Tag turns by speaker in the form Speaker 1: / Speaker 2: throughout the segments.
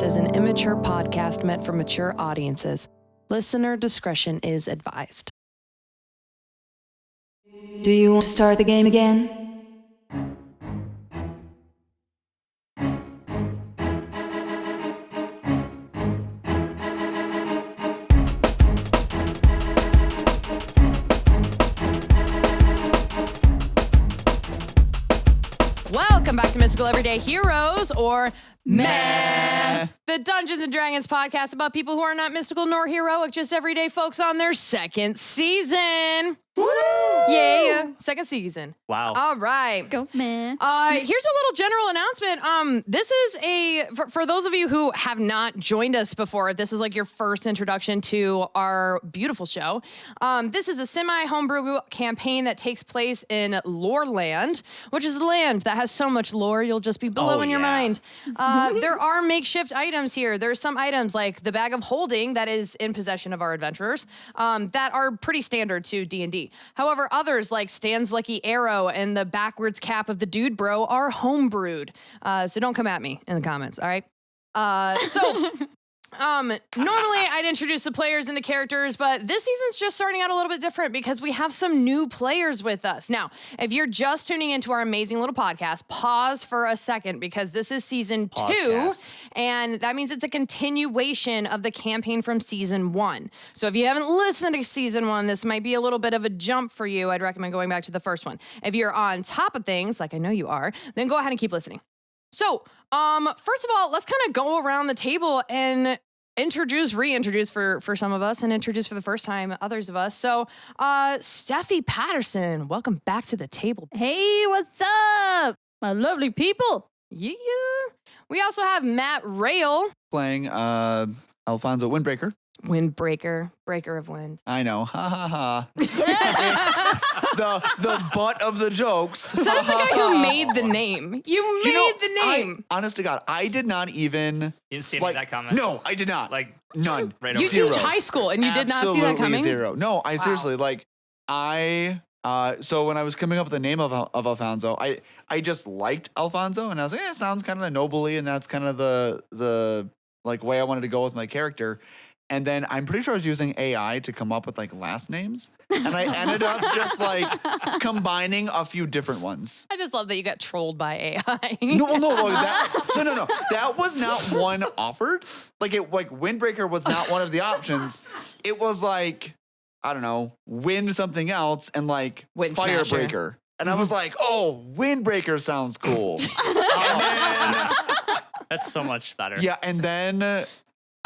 Speaker 1: is an immature podcast meant for mature audiences. Listener discretion is advised.
Speaker 2: Do you want to start the game again?
Speaker 1: Welcome back to Mystical Everyday Heroes, or Meh, the Dungeons & Dragons podcast about people who are not mystical nor heroic, just everyday folks on their second season. Woo! Yeah, second season.
Speaker 3: Wow.
Speaker 1: All right.
Speaker 2: Go, man.
Speaker 1: Here's a little general announcement. This is for those of you who have not joined us before, this is like your first introduction to our beautiful show. This is a semi-homebrew campaign that takes place in Loreland, which is a land that has so much lore, you'll just be blowing your mind. There are makeshift items here. There's some items like the bag of holding that is in possession of our adventurers that are pretty standard to D&D. However, others like Stan's Lucky Arrow and the backwards cap of the Dude Bro are homebrewed. So don't come at me in the comments, all right? Normally I'd introduce the players and the characters, but this season's just starting out a little bit different because we have some new players with us. Now, if you're just tuning into our amazing little podcast, pause for a second because this is season 2, and that means it's a continuation of the campaign from season 1. So if you haven't listened to season 1, this might be a little bit of a jump for you. I'd recommend going back to the first one. If you're on top of things, like I know you are, then go ahead and keep listening. So, first of all, let's kind of go around the table and reintroduce for some of us and introduce for the first time others of us. So, Stephie Patterson, welcome back to the table.
Speaker 2: Hey, what's up, my lovely people?
Speaker 1: Yeah. We also have Matt Rail.
Speaker 4: Playing Alfonzo Windbreaker.
Speaker 1: Windbreaker, breaker of wind.
Speaker 4: I know. Ha ha ha. the butt of the jokes.
Speaker 1: Says the guy who made the name. You made the name.
Speaker 4: Honest to God, I did not even.
Speaker 3: You didn't see any of that comment?
Speaker 4: No, I did not.
Speaker 3: Like,
Speaker 4: none.
Speaker 3: Right
Speaker 1: You
Speaker 3: over
Speaker 1: teach
Speaker 4: Zero.
Speaker 1: high school and you did not see that
Speaker 4: Absolutely
Speaker 1: coming?
Speaker 4: zero. No, I
Speaker 1: Wow.
Speaker 4: seriously, so when I was coming up with the name of Alfonso, I just liked Alfonso, and I was like, it sounds kind of nobly, and that's kind of the like way I wanted to go with my character. And then I'm pretty sure I was using AI to come up with like last names, and I ended up just like combining a few different ones.
Speaker 1: I just love that you got trolled by AI.
Speaker 4: No, that was not one offered. Like Windbreaker was not one of the options. It was like, I don't know, wind something else and like
Speaker 1: Wind
Speaker 4: Firebreaker.
Speaker 1: Smasher.
Speaker 4: And I was like, oh, Windbreaker sounds cool. And then,
Speaker 3: That's so much better.
Speaker 4: yeah, and then I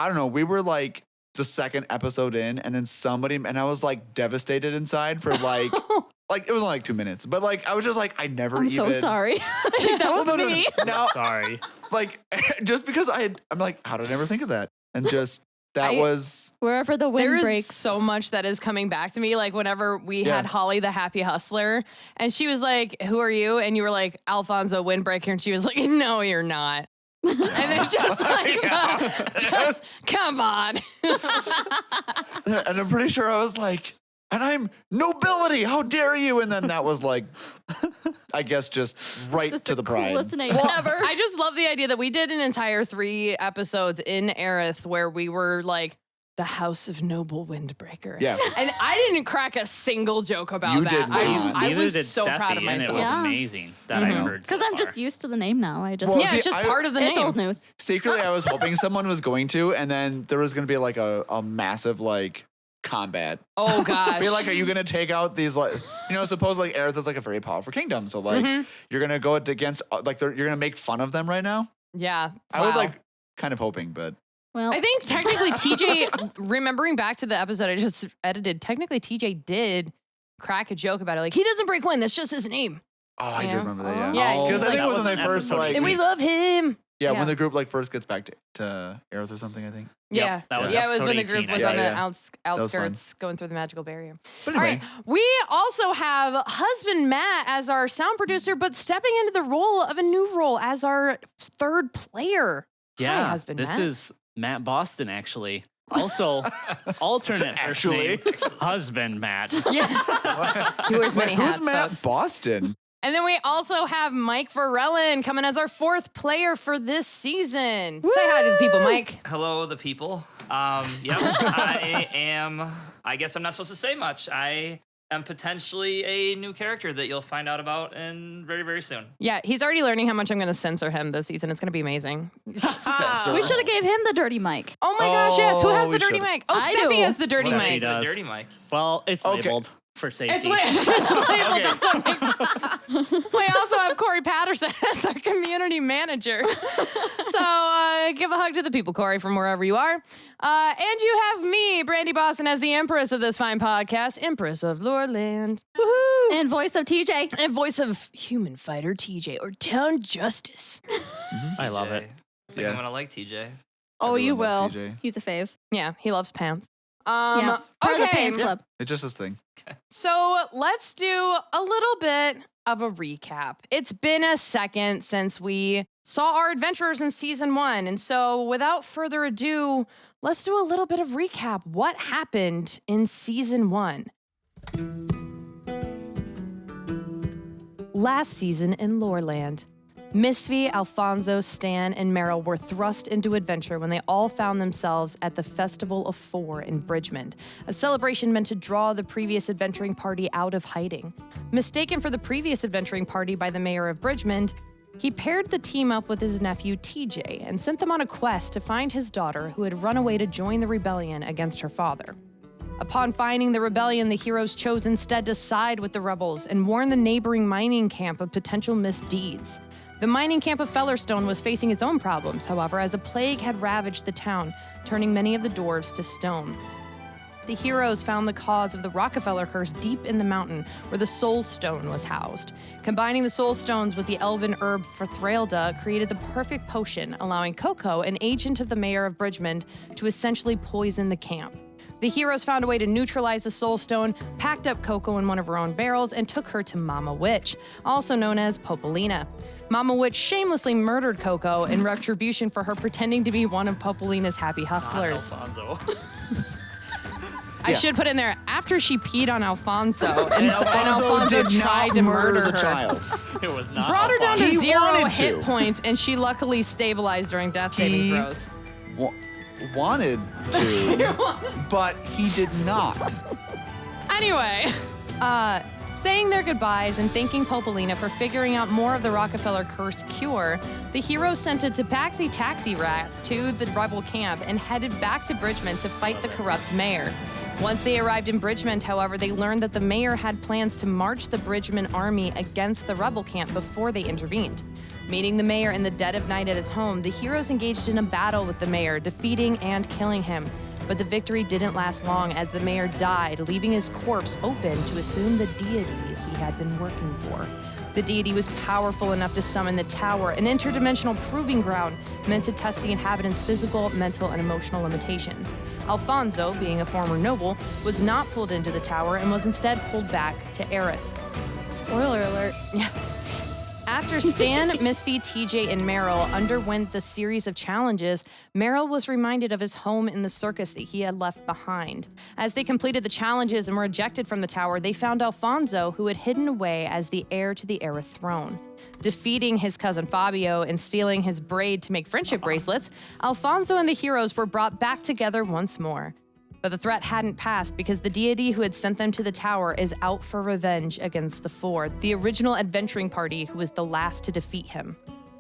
Speaker 4: don't know, we were like the second episode in, and then somebody, and I was like devastated inside for like it was only like 2 minutes, but like I was just like, I never
Speaker 2: I'm
Speaker 4: even.
Speaker 2: so sorry. I think that was me.
Speaker 4: No,
Speaker 3: Sorry.
Speaker 4: like just because I'm like, how did I never think of that? And just that was
Speaker 2: Wherever the wind
Speaker 1: There is
Speaker 2: breaks.
Speaker 1: so much that is coming back to me. Like whenever we had Holly, the happy hustler, and she was like, who are you? And you were like, Alfonzo Windbreaker. And she was like, no, you're not. And then just like, just come on.
Speaker 4: and I'm pretty sure I was like, and I'm nobility, how dare you? And then that was like, I guess just right
Speaker 2: That's
Speaker 4: to the pride.
Speaker 2: coolest name
Speaker 1: Well,
Speaker 2: ever.
Speaker 1: I just love the idea that we did an entire 3 episodes in Aerith where we were like, the House of Noble Windbreaker.
Speaker 4: Yeah.
Speaker 1: And I didn't crack a single joke about
Speaker 4: You
Speaker 1: that.
Speaker 4: did not.
Speaker 1: I
Speaker 3: Neither
Speaker 1: was
Speaker 3: did
Speaker 1: so proud of
Speaker 3: Stephie, and
Speaker 1: myself.
Speaker 3: it was
Speaker 2: Yeah.
Speaker 3: amazing that I've heard
Speaker 2: Because
Speaker 3: so
Speaker 2: I'm just
Speaker 3: far.
Speaker 2: used to the name now. I just
Speaker 4: Well,
Speaker 1: Yeah,
Speaker 4: see,
Speaker 1: it's just part of the
Speaker 2: it's
Speaker 1: name.
Speaker 2: old news.
Speaker 4: Secretly, I was hoping someone was going to, and then there was going to be like a massive like combat.
Speaker 1: Oh gosh.
Speaker 4: Be like, are you gonna take out these like, suppose like Aerith is like a very powerful kingdom, so like you're gonna go against like you're gonna make fun of them right now?
Speaker 1: Yeah.
Speaker 4: I was
Speaker 1: wow.
Speaker 4: like kind of hoping, but
Speaker 2: Well,
Speaker 1: I think technically TJ, remembering back to the episode I just edited, technically TJ did crack a joke about it. Like, he doesn't break wind. That's just his name.
Speaker 4: oh, I do
Speaker 2: Yeah.
Speaker 4: remember that.
Speaker 1: Yeah,
Speaker 3: Oh,
Speaker 4: because I
Speaker 1: like,
Speaker 4: think it was when
Speaker 3: that
Speaker 4: they
Speaker 3: was an
Speaker 4: first
Speaker 3: episode
Speaker 4: like
Speaker 1: And we love him.
Speaker 4: yeah,
Speaker 1: yeah.
Speaker 4: when the group like first gets back to Aerith or something, I think.
Speaker 3: Yep,
Speaker 1: Yeah.
Speaker 3: that was
Speaker 1: yeah, it was
Speaker 3: episode
Speaker 1: when the
Speaker 3: 18,
Speaker 1: group was
Speaker 3: I
Speaker 1: on the
Speaker 4: think.
Speaker 1: outs-
Speaker 4: That was fun.
Speaker 1: outskirts going through the magical barrier.
Speaker 4: But
Speaker 1: All
Speaker 4: anyway,
Speaker 1: right. We also have husband Matt as our sound producer, but stepping into the role of a new role as our 3rd player.
Speaker 3: Yeah,
Speaker 1: Hi, husband
Speaker 3: this
Speaker 1: Matt.
Speaker 3: is Matt Boston, actually. Also, alternate first
Speaker 4: Actually.
Speaker 3: name, husband Matt.
Speaker 1: Yeah. He wears many
Speaker 4: wait,
Speaker 1: hats,
Speaker 4: who's Matt
Speaker 1: folks.
Speaker 4: Boston?
Speaker 1: And then we also have Mike Varellin coming as our 4th player for this season. Say hi to the people, Mike.
Speaker 5: Hello, the people. I guess I'm not supposed to say much. I am potentially a new character that you'll find out about in very, very soon.
Speaker 1: Yeah, he's already learning how much I'm going to censor him this season. It's going to be amazing.
Speaker 2: We should have gave him the dirty mic.
Speaker 1: Oh my gosh, yes. Who has the dirty
Speaker 4: should've.
Speaker 1: mic? Oh,
Speaker 2: I
Speaker 1: Stephie
Speaker 2: do.
Speaker 1: has the dirty
Speaker 3: Stephie
Speaker 1: mic.
Speaker 3: does.
Speaker 5: The dirty mic.
Speaker 3: Well, it's
Speaker 4: Okay.
Speaker 3: labeled for safety.
Speaker 1: It's labeled. That's what makes We also have Corey Patterson as our community manager. So give a hug to the people, Corey, from wherever you are. And you have me, Brandy Bostian, as the Empress of this fine podcast, Empress of Loreland. Woohoo!
Speaker 2: And voice of TJ.
Speaker 1: And voice of human fighter TJ, or Town Justice.
Speaker 3: I love
Speaker 5: TJ.
Speaker 3: it.
Speaker 5: I think I'm gonna like TJ.
Speaker 2: Oh, you
Speaker 4: Everyone
Speaker 2: will.
Speaker 4: loves TJ.
Speaker 2: He's a fave.
Speaker 1: Yeah, he loves pants.
Speaker 2: Yeah. Part of the
Speaker 1: Okay,
Speaker 2: Pants Club.
Speaker 4: It's just his thing.
Speaker 1: so let's do a little bit of a recap. It's been a second since we saw our adventurers in season 1. And so without further ado, let's do a little bit of recap. What happened in season 1? Last season in Loreland, Misphi, Alfonzo, Stan, and Meryl were thrust into adventure when they all found themselves at the Festival of Four in Bridgmond, a celebration meant to draw the previous adventuring party out of hiding. Mistaken for the previous adventuring party by the mayor of Bridgmond, he paired the team up with his nephew TJ and sent them on a quest to find his daughter who had run away to join the rebellion against her father. Upon finding the rebellion, the heroes chose instead to side with the rebels and warn the neighboring mining camp of potential misdeeds. The mining camp of Fellerstone was facing its own problems, however, as a plague had ravaged the town, turning many of the dwarves to stone. The heroes found the cause of the Rockefeller curse deep in the mountain, where the Soul Stone was housed. Combining the Soul Stones with the elven herb Faewilde created the perfect potion, allowing Coco, an agent of the mayor of Bridgmond, to essentially poison the camp. The heroes found a way to neutralize the Soul Stone, packed up Coco in one of her own barrels, and took her to Mama Witch, also known as Popolina. Mama Witch shamelessly murdered Coco in retribution for her pretending to be one of Popolina's happy hustlers.
Speaker 3: Alfonso.
Speaker 1: I should put in there, after she peed on Alfonso, and
Speaker 4: Alfonso did
Speaker 1: tried
Speaker 4: not
Speaker 1: to
Speaker 4: murder
Speaker 1: her.
Speaker 4: the child.
Speaker 3: It was not.
Speaker 1: Brought her down to
Speaker 3: Alfonso.
Speaker 4: He
Speaker 1: 0
Speaker 4: wanted
Speaker 1: hit
Speaker 4: to.
Speaker 1: points, and she luckily stabilized during death saving
Speaker 4: He-
Speaker 1: throws.
Speaker 4: Wanted to, but he did not.
Speaker 1: Anyway, saying their goodbyes and thanking Popolina for figuring out more of the Rockefeller curse cure, the heroes sent a Tabaxi taxi rat to the rebel camp and headed back to Bridgmond to fight the corrupt mayor. Once they arrived in Bridgmond, however, they learned that the mayor had plans to march the Bridgmond army against the rebel camp before they intervened. Meeting the mayor in the dead of night at his home, the heroes engaged in a battle with the mayor, defeating and killing him. But the victory didn't last long as the mayor died, leaving his corpse open to assume the deity he had been working for. The deity was powerful enough to summon the tower, an interdimensional proving ground meant to test the inhabitants' physical, mental, and emotional limitations. Alfonso, being a former noble, was not pulled into the tower and was instead pulled back to Aerith.
Speaker 2: Spoiler alert.
Speaker 1: After Stan, Misphi, TJ, and Meryl underwent the series of challenges, Meryl was reminded of his home in the circus that he had left behind. As they completed the challenges and were ejected from the tower, they found Alfonso, who had hidden away as the heir to the Aerith throne. Defeating his cousin Fabio and stealing his braid to make friendship bracelets, Alfonso and the heroes were brought back together once more. But the threat hadn't passed because the deity who had sent them to the tower is out for revenge against the Four, the original adventuring party who was the last to defeat him.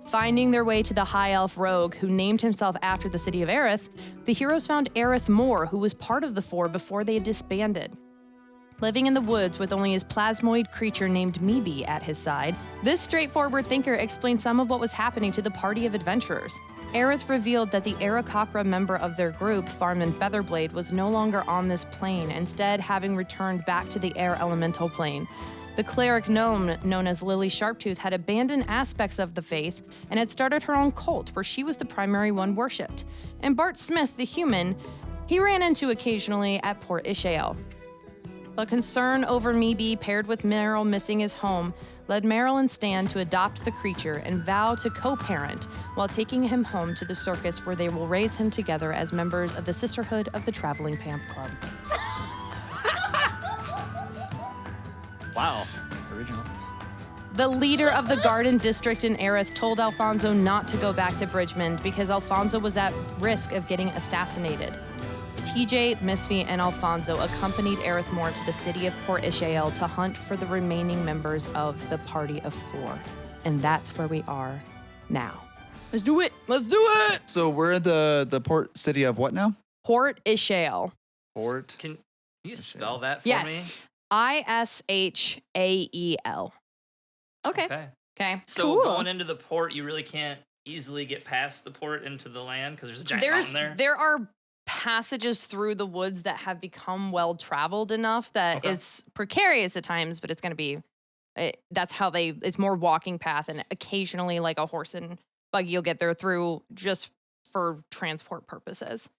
Speaker 1: Finding their way to the High Elf rogue who named himself after the city of Aerith, the heroes found Aerith Moore, who was part of the Four before they had disbanded. Living in the woods with only his plasmoid creature named Misphi at his side, this straightforward thinker explained some of what was happening to the party of adventurers. Aerith revealed that the Aarakocra member of their group, Farman Featherblade, was no longer on this plane, instead having returned back to the air elemental plane. The cleric gnome, known as Lily Sharptooth, had abandoned aspects of the faith and had started her own cult where she was the primary one worshipped. And Bart Smith, the human, he ran into occasionally at Port Ishael. But concern over Misphi, paired with Meryl missing his home, led Meryl and Stan to adopt the creature and vow to co-parent while taking him home to the circus where they will raise him together as members of the Sisterhood of the Traveling Pants Club.
Speaker 3: Wow.
Speaker 4: Original.
Speaker 1: The leader of the Garden District in Aerith told Alfonso not to go back to Bridgemond because Alfonso was at risk of getting assassinated. TJ, Misphi, and Alfonso accompanied Aerith Moore to the city of Port Ishael to hunt for the remaining members of the Party of Four. And that's where we are now.
Speaker 2: Let's do it.
Speaker 1: Let's do it!
Speaker 4: So we're at the port city of what now?
Speaker 1: Port Ishael.
Speaker 4: Port.
Speaker 5: Can you spell that for
Speaker 1: Yes.
Speaker 5: me?
Speaker 1: Ishael.
Speaker 2: Okay.
Speaker 1: Okay.
Speaker 5: So
Speaker 2: Cool.
Speaker 5: going into the port, you really can't easily get past the port into the land because there's a giant mountain there.
Speaker 1: There are passages through the woods that have become well traveled enough that
Speaker 5: Okay.
Speaker 1: it's precarious at times, but it's going to be. That's how it's more walking path, and occasionally like a horse and buggy you'll get there through just for transport purposes.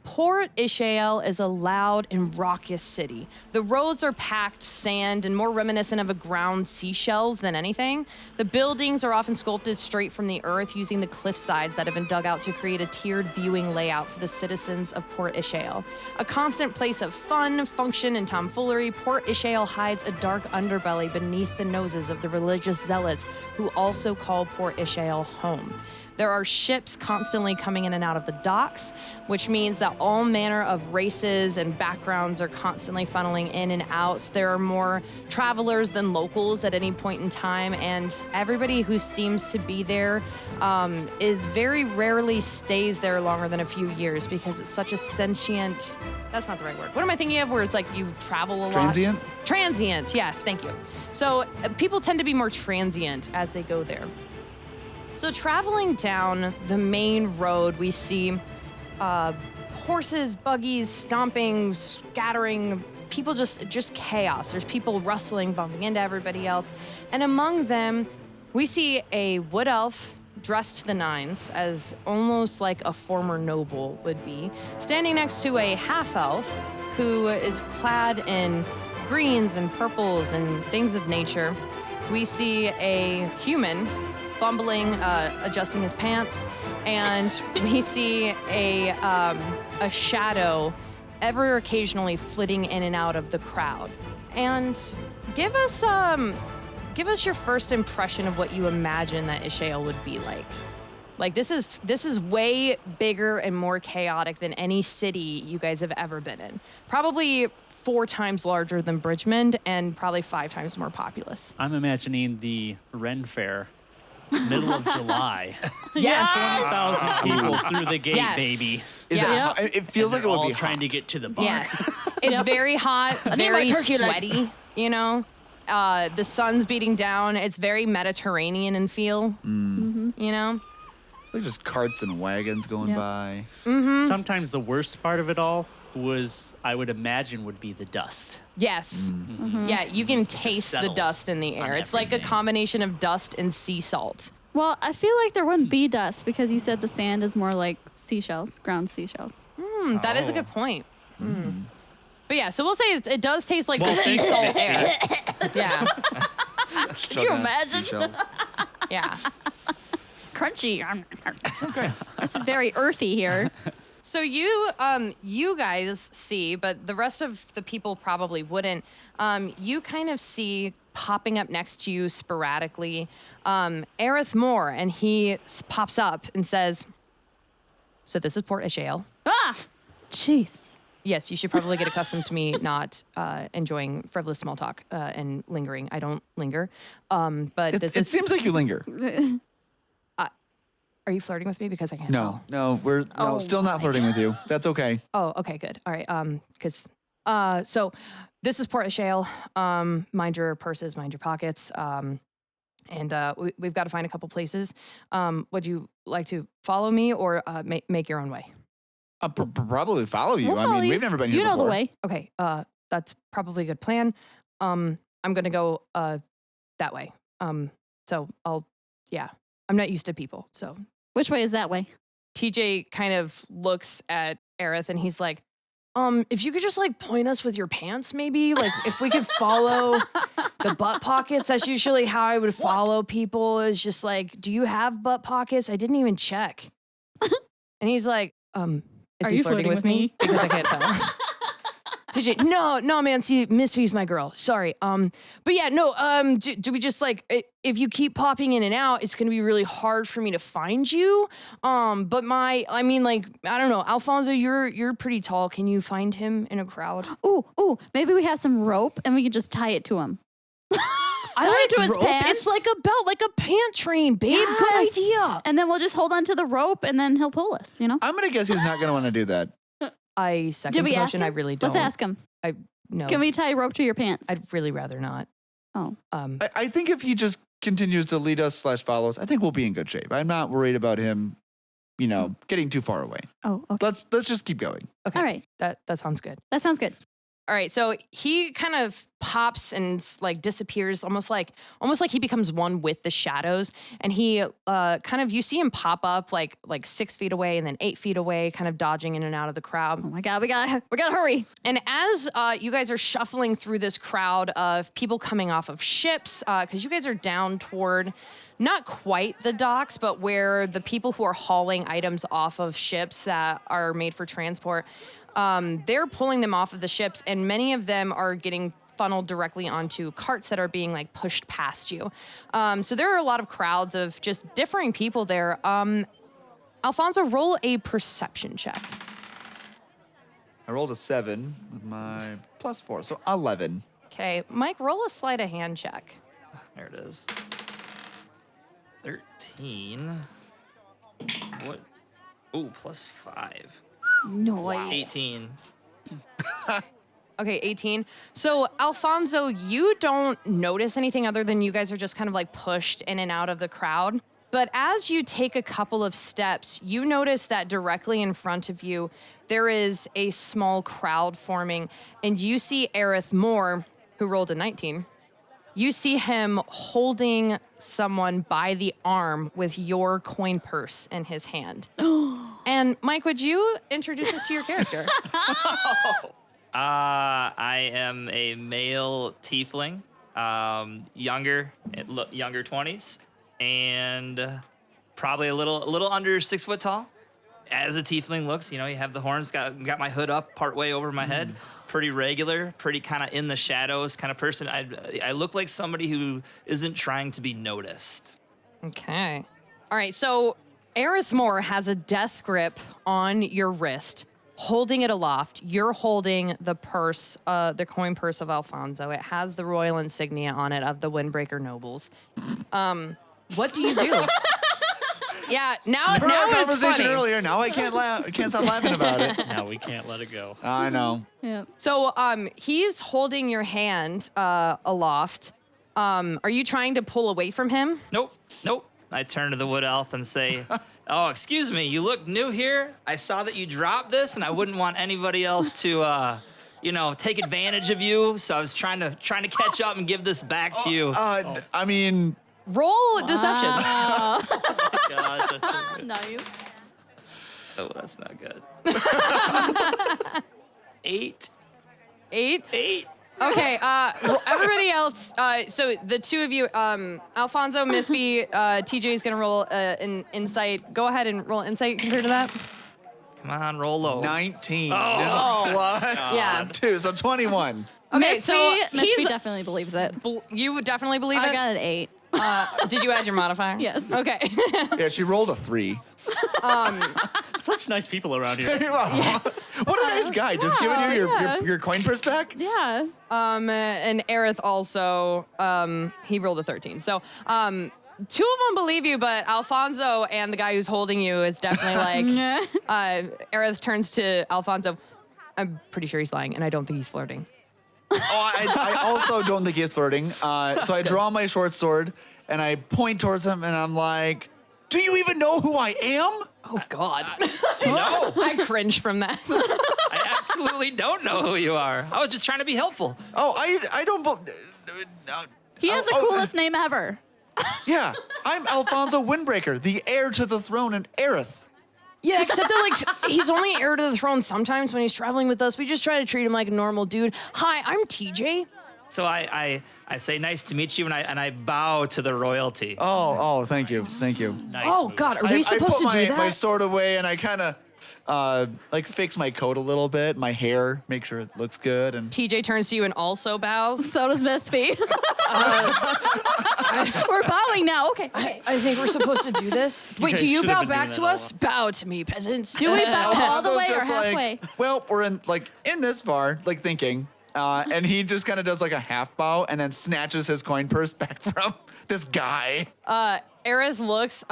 Speaker 1: Port Ishael is a loud and raucous city. The roads are packed sand and more reminiscent of a ground seashells than anything. The buildings are often sculpted straight from the earth using the cliff sides that have been dug out to create a tiered viewing layout for the citizens of Port Ishael. A constant place of fun, function, and tomfoolery, Port Ishael hides a dark underbelly beneath the noses of the religious zealots who also call Port Ishael home. There are ships constantly coming in and out of the docks, which means that all manner of races and backgrounds are constantly funneling in and out. There are more travelers than locals at any point in time, and everybody who seems to be there is very rarely stays there longer than a few years because it's such a sentient. That's not the right word. What am I thinking of? Where it's like you travel a lot.
Speaker 4: Transient?
Speaker 1: Transient, yes, thank you. So people tend to be more transient as they go there. So traveling down the main road, we see horses, buggies, stomping, scattering, people just chaos. There's people rustling, bumping into everybody else. And among them, we see a wood elf dressed to the nines, as almost like a former noble would be, standing next to a half-elf who is clad in greens and purples and things of nature. We see a human bumbling, adjusting his pants, and we see a shadow ever occasionally flitting in and out of the crowd. And give us your first impression of what you imagine that Ishael would be like. Like this is way bigger and more chaotic than any city you guys have ever been in. Probably 4 times larger than Bridgemond and probably 5 times more populous.
Speaker 3: I'm imagining the Ren Fair, middle of July.
Speaker 1: Yes.
Speaker 3: 20,000 people through the gate,
Speaker 1: Yes.
Speaker 3: baby.
Speaker 1: Yeah.
Speaker 4: It feels like it
Speaker 3: They're
Speaker 4: would
Speaker 3: all
Speaker 4: be
Speaker 3: trying
Speaker 4: hot.
Speaker 3: to get to the bar.
Speaker 1: Yes. It's very hot,
Speaker 2: need my
Speaker 1: very
Speaker 2: turkey leg.
Speaker 1: sweaty, you know? The sun's beating down. It's very Mediterranean in feel, you know?
Speaker 4: Like just carts and wagons going
Speaker 2: Yeah.
Speaker 4: by.
Speaker 3: Sometimes the worst part of it all was, I would imagine, would be the dust.
Speaker 1: Yes. Yeah, you can taste the
Speaker 3: settles
Speaker 1: dust in the
Speaker 3: on
Speaker 1: air. It's like a
Speaker 3: everything.
Speaker 1: combination of dust and sea salt.
Speaker 2: Well, I feel like there wouldn't be dust because you said the sand is more like seashells, ground seashells.
Speaker 1: That is a good point. But yeah, so we'll say it does taste like
Speaker 3: Well,
Speaker 1: the sea
Speaker 3: thanks,
Speaker 1: salt air. Yeah,
Speaker 4: Can
Speaker 2: you imagine?
Speaker 1: yeah.
Speaker 2: Crunchy. This is very earthy here.
Speaker 1: So you guys see, but the rest of the people probably wouldn't. You kind of see popping up next to you sporadically, Aerith Moore, and he pops up and says, "So this is Port Ishael."
Speaker 2: Ah! Jeez.
Speaker 1: Yes, you should probably get accustomed to me not enjoying frivolous small talk and lingering. I don't linger, but this
Speaker 4: It
Speaker 1: is.
Speaker 4: seems like you linger.
Speaker 1: Are you flirting with me? Because I can't
Speaker 4: No,
Speaker 1: tell.
Speaker 4: we're
Speaker 2: Oh
Speaker 4: still not flirting with you. That's okay.
Speaker 1: Oh, okay, good. All right. Because so this is Port Ishael. Mind your purses, mind your pockets. And we've got to find a couple places. Would you like to follow me or make your own way?
Speaker 4: I'll probably follow you.
Speaker 2: We'll
Speaker 4: I
Speaker 2: follow
Speaker 4: mean,
Speaker 2: you.
Speaker 4: we've never been here
Speaker 2: You know
Speaker 4: before.
Speaker 2: the way.
Speaker 1: Okay. That's probably a good plan. I'm gonna go that way. So I'm not used to people. So
Speaker 2: Which way is that way?
Speaker 1: TJ kind of looks at Aerith and he's like, if you could just like point us with your pants, maybe, like if we could follow the butt pockets, that's usually how I would follow people, is just like, do you have butt pockets? I didn't even check. And he's like, is
Speaker 2: Are
Speaker 1: he
Speaker 2: you
Speaker 1: flirting with me? Because I can't tell. TJ, no, man. See, Misphi's my girl. Sorry. But yeah, no. Do we just like if you keep popping in and out, it's gonna be really hard for me to find you. But I don't know, Alfonso, you're pretty tall. Can you find him in a crowd?
Speaker 2: Ooh, maybe we have some rope and we can just tie it to him.
Speaker 1: I
Speaker 2: Tie it to
Speaker 1: like
Speaker 2: his
Speaker 1: rope.
Speaker 2: pants.
Speaker 1: It's like a belt, like a pant train, babe. Good
Speaker 2: Yes.
Speaker 1: idea.
Speaker 2: And then we'll just hold on to the rope and then he'll pull us, you know?
Speaker 4: I'm gonna guess he's not gonna want to do that.
Speaker 1: I
Speaker 2: Did
Speaker 1: second
Speaker 2: we
Speaker 1: the
Speaker 2: ask
Speaker 1: motion.
Speaker 2: him?
Speaker 1: I really don't.
Speaker 2: Let's ask him.
Speaker 1: No.
Speaker 2: Can we tie a rope to your pants?
Speaker 1: I'd really rather not.
Speaker 2: Oh.
Speaker 4: I think if he just continues to lead us / follow us, I think we'll be in good shape. I'm not worried about him, getting too far away.
Speaker 2: Oh, okay.
Speaker 4: Let's just keep going.
Speaker 1: Okay.
Speaker 2: All right.
Speaker 1: That sounds good.
Speaker 2: That sounds good.
Speaker 1: All right, so he kind of pops and like disappears, almost like he becomes one with the shadows, and he you see him pop up like 6 feet away and then 8 feet away, kind of dodging in and out of the crowd.
Speaker 2: Oh my God, we gotta hurry.
Speaker 1: And as you guys are shuffling through this crowd of people coming off of ships, because you guys are down toward not quite the docks, but where the people who are hauling items off of ships that are made for transport, they're pulling them off of the ships, and many of them are getting funneled directly onto carts that are being like pushed past you. So there are a lot of crowds of just differing people there. Alfonso, roll a perception check.
Speaker 4: I rolled a 7 with my +4, so 11.
Speaker 1: Okay, Mike, roll a sleight of hand check.
Speaker 5: There it is. 13. What? Ooh, +5.
Speaker 2: No,
Speaker 5: 18.
Speaker 1: Okay, 18. So, Alfonso, you don't notice anything other than you guys are just kind of like pushed in and out of the crowd. But as you take a couple of steps, you notice that directly in front of you, there is a small crowd forming, and you see Aerith Moore, who rolled a 19. You see him holding someone by the arm with your coin purse in his hand. And Mike, would you introduce us to your character?
Speaker 5: I am a male tiefling, younger 20s, and probably a little under 6 foot tall. As a tiefling looks, you have the horns, got my hood up partway over my head. Pretty regular, pretty kind of in the shadows kind of person. I look like somebody who isn't trying to be noticed.
Speaker 1: Okay. All right, so Aerith Moore has a death grip on your wrist, holding it aloft. You're holding the purse, the coin purse of Alfonso. It has the royal insignia on it of the Windbreaker nobles. What do you do? Yeah, now
Speaker 4: Our
Speaker 1: it's
Speaker 4: conversation
Speaker 1: funny.
Speaker 4: earlier. Now I can't laugh. I can't stop laughing about it.
Speaker 3: Now we can't let it go.
Speaker 4: I know.
Speaker 2: Yeah.
Speaker 1: So he's holding your hand aloft. Are you trying to pull away from him?
Speaker 5: Nope. I turn to the wood elf and say, "Oh, excuse me, you look new here. I saw that you dropped this, and I wouldn't want anybody else to, take advantage of you. So I was trying to catch up and give this back to you."
Speaker 4: I mean,
Speaker 1: Roll deception.
Speaker 3: Oh, gosh, that's so good.
Speaker 2: Nice.
Speaker 5: Oh, that's not good. 8.
Speaker 1: 8?
Speaker 5: 8.
Speaker 1: Okay, everybody else, so the two of you, Alfonso, Misphi, TJ is going to roll an insight. Go ahead and roll insight compared to that.
Speaker 5: Come on, roll low.
Speaker 4: 19
Speaker 5: Oh.
Speaker 4: plus
Speaker 1: Yeah.
Speaker 4: 2, so 21.
Speaker 1: Okay, so
Speaker 2: Misphi
Speaker 1: he's,
Speaker 2: definitely believes it.
Speaker 1: you would definitely believe
Speaker 2: I
Speaker 1: it?
Speaker 2: got an 8.
Speaker 1: Did you add your modifier?
Speaker 2: Yes.
Speaker 1: Okay.
Speaker 4: Yeah, she rolled a 3.
Speaker 3: Such nice people around here.
Speaker 4: What a nice guy. Just giving you
Speaker 2: yeah.
Speaker 4: your coin purse back?
Speaker 2: Yeah.
Speaker 1: And Aerith also, he rolled a 13. So, two of them believe you, but Alfonso and the guy who's holding you is definitely like, Aerith turns to Alfonso. I'm pretty sure he's lying, and I don't think he's flirting.
Speaker 4: I also don't think he's flirting. So I draw my short sword and I point towards him and I'm like, "Do you even know who I am?"
Speaker 1: Oh, God.
Speaker 5: No,
Speaker 1: I cringe from that.
Speaker 5: I absolutely don't know who you are. I was just trying to be helpful.
Speaker 4: Oh, I don't.
Speaker 2: He has the coolest name ever.
Speaker 4: Yeah, I'm Alfonzo Windbreaker, the heir to the throne and Aerith.
Speaker 1: Yeah, except that, like, he's only heir to the throne sometimes when he's traveling with us. We just try to treat him like a normal dude. Hi, I'm TJ.
Speaker 5: So I say nice to meet you, and I bow to the royalty.
Speaker 4: Oh, thank you.
Speaker 3: Nice
Speaker 1: Oh,
Speaker 3: move.
Speaker 1: God, are we supposed
Speaker 4: I
Speaker 1: to
Speaker 4: put
Speaker 1: do
Speaker 4: my
Speaker 1: that?
Speaker 4: sword away and I kind of like fix my coat a little bit, my hair, make sure it looks good, and
Speaker 1: TJ turns to you and also bows.
Speaker 2: So does Misphi. We're bowing now. Okay.
Speaker 1: I think we're supposed to do this. Wait,
Speaker 3: guys
Speaker 1: do you
Speaker 3: should have
Speaker 1: bow
Speaker 3: been
Speaker 1: back
Speaker 3: doing
Speaker 1: to
Speaker 3: that all
Speaker 1: us? Bow to me, peasants.
Speaker 2: Do we bow all the
Speaker 4: Alfonso's
Speaker 2: way or
Speaker 4: just
Speaker 2: halfway?
Speaker 4: Well, we're in this far, like thinking, and he just kind of does like a half bow and then snatches his coin purse back from this guy.
Speaker 1: Aerith looks.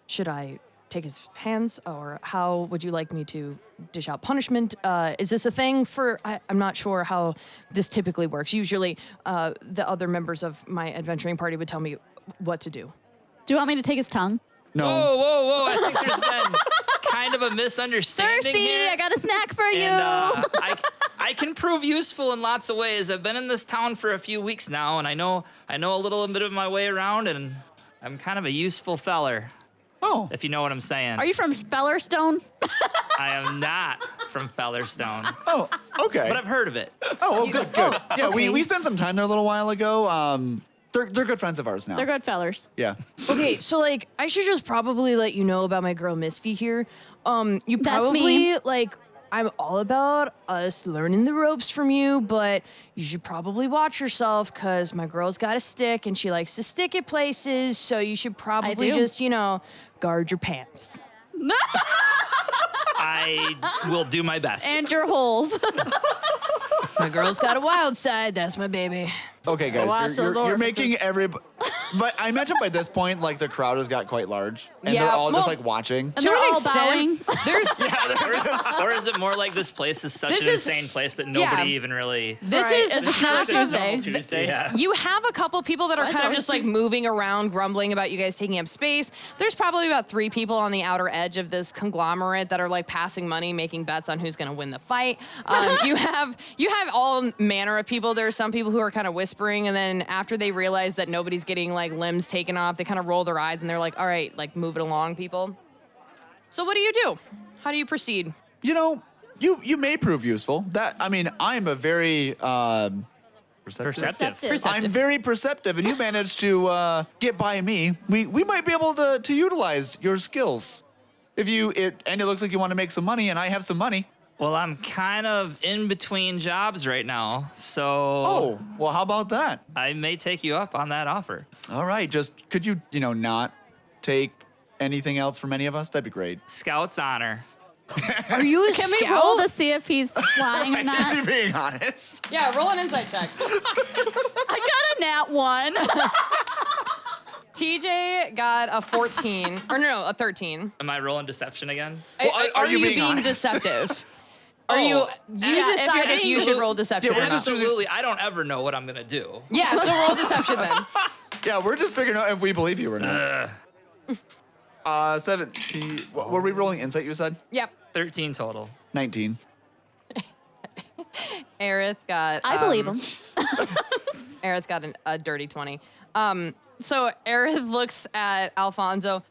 Speaker 1: Should I take his hands, or how would you like me to dish out punishment? Is this a thing for? I'm not sure how this typically works. Usually, the other members of my adventuring party would tell me what to do.
Speaker 2: Do you want me to take his tongue?
Speaker 4: No.
Speaker 5: Whoa! I think there's been kind of a misunderstanding
Speaker 2: Cersei,
Speaker 5: here.
Speaker 2: I got a snack for you.
Speaker 5: And I can prove useful in lots of ways. I've been in this town for a few weeks now, and I know a little bit of my way around, and I'm kind of a useful feller,
Speaker 4: Oh.
Speaker 5: if you know what I'm saying.
Speaker 2: Are you from Fellerstone?
Speaker 5: I am not from Fellerstone,
Speaker 4: Oh. Okay.
Speaker 5: but I've heard of it.
Speaker 4: Oh, good. Yeah, we spent some time there a little while ago. They're good friends of ours now.
Speaker 2: They're good fellers.
Speaker 4: Yeah.
Speaker 1: Okay, so like I should just probably let you know about my girl Misphi here. You
Speaker 2: That's
Speaker 1: probably
Speaker 2: me.
Speaker 1: like I'm all about us learning the ropes from you, but you should probably watch yourself because my girl's got a stick and she likes to stick it places. So you should probably
Speaker 2: do.
Speaker 1: just, guard your pants.
Speaker 5: I will do my best.
Speaker 2: And your holes.
Speaker 1: My girl's got a wild side. That's my baby.
Speaker 4: Okay, guys,
Speaker 2: Watch those
Speaker 4: you're making
Speaker 2: orifices.
Speaker 4: everybody. But I imagine by this point, like the crowd has got quite large, and
Speaker 1: Yeah,
Speaker 4: they're all just
Speaker 1: well-
Speaker 4: like watching.
Speaker 1: To
Speaker 2: they're
Speaker 1: an
Speaker 2: all
Speaker 1: extent,
Speaker 2: bowing.
Speaker 1: there's
Speaker 5: or is it more like this place is such
Speaker 1: This
Speaker 5: an
Speaker 1: is-
Speaker 5: insane place that nobody
Speaker 1: yeah.
Speaker 5: even really...
Speaker 1: this
Speaker 2: Right,
Speaker 1: is
Speaker 2: it's just
Speaker 1: half
Speaker 2: not
Speaker 1: of
Speaker 2: Tuesday.
Speaker 3: Tuesday.
Speaker 5: Yeah.
Speaker 1: You have a couple people that are
Speaker 2: Why is
Speaker 1: kind of
Speaker 2: it
Speaker 1: just
Speaker 2: always
Speaker 1: like moving around, grumbling about you guys taking up space. There's probably about 3 people on the outer edge of this conglomerate that are like passing money, making bets on who's going to win the fight. You have all manner of people. There are some people who are kind of whispering, and then after they realize that nobody's getting like limbs taken off, they kind of roll their eyes and they're like, "All right, like move it along, people." So what do you do? How do you proceed?
Speaker 4: You may prove useful. I'm a very
Speaker 3: Perceptive.
Speaker 4: I'm very perceptive, and you managed to get by me. We might be able to utilize your skills. And it looks like you want to make some money, and I have some money.
Speaker 5: Well, I'm kind of in between jobs right now, so
Speaker 4: Oh, well, how about that?
Speaker 5: I may take you up on that offer.
Speaker 4: All right, just could you, not take anything else from any of us? That'd be great.
Speaker 5: Scout's honor.
Speaker 1: Are you a
Speaker 2: Can we
Speaker 1: scout?
Speaker 2: roll to see if he's flying or
Speaker 4: Is
Speaker 2: not?
Speaker 4: he being honest?
Speaker 1: Yeah, roll an insight check.
Speaker 2: I got a nat 1.
Speaker 1: TJ got a 14, or no, a 13.
Speaker 5: Am I rolling deception again?
Speaker 4: Well, are you being honest?
Speaker 1: deceptive? Are you
Speaker 2: Yeah,
Speaker 1: decide if you should roll deception
Speaker 4: Yeah,
Speaker 1: or
Speaker 4: we're
Speaker 1: not.
Speaker 4: just-
Speaker 5: Absolutely. I don't ever know what I'm going to do.
Speaker 1: Yeah, so roll deception then.
Speaker 4: Yeah, we're just figuring out if we believe you or not. 17. Were we rolling insight, you said?
Speaker 1: Yep.
Speaker 5: 13 total.
Speaker 4: 19.
Speaker 1: Aerith got.
Speaker 2: I believe him.
Speaker 1: Aerith got a dirty 20. So Aerith looks at Alfonso.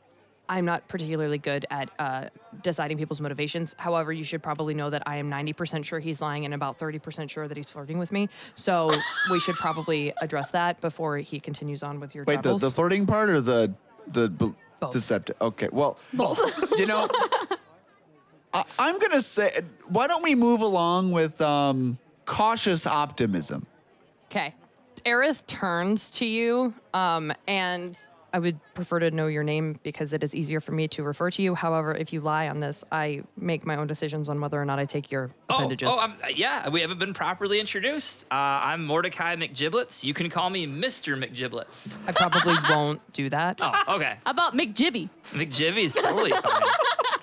Speaker 1: I'm not particularly good at deciding people's motivations. However, you should probably know that I am 90% sure he's lying and about 30% sure that he's flirting with me. So we should probably address that before he continues on with your
Speaker 4: Wait,
Speaker 1: travels.
Speaker 4: the flirting part or the
Speaker 1: Both.
Speaker 4: deceptive? Okay, well,
Speaker 2: Both.
Speaker 4: I'm going to say, why don't we move along with cautious optimism?
Speaker 1: Okay. Aerith turns to you, and I would prefer to know your name because it is easier for me to refer to you. However, if you lie on this, I make my own decisions on whether or not I take your appendages.
Speaker 5: Yeah, we haven't been properly introduced. I'm Mordecai McGibblets. You can call me Mr. McGibblets.
Speaker 1: I probably won't do that.
Speaker 5: Oh, okay.
Speaker 2: How about McJibby?
Speaker 5: McJivvy's totally fine.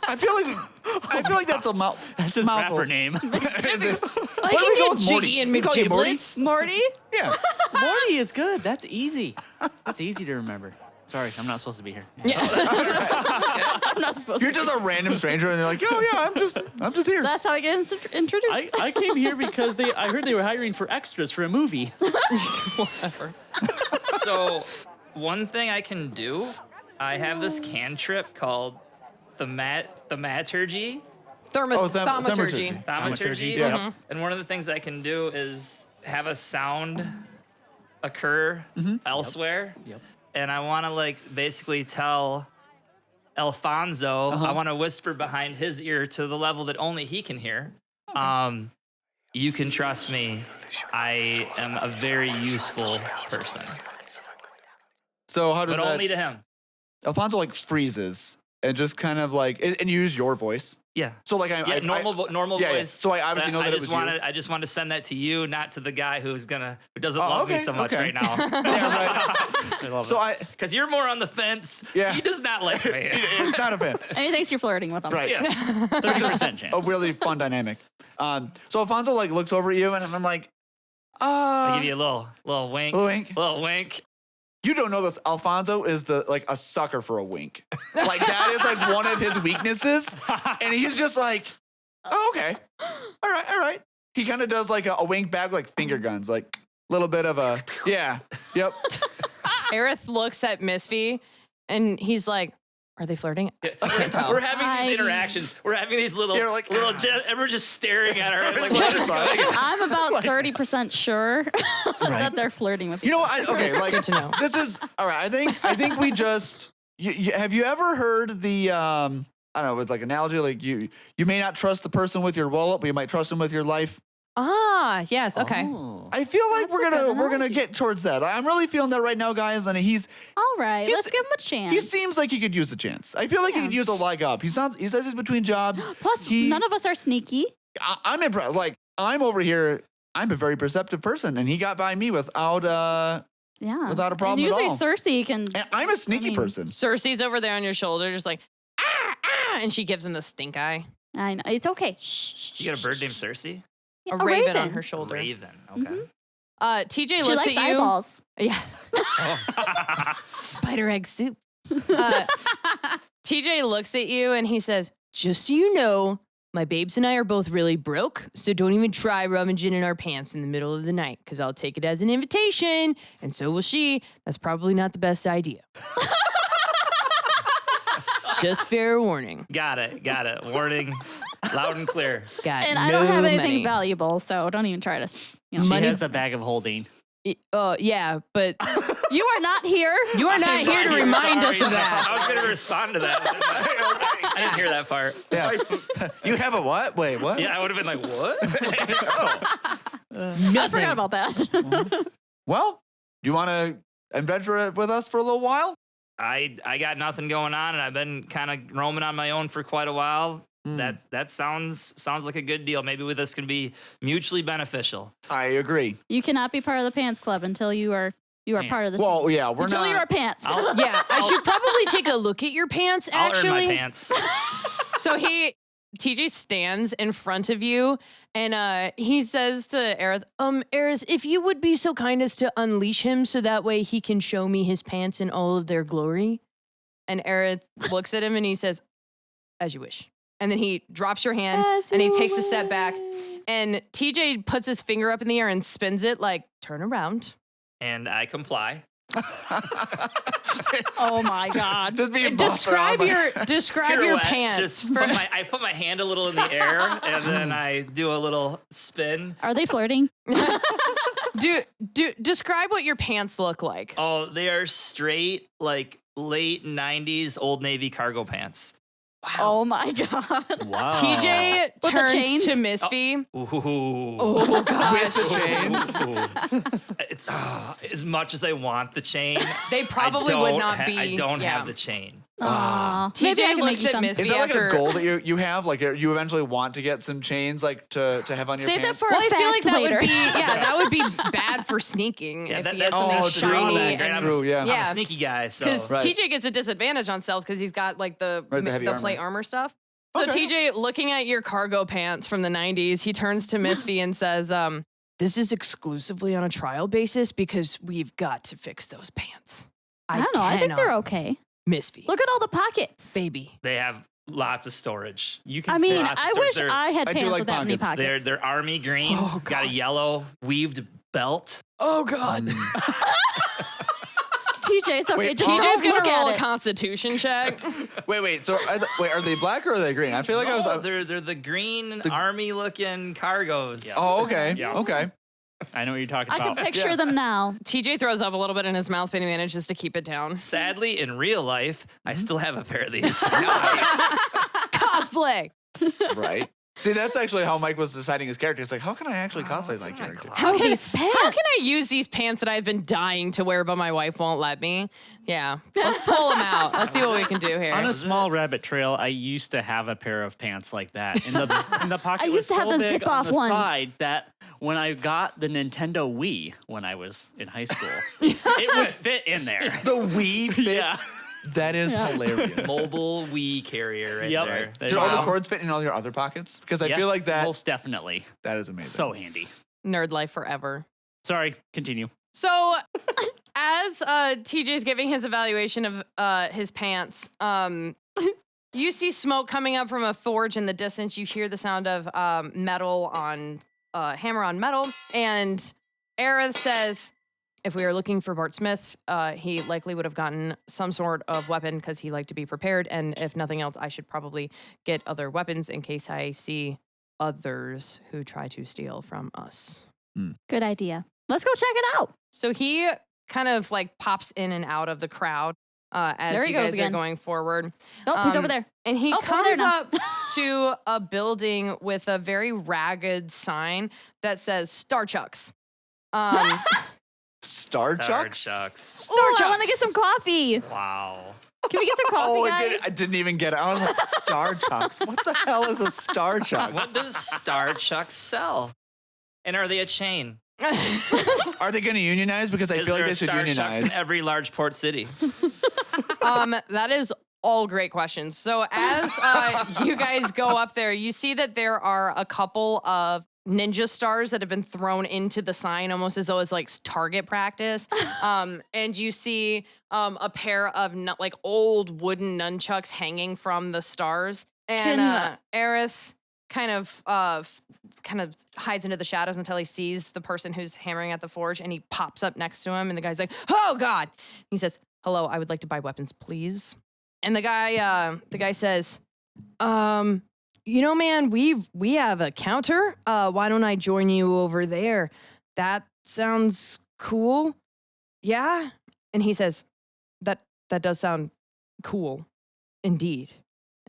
Speaker 4: I feel like that's a
Speaker 3: That's his
Speaker 4: mouthful.
Speaker 3: rapper name.
Speaker 1: I
Speaker 4: Why don't
Speaker 1: can
Speaker 4: we go
Speaker 1: get
Speaker 4: with Morty?
Speaker 1: jiggy and
Speaker 4: We call you Morty?
Speaker 1: McGibblets.
Speaker 2: Morty?
Speaker 4: Yeah.
Speaker 3: Morty is good. That's easy. That's easy to remember. Sorry, I'm not supposed to be here.
Speaker 2: I'm not supposed
Speaker 4: You're
Speaker 2: to.
Speaker 4: just a random stranger, and they're like, "Oh yeah, I'm just here."
Speaker 2: That's how I get introduced.
Speaker 3: I came here because I heard they were hiring for extras for a movie.
Speaker 1: Whatever.
Speaker 5: So, one thing I can do, I have this cantrip called thaumaturgy.
Speaker 1: Thaumaturgy.
Speaker 5: Thaumaturgy.
Speaker 4: Yeah.
Speaker 5: And one of the things I can do is have a sound occur elsewhere.
Speaker 3: Yep.
Speaker 5: And I want to basically tell Alfonzo, I want to whisper behind his ear to the level that only he can hear. You can trust me. I am a very useful person.
Speaker 4: So how does
Speaker 5: But
Speaker 4: that?
Speaker 5: only to him.
Speaker 4: Alfonso like freezes and just kind of like, and you use your voice.
Speaker 5: Yeah.
Speaker 4: So like
Speaker 5: normal
Speaker 4: yeah,
Speaker 5: voice.
Speaker 4: yeah. So I obviously know that it was you.
Speaker 5: I just wanted to send that to you, not to the guy who doesn't love me so much
Speaker 4: okay.
Speaker 5: right now.
Speaker 4: Yeah, right. So
Speaker 5: Because you're more on the fence.
Speaker 4: Yeah.
Speaker 5: He does not like me.
Speaker 4: not a fan.
Speaker 2: And he thinks you're flirting with him.
Speaker 4: Right.
Speaker 5: Yeah.
Speaker 3: 30% chance.
Speaker 4: A really fun dynamic. So Alfonso like looks over at you and I'm like,
Speaker 5: I give you a little wink.
Speaker 4: Little wink. You don't know this. Alfonso is a sucker for a wink. Like that is like one of his weaknesses. And he's just like, oh, okay. All right. He kind of does like a wink back, like finger guns, like a little bit of a, yeah. Yep.
Speaker 1: Aerith looks at Misphi and he's like, are they flirting? I can't tell.
Speaker 5: We're having these interactions. We're having these little, everyone's just staring at her. Like, what is
Speaker 2: I'm about 30% sure that they're flirting with
Speaker 4: You know what?
Speaker 1: Good to know.
Speaker 4: This is, all right, I think we just, have you ever heard the, I don't know, it's like analogy, like you may not trust the person with your wallet, but you might trust them with your life.
Speaker 1: Ah, yes. Okay.
Speaker 3: Oh.
Speaker 4: I feel like
Speaker 2: That's a good
Speaker 4: we're gonna
Speaker 2: analogy.
Speaker 4: get towards that. I'm really feeling that right now, guys. And
Speaker 2: All right,
Speaker 4: he's-
Speaker 2: let's give him a chance.
Speaker 4: he seems like he could use a chance. I feel like he
Speaker 2: Yeah.
Speaker 4: could use a leg up. He says he's between jobs.
Speaker 2: Plus, none of us are sneaky.
Speaker 4: I'm impressed. Like I'm over here. I'm a very perceptive person, and he got by me without
Speaker 2: Yeah.
Speaker 4: without a problem
Speaker 2: and
Speaker 4: at
Speaker 2: usually
Speaker 4: all.
Speaker 2: Cersei can.
Speaker 4: And I'm a sneaky person.
Speaker 1: Cersei's over there on your shoulder, just like, and she gives him the stink eye.
Speaker 2: I know. It's okay. Shh.
Speaker 5: You got a bird named Cersei?
Speaker 1: A raven on her shoulder.
Speaker 5: Raven. Okay.
Speaker 1: TJ
Speaker 2: She
Speaker 1: looks
Speaker 2: likes
Speaker 1: at you.
Speaker 2: eyeballs.
Speaker 1: Yeah. Spider egg soup. TJ looks at you and he says, just so you know, my babes and I are both really broke, so don't even try rummaging in our pants in the middle of the night, because I'll take it as an invitation, and so will she. That's probably not the best idea. Just fair warning.
Speaker 5: Got it. Warning, loud and clear.
Speaker 1: Got
Speaker 2: And I don't have anything
Speaker 1: money.
Speaker 2: valuable, so don't even try to.
Speaker 3: She
Speaker 1: Money-
Speaker 3: has a bag of holding.
Speaker 1: Yeah, but
Speaker 2: You are not here.
Speaker 1: you are not here to remind us of that.
Speaker 5: I was going to respond to that. I didn't hear that part.
Speaker 4: Yeah. You have a what? Wait, what?
Speaker 5: Yeah, I would have been like, what?
Speaker 2: I forgot about that.
Speaker 4: Well, do you want to adventure with us for a little while?
Speaker 5: I got nothing going on, and I've been kind of roaming on my own for quite a while. That sounds like a good deal. Maybe this can be mutually beneficial.
Speaker 4: I agree.
Speaker 2: You cannot be part of the pants club until you are part of the.
Speaker 4: Well, yeah, we're
Speaker 2: until
Speaker 4: not.
Speaker 2: you are pants.
Speaker 1: Yeah, I should probably take a look at your pants,
Speaker 5: I'll
Speaker 1: actually.
Speaker 5: earn my pants.
Speaker 1: So TJ stands in front of you and he says to Aerith, Aerith, if you would be so kind as to unleash him so that way he can show me his pants in all of their glory. And Aerith looks at him and he says, as you wish. And then he drops your hand and he takes a step back. And TJ puts his finger up in the air and spins it like, turn around.
Speaker 5: And I comply.
Speaker 2: Oh my God.
Speaker 4: Just being
Speaker 1: Describe your
Speaker 5: Pirouette.
Speaker 1: pants.
Speaker 5: Just I put my hand a little in the air, and then I do a little spin.
Speaker 2: Are they flirting?
Speaker 1: Describe what your pants look like.
Speaker 5: Oh, they are straight, like late 90s Old Navy cargo pants.
Speaker 2: Oh my God.
Speaker 3: Wow.
Speaker 1: TJ
Speaker 2: the
Speaker 1: turns
Speaker 2: chains?
Speaker 1: to Misphi.
Speaker 5: Ooh.
Speaker 1: Oh gosh.
Speaker 4: With the chains.
Speaker 5: It's as much as I want the chain.
Speaker 1: They probably would not be.
Speaker 5: I don't
Speaker 1: yeah.
Speaker 5: have the chain.
Speaker 2: Aw. Maybe I
Speaker 1: TJ
Speaker 2: can
Speaker 1: looks
Speaker 2: make you
Speaker 1: at
Speaker 2: some.
Speaker 1: Misphi
Speaker 4: Is that like
Speaker 1: after.
Speaker 4: a goal that you have? Like you eventually want to get some chains like to have on your
Speaker 2: Save that
Speaker 4: pants?
Speaker 2: for
Speaker 1: Well,
Speaker 2: a
Speaker 1: I feel like
Speaker 2: fact
Speaker 1: that
Speaker 2: later.
Speaker 1: would be that would be bad for sneaking
Speaker 5: Yeah,
Speaker 1: if he
Speaker 5: that's
Speaker 1: has something
Speaker 4: true.
Speaker 1: shiny.
Speaker 4: Oh,
Speaker 1: And,
Speaker 4: true, yeah.
Speaker 5: I'm
Speaker 1: Yeah.
Speaker 5: a sneaky guy, so
Speaker 1: Because
Speaker 4: Right.
Speaker 1: TJ gets a disadvantage on stealth because he's got like the
Speaker 4: heavy
Speaker 1: plate armor stuff. So
Speaker 4: Okay.
Speaker 1: TJ, looking at your cargo pants from the 90s, he turns to Misphi and says, this is exclusively on a trial basis because we've got to fix those pants.
Speaker 2: I don't know. I think they're okay.
Speaker 1: Misphi.
Speaker 2: Look at all the pockets.
Speaker 1: Baby.
Speaker 5: they have lots of storage.
Speaker 3: You can
Speaker 2: I mean,
Speaker 5: lots of
Speaker 2: I
Speaker 5: storage.
Speaker 2: wish I had
Speaker 4: I do
Speaker 2: pants
Speaker 4: like
Speaker 2: with that many
Speaker 4: pockets.
Speaker 2: pockets.
Speaker 5: They're army green,
Speaker 1: Oh,
Speaker 5: got a yellow weaved belt.
Speaker 1: Oh, God.
Speaker 2: TJ, it's okay.
Speaker 4: Wait,
Speaker 2: Just
Speaker 1: TJ's
Speaker 2: look
Speaker 1: gonna roll
Speaker 2: at
Speaker 1: a
Speaker 2: it.
Speaker 1: constitution check.
Speaker 4: Wait. So are they black or are they green? I feel like I was.
Speaker 5: No, they're the green army looking cargos.
Speaker 4: Oh, okay.
Speaker 3: Yeah.
Speaker 4: Okay.
Speaker 3: I know what you're talking
Speaker 2: I can
Speaker 3: about.
Speaker 2: picture them now.
Speaker 1: TJ throws up a little bit in his mouth, but he manages to keep it down.
Speaker 5: Sadly, in real life, I still have a pair of these.
Speaker 1: Cosplay.
Speaker 4: Right. See, that's actually how Mike was deciding his character. It's like, how can I actually cosplay my character?
Speaker 1: How can
Speaker 2: These pants.
Speaker 1: I use these pants that I've been dying to wear, but my wife won't let me? Yeah, let's pull them out. Let's see what we can do here.
Speaker 3: On a small rabbit trail, I used to have a pair of pants like that. And the pocket
Speaker 2: I
Speaker 3: was
Speaker 2: used to have
Speaker 3: so
Speaker 2: the
Speaker 3: big
Speaker 2: zip-off
Speaker 3: on the
Speaker 2: ones.
Speaker 3: side that when I got the Nintendo Wii when I was in high school, it would fit in there.
Speaker 4: The Wii fit.
Speaker 3: Yeah.
Speaker 4: That is hilarious.
Speaker 5: Mobile Wii carrier right there.
Speaker 3: There
Speaker 4: Do
Speaker 3: you
Speaker 4: all the
Speaker 3: go.
Speaker 4: cords fit in all your other pockets? Because I
Speaker 3: Yeah,
Speaker 4: feel like that
Speaker 3: most definitely.
Speaker 4: that is amazing.
Speaker 3: So handy.
Speaker 1: Nerd life forever.
Speaker 3: Sorry, continue.
Speaker 1: So, as TJ's giving his evaluation of his pants, you see smoke coming up from a forge in the distance. You hear the sound of metal on hammer on metal, and Aerith says, if we are looking for Bart Smith, he likely would have gotten some sort of weapon because he liked to be prepared. And if nothing else, I should probably get other weapons in case I see others who try to steal from us.
Speaker 2: Good idea. Let's go check it out.
Speaker 1: So he kind of like pops in and out of the crowd as
Speaker 2: There he
Speaker 1: you
Speaker 2: goes
Speaker 1: guys
Speaker 2: again.
Speaker 1: are going forward.
Speaker 2: Oh, he's over there.
Speaker 1: And he
Speaker 2: Oh, over there
Speaker 1: comes
Speaker 2: now.
Speaker 1: up to a building with a very ragged sign that says Starchucks.
Speaker 4: Starchucks?
Speaker 5: Starchucks.
Speaker 2: Oh, I want to get some coffee.
Speaker 5: Wow.
Speaker 2: Can we get their coffee,
Speaker 4: Oh,
Speaker 2: guys?
Speaker 4: I didn't even get it. I was like, Starchucks. What the hell is a Starchucks?
Speaker 5: What does Starchucks sell? And are they a chain?
Speaker 4: Are they going to unionize? Because I
Speaker 5: Is
Speaker 4: feel like
Speaker 5: there
Speaker 4: they should
Speaker 5: Starchucks
Speaker 4: unionize.
Speaker 5: in every large port city?
Speaker 1: That is all great questions. So as you guys go up there, you see that there are a couple of ninja stars that have been thrown into the sign almost as though it's like target practice. And you see a pair of like old wooden nunchucks hanging from the stars. And Aerith kind of hides into the shadows until he sees the person who's hammering at the forge, and he pops up next to him, and the guy's like, "Oh God!" He says, "Hello, I would like to buy weapons, please." And the guy says, "You know, man, we have a counter. Why don't I join you over there? That sounds cool." Yeah, and he says, "That does sound cool, indeed."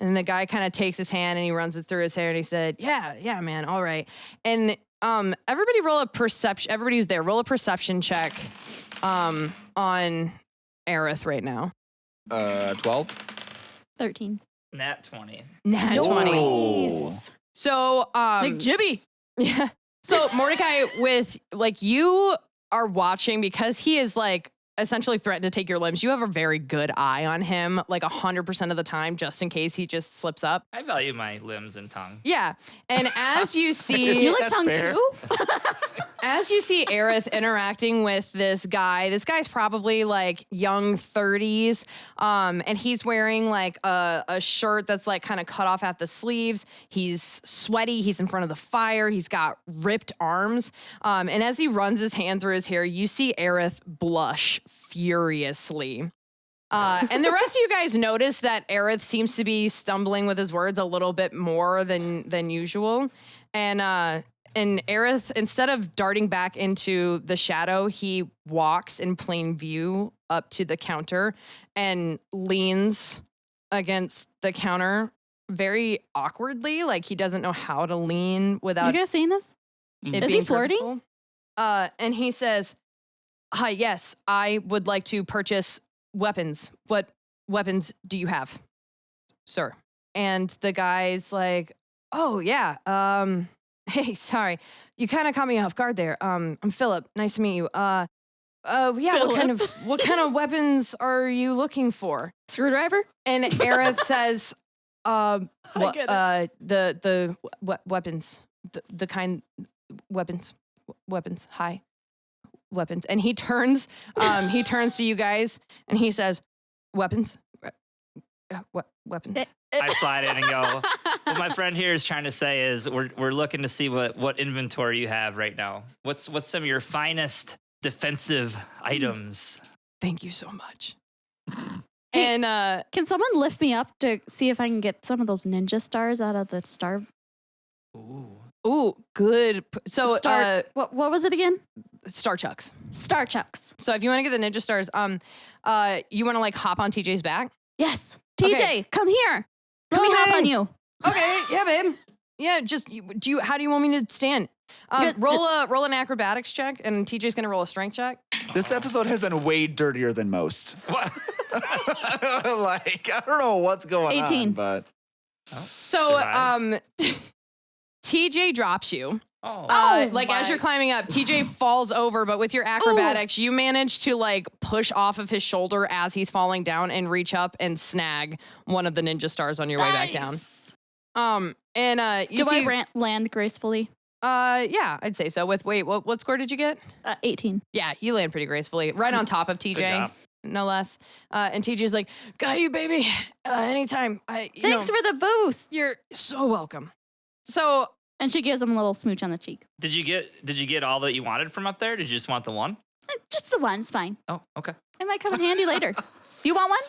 Speaker 1: And the guy kind of takes his hand and he runs it through his hair and he said, yeah, man, all right. And everybody roll a perception. Everybody who's there, roll a perception check on Aerith right now.
Speaker 4: 12?
Speaker 2: 13.
Speaker 5: Nat 20.
Speaker 1: Nat 20.
Speaker 2: Nice.
Speaker 1: So,
Speaker 2: Like Jibby.
Speaker 1: yeah. So Mordecai, with like you are watching because he is like essentially threatened to take your limbs. You have a very good eye on him, like 100% of the time, just in case he just slips up.
Speaker 5: I value my limbs and tongue.
Speaker 1: Yeah. And as you see,
Speaker 2: You like
Speaker 4: That's
Speaker 2: tongues
Speaker 4: fair.
Speaker 2: too?
Speaker 1: as you see Aerith interacting with this guy's probably like young 30s. And he's wearing like a shirt that's like kind of cut off at the sleeves. He's sweaty. He's in front of the fire. He's got ripped arms. And as he runs his hand through his hair, you see Aerith blush furiously. And the rest of you guys notice that Aerith seems to be stumbling with his words a little bit more than usual. And Aerith, instead of darting back into the shadow, he walks in plain view up to the counter and leans against the counter very awkwardly, like he doesn't know how to lean without
Speaker 2: You guys seen this?
Speaker 1: it
Speaker 2: Is he
Speaker 1: being
Speaker 2: flirting?
Speaker 1: purposeful. And he says, "Hi, yes, I would like to purchase weapons. What weapons do you have, sir?" And the guy's like, "Oh yeah, hey, sorry, you kind of caught me off guard there. I'm Philip. Nice to meet you. Yeah, what kind of weapons are you looking for?"
Speaker 2: Screwdriver?
Speaker 1: And Aerith says,
Speaker 2: get
Speaker 1: the weapons, the kind weapons, high weapons." And he turns to you guys and he says, "Weapons, weapons."
Speaker 5: I slide in and go, what my friend here is trying to say is we're looking to see what inventory you have right now. What's some of your finest defensive items?
Speaker 1: Thank you so much.
Speaker 2: Hey,
Speaker 1: And
Speaker 2: Can someone lift me up to see if I can get some of those ninja stars out of the star?
Speaker 5: Ooh.
Speaker 1: Ooh, good. So
Speaker 2: what was it again?
Speaker 1: Starchucks.
Speaker 2: Starchucks.
Speaker 1: So if you want to get the ninja stars, you want to like hop on TJ's back?
Speaker 2: Yes. TJ,
Speaker 1: Okay.
Speaker 2: come here. Let me hop on you.
Speaker 1: Okay, yeah, babe. Yeah, just how do you want me to stand? Roll an acrobatics check, and TJ's gonna roll a strength check.
Speaker 4: This episode has been way dirtier than most.
Speaker 5: What?
Speaker 4: Like, I don't know what's going
Speaker 2: 18.
Speaker 4: on, but
Speaker 1: So,
Speaker 5: Survive.
Speaker 1: TJ drops you.
Speaker 5: Oh.
Speaker 1: As you're climbing up, TJ falls over, but with your acrobatics, you manage to like push off of his shoulder as he's falling down and reach up and snag one of the ninja stars on your way back down.
Speaker 2: Do I land gracefully?
Speaker 1: Yeah, I'd say so. What score did you get?
Speaker 2: 18.
Speaker 1: Yeah, you land pretty gracefully, right on top of
Speaker 5: Good
Speaker 1: TJ,
Speaker 5: job.
Speaker 1: no less. And TJ's like, "Got you, baby. Anytime.
Speaker 2: Thanks for the boost.
Speaker 1: You're so welcome." So,
Speaker 2: And she gives him a little smooch on the cheek.
Speaker 5: Did you get all that you wanted from up there? Did you just want the one?
Speaker 2: Just the one's fine.
Speaker 5: Oh, okay.
Speaker 2: It might come in handy later. You want one?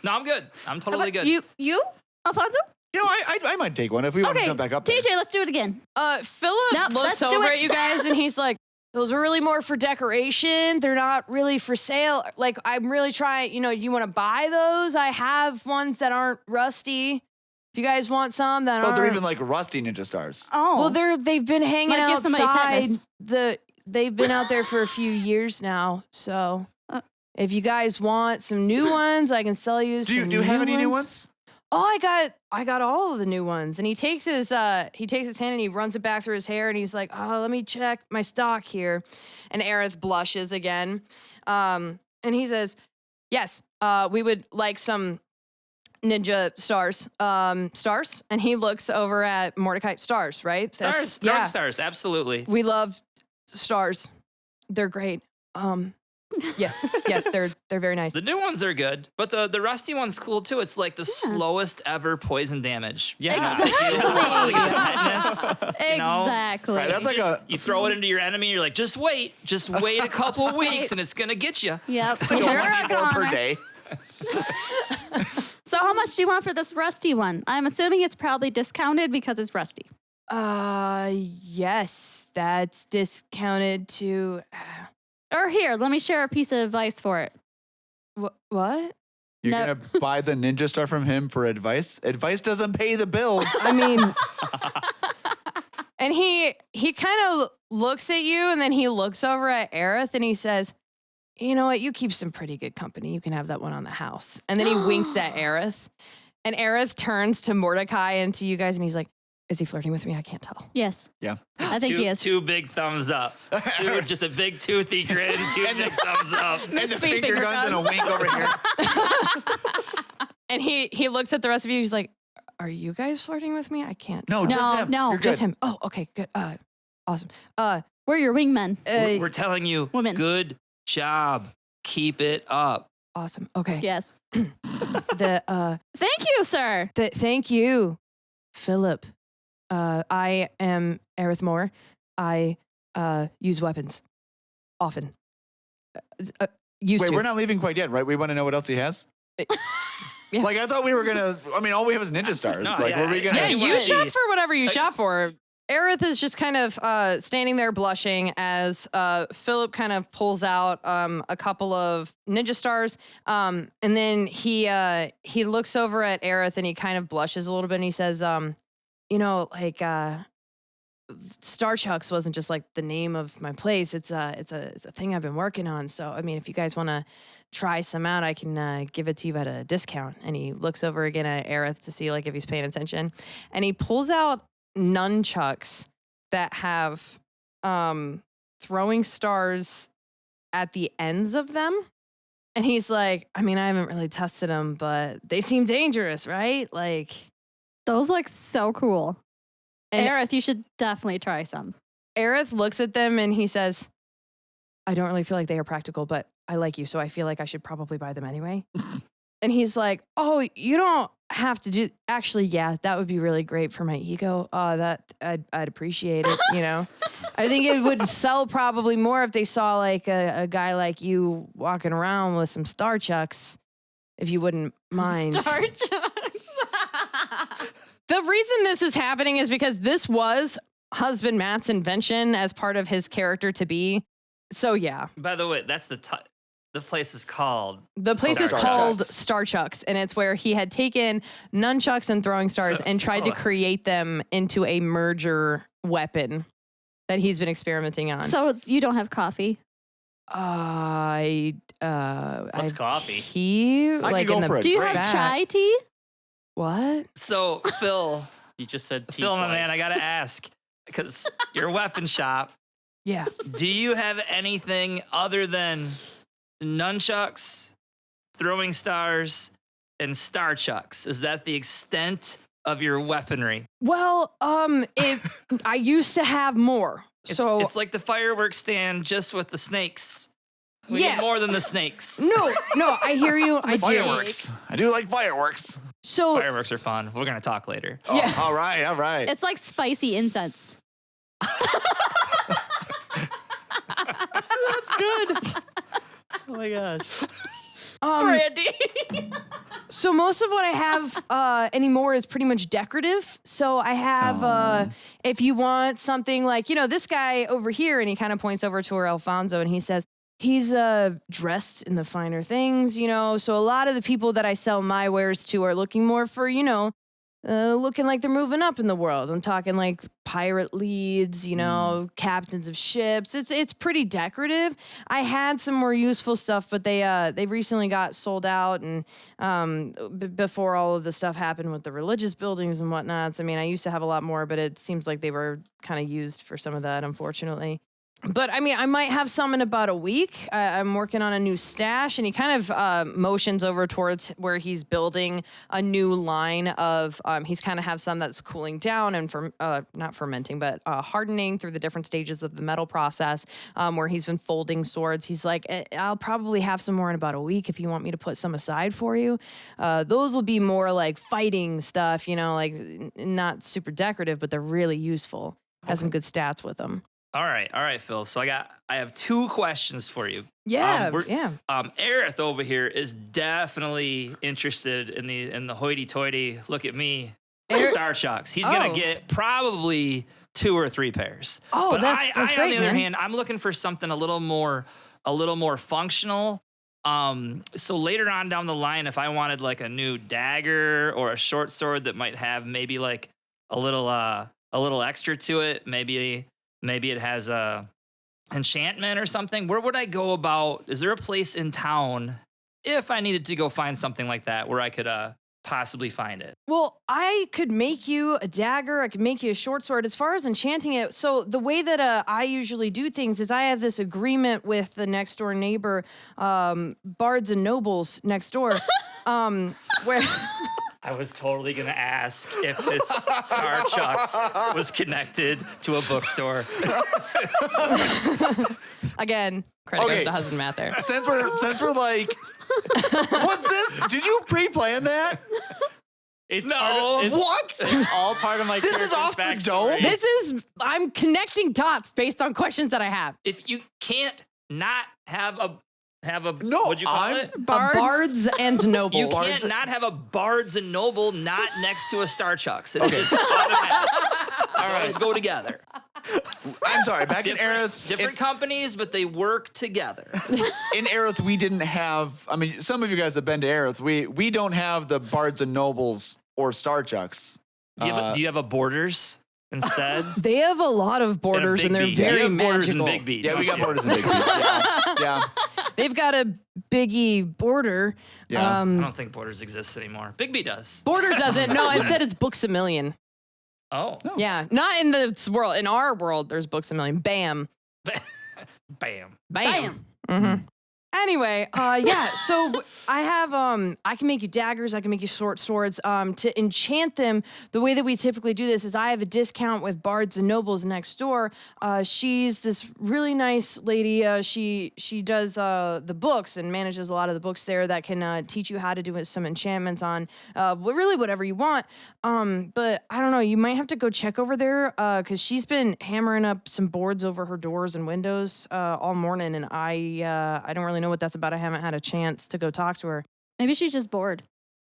Speaker 5: No, I'm good. I'm totally good.
Speaker 2: You, Alfonso?
Speaker 4: you know, I might take one if we want to jump back up there.
Speaker 2: TJ, let's do it again.
Speaker 1: Philip
Speaker 2: Nope,
Speaker 1: looks
Speaker 2: let's do
Speaker 1: over
Speaker 2: it.
Speaker 1: at you guys and he's like, "Those are really more for decoration. They're not really for sale. Like, I'm really trying, you want to buy those? I have ones that aren't rusty. If you guys want some that
Speaker 4: Oh,
Speaker 1: aren't."
Speaker 4: they're even like rusty ninja stars.
Speaker 2: Oh.
Speaker 1: Well, they've been hanging
Speaker 2: Might give somebody
Speaker 1: outside.
Speaker 2: tetanus.
Speaker 1: They've been out there for a few years now. So if you guys want some new ones, I can sell you some.
Speaker 4: Do you have any new ones?
Speaker 1: Oh, I got all of the new ones. And he takes his hand and he runs it back through his hair and he's like, "Oh, let me check my stock here." And Aerith blushes again. And he says, "Yes, we would like some ninja stars." Stars? And he looks over at Mordecai. Stars, right?
Speaker 5: Stars,
Speaker 1: Yeah.
Speaker 5: dark stars, absolutely.
Speaker 1: We love stars. They're great. Yes, they're very nice.
Speaker 5: The new ones are good, but the rusty one's cool too. It's like the slowest ever poison damage.
Speaker 3: Yeah.
Speaker 5: Like the tetanus, you know?
Speaker 2: Exactly.
Speaker 4: Right, that's like
Speaker 5: You throw it into your enemy, you're like, just wait a couple of weeks and it's gonna get you.
Speaker 2: Yep.
Speaker 4: like a
Speaker 2: You're
Speaker 4: 1d4 per
Speaker 2: gonna.
Speaker 4: day.
Speaker 2: So how much do you want for this rusty one? I'm assuming it's probably discounted because it's rusty.
Speaker 1: Yes, that's discounted to
Speaker 2: Or here, let me share a piece of advice for it.
Speaker 1: what?
Speaker 4: You're
Speaker 2: No.
Speaker 4: gonna buy the ninja star from him for advice. Advice doesn't pay the bills.
Speaker 1: I mean, and he kind of looks at you and then he looks over at Aerith and he says, "You know what? You keep some pretty good company. You can have that one on the house." And then he winks at Aerith. And Aerith turns to Mordecai and to you guys and he's like, "Is he flirting with me? I can't tell."
Speaker 2: Yes.
Speaker 4: Yeah.
Speaker 2: I think he is.
Speaker 5: Two big thumbs up. Just a big toothy grin, two big thumbs up.
Speaker 4: And the
Speaker 1: Misphi
Speaker 4: finger guns and a wink over here.
Speaker 1: And he looks at the rest of you. He's like, "Are you guys flirting with me? I can't
Speaker 4: No,
Speaker 1: tell."
Speaker 4: just him.
Speaker 2: no.
Speaker 4: You're
Speaker 1: Just
Speaker 4: good.
Speaker 1: him. Oh, okay, good. Awesome.
Speaker 2: We're your wingmen.
Speaker 5: We're telling you,
Speaker 2: Women.
Speaker 5: good job. Keep it up.
Speaker 1: Awesome. Okay.
Speaker 2: Yes.
Speaker 1: The
Speaker 2: Thank you, sir.
Speaker 1: thank you, Philip. I am Aerith Moore. I use weapons often. Used
Speaker 4: Wait,
Speaker 1: to.
Speaker 4: we're not leaving quite yet, right? We want to know what else he has.
Speaker 1: Yeah.
Speaker 4: Like I thought we were gonna. I mean, all we have is ninja stars.
Speaker 5: No,
Speaker 4: like,
Speaker 5: yeah,
Speaker 4: were we gonna?
Speaker 1: Yeah,
Speaker 5: Hey,
Speaker 1: you
Speaker 5: what?
Speaker 1: shop for whatever you shop for. Aerith is just kind of standing there blushing as Philip kind of pulls out a couple of ninja stars. And then he looks over at Aerith and he kind of blushes a little bit and he says, Starchucks wasn't just like the name of my place. It's a thing I've been working on. So, I mean, if you guys want to try some out, I can give it to you at a discount. And he looks over again at Aerith to see like if he's paying attention. And he pulls out nunchucks that have throwing stars at the ends of them. And he's like, I mean, I haven't really tested them, but they seem dangerous, right? Like,
Speaker 2: Those look so cool.
Speaker 1: And-
Speaker 2: Aerith, you should definitely try some.
Speaker 1: Aerith looks at them and he says, I don't really feel like they are practical, but I like you, so I feel like I should probably buy them anyway. And he's like, oh, you don't have to do, actually, yeah, that would be really great for my ego. That I'd appreciate it, you know? I think it would sell probably more if they saw like a guy like you walking around with some Starchucks, if you wouldn't mind.
Speaker 2: Starchucks.
Speaker 1: The reason this is happening is because this was husband Matt's invention as part of his character to be. So yeah.
Speaker 5: By the way, that's the place is called.
Speaker 1: The place is
Speaker 4: Starchucks.
Speaker 1: called Starchucks, and it's where he had taken nunchucks and throwing stars and tried to create them into a merger weapon that he's been experimenting on.
Speaker 2: So you don't have coffee?
Speaker 1: I
Speaker 3: What's coffee?
Speaker 1: Tea, like
Speaker 4: go
Speaker 1: in the
Speaker 4: for it.
Speaker 2: Do you
Speaker 4: Great.
Speaker 2: have
Speaker 1: back.
Speaker 2: chai tea?
Speaker 1: What?
Speaker 5: So Phil,
Speaker 3: You just said tea
Speaker 5: Phil, my
Speaker 3: twice.
Speaker 5: man, I gotta ask because your weapon shop.
Speaker 1: Yeah.
Speaker 5: Do you have anything other than nunchucks, throwing stars, and Starchucks? Is that the extent of your weaponry?
Speaker 1: Well, I used to have more.
Speaker 5: It's like the fireworks stand just with the snakes. We
Speaker 1: Yeah.
Speaker 5: need more than the snakes.
Speaker 1: no, I hear you. I do.
Speaker 4: Fireworks. I do like fireworks.
Speaker 1: So
Speaker 5: Fireworks are fun. We're gonna talk later.
Speaker 1: Yeah.
Speaker 4: All right.
Speaker 2: It's like spicy incense.
Speaker 3: Oh my gosh.
Speaker 2: Brandy.
Speaker 1: So most of what I have anymore is pretty much decorative. So I have, if you want something like, this guy over here, and he kind of points over to Alfonzo, and he says, he's dressed in the finer things, So a lot of the people that I sell my wares to are looking more for, looking like they're moving up in the world. I'm talking like pirate leads, captains of ships. It's pretty decorative. I had some more useful stuff, but they recently got sold out, and before all of the stuff happened with the religious buildings and whatnots. I mean, I used to have a lot more, but it seems like they were kind of used for some of that, unfortunately. But I mean, I might have some in about a week. I'm working on a new stash, and he kind of motions over towards where he's building a new line of. He's kind of have some that's cooling down and not fermenting, but hardening through the different stages of the metal process. Where he's been folding swords. He's like, I'll probably have some more in about a week if you want me to put some aside for you. Those will be more like fighting stuff, like not super decorative, but they're really useful. Has some good stats with them.
Speaker 5: All right, Phil. So I have two questions for you.
Speaker 1: Yeah,
Speaker 5: yeah. Aerith over here is definitely interested in the hoity-toity. Look at me, Starchucks. He's gonna get probably 2 or 3 pairs.
Speaker 1: Oh,
Speaker 5: but
Speaker 1: that's
Speaker 5: I,
Speaker 1: great,
Speaker 5: on the other
Speaker 1: man.
Speaker 5: hand, I'm looking for something a little more functional. So later on down the line, if I wanted like a new dagger or a short sword that might have maybe like a little extra to it, maybe it has a enchantment or something. Where would I go about? Is there a place in town if I needed to go find something like that where I could possibly find it?
Speaker 1: Well, I could make you a dagger. I could make you a short sword. As far as enchanting it, so the way that I usually do things is I have this agreement with the next door neighbor, bards and nobles next door, where.
Speaker 5: I was totally gonna ask if this Starchucks was connected to a bookstore.
Speaker 1: Again, credit goes to husband Matt there.
Speaker 4: Since we're like, what's this? Did you pre-plan that?
Speaker 3: It's
Speaker 5: No.
Speaker 4: What?
Speaker 3: It's all part of my
Speaker 4: This is
Speaker 3: character's
Speaker 4: off the
Speaker 3: backstory.
Speaker 4: dome?
Speaker 1: I'm connecting dots based on questions that I have.
Speaker 5: If you can't not have a
Speaker 4: No,
Speaker 5: what'd you call it?
Speaker 1: Bards and nobles.
Speaker 5: You can't not have a bards and noble not next to a Starchucks. It's just automatic. All right, go together.
Speaker 4: I'm sorry. Back in Aerith,
Speaker 5: Different companies, but they work together.
Speaker 4: in Aerith, we didn't have. I mean, some of you guys have been to Aerith. We don't have the bards and nobles or Starchucks.
Speaker 5: Do you have a borders instead?
Speaker 1: They have a lot of borders, and they're
Speaker 5: Big B.
Speaker 1: very
Speaker 5: You have borders
Speaker 1: magical.
Speaker 5: in Big B.
Speaker 4: Yeah, we got
Speaker 5: don't you?
Speaker 4: borders and big. Yeah.
Speaker 1: They've got a biggie border.
Speaker 4: Yeah.
Speaker 5: I don't think borders exists anymore. Big B does.
Speaker 1: Borders doesn't. No, it said it's books a million.
Speaker 5: Oh.
Speaker 1: Yeah, not in this world. In our world, there's books a million. Bam.
Speaker 5: Bam.
Speaker 1: Bam. Mm-hmm. Anyway, yeah. So I have I can make you daggers. I can make you short swords. To enchant them, the way that we typically do this is I have a discount with bards and nobles next door. She's this really nice lady. She does the books and manages a lot of the books there that can teach you how to do some enchantments on really whatever you want. But I don't know. You might have to go check over there because she's been hammering up some boards over her doors and windows all morning, and I don't really know what that's about. I haven't had a chance to go talk to her.
Speaker 2: Maybe she's just bored.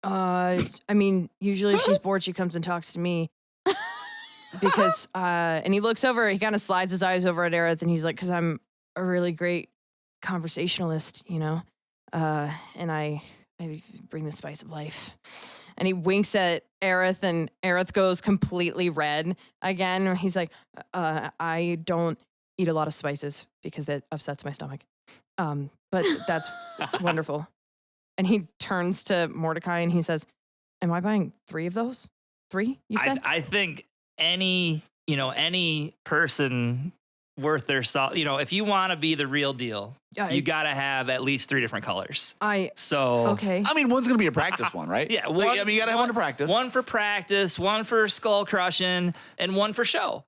Speaker 1: I mean, usually if she's bored, she comes and talks to me. because and he looks over, he kind of slides his eyes over at Aerith, and he's like, because I'm a really great conversationalist, and I bring the spice of life. And he winks at Aerith, and Aerith goes completely red again. He's like, I don't eat a lot of spices because that upsets my stomach. But that's wonderful. And he turns to Mordecai and he says, am I buying 3 of those? 3, you said?
Speaker 5: I think any person worth their salt, if you want to be the real deal, you got to have at least 3 different colors.
Speaker 1: Okay.
Speaker 4: I mean, one's going to be a practice one, right?
Speaker 5: Yeah.
Speaker 4: You got to have one to practice.
Speaker 5: One for practice, one for skull crushing, and one for show.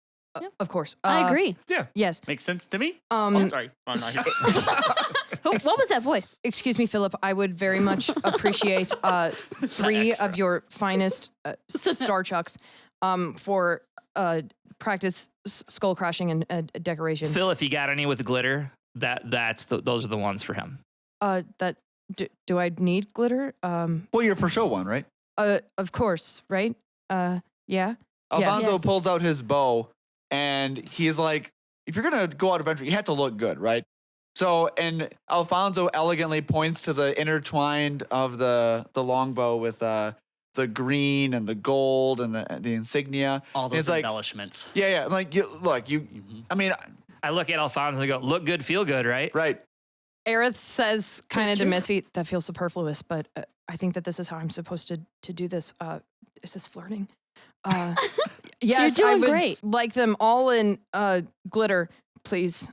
Speaker 1: Of course.
Speaker 2: I agree.
Speaker 4: Yeah.
Speaker 1: Yes.
Speaker 3: Makes sense to me. Sorry. I'm not here.
Speaker 2: What was that voice?
Speaker 1: Excuse me, Philip. I would very much appreciate 3 of your finest Starchucks for practice skull crashing and decoration.
Speaker 5: Phil, if you got any with glitter, those are the ones for him.
Speaker 1: Do I need glitter?
Speaker 4: Well, you're for show one, right?
Speaker 1: Of course, right? Yeah.
Speaker 4: Alfonso
Speaker 2: Yes.
Speaker 4: pulls out his bow, and he's like, if you're going to go out adventure, you have to look good, right? So, and Alfonso elegantly points to the intertwined of the longbow with the green and the gold and the insignia.
Speaker 3: All
Speaker 4: And
Speaker 3: those
Speaker 4: it's like,
Speaker 3: embellishments.
Speaker 4: yeah. Like, I mean,
Speaker 5: I look at Alfonso and go, look good, feel good, right?
Speaker 4: right.
Speaker 1: Aerith says kind of to
Speaker 4: true.
Speaker 1: Misphi, that feels superfluous, but I think that this is how I'm supposed to do this. Is this flirting? Yes,
Speaker 2: You're
Speaker 1: I
Speaker 2: doing
Speaker 1: would
Speaker 2: great.
Speaker 1: like them all in glitter, please.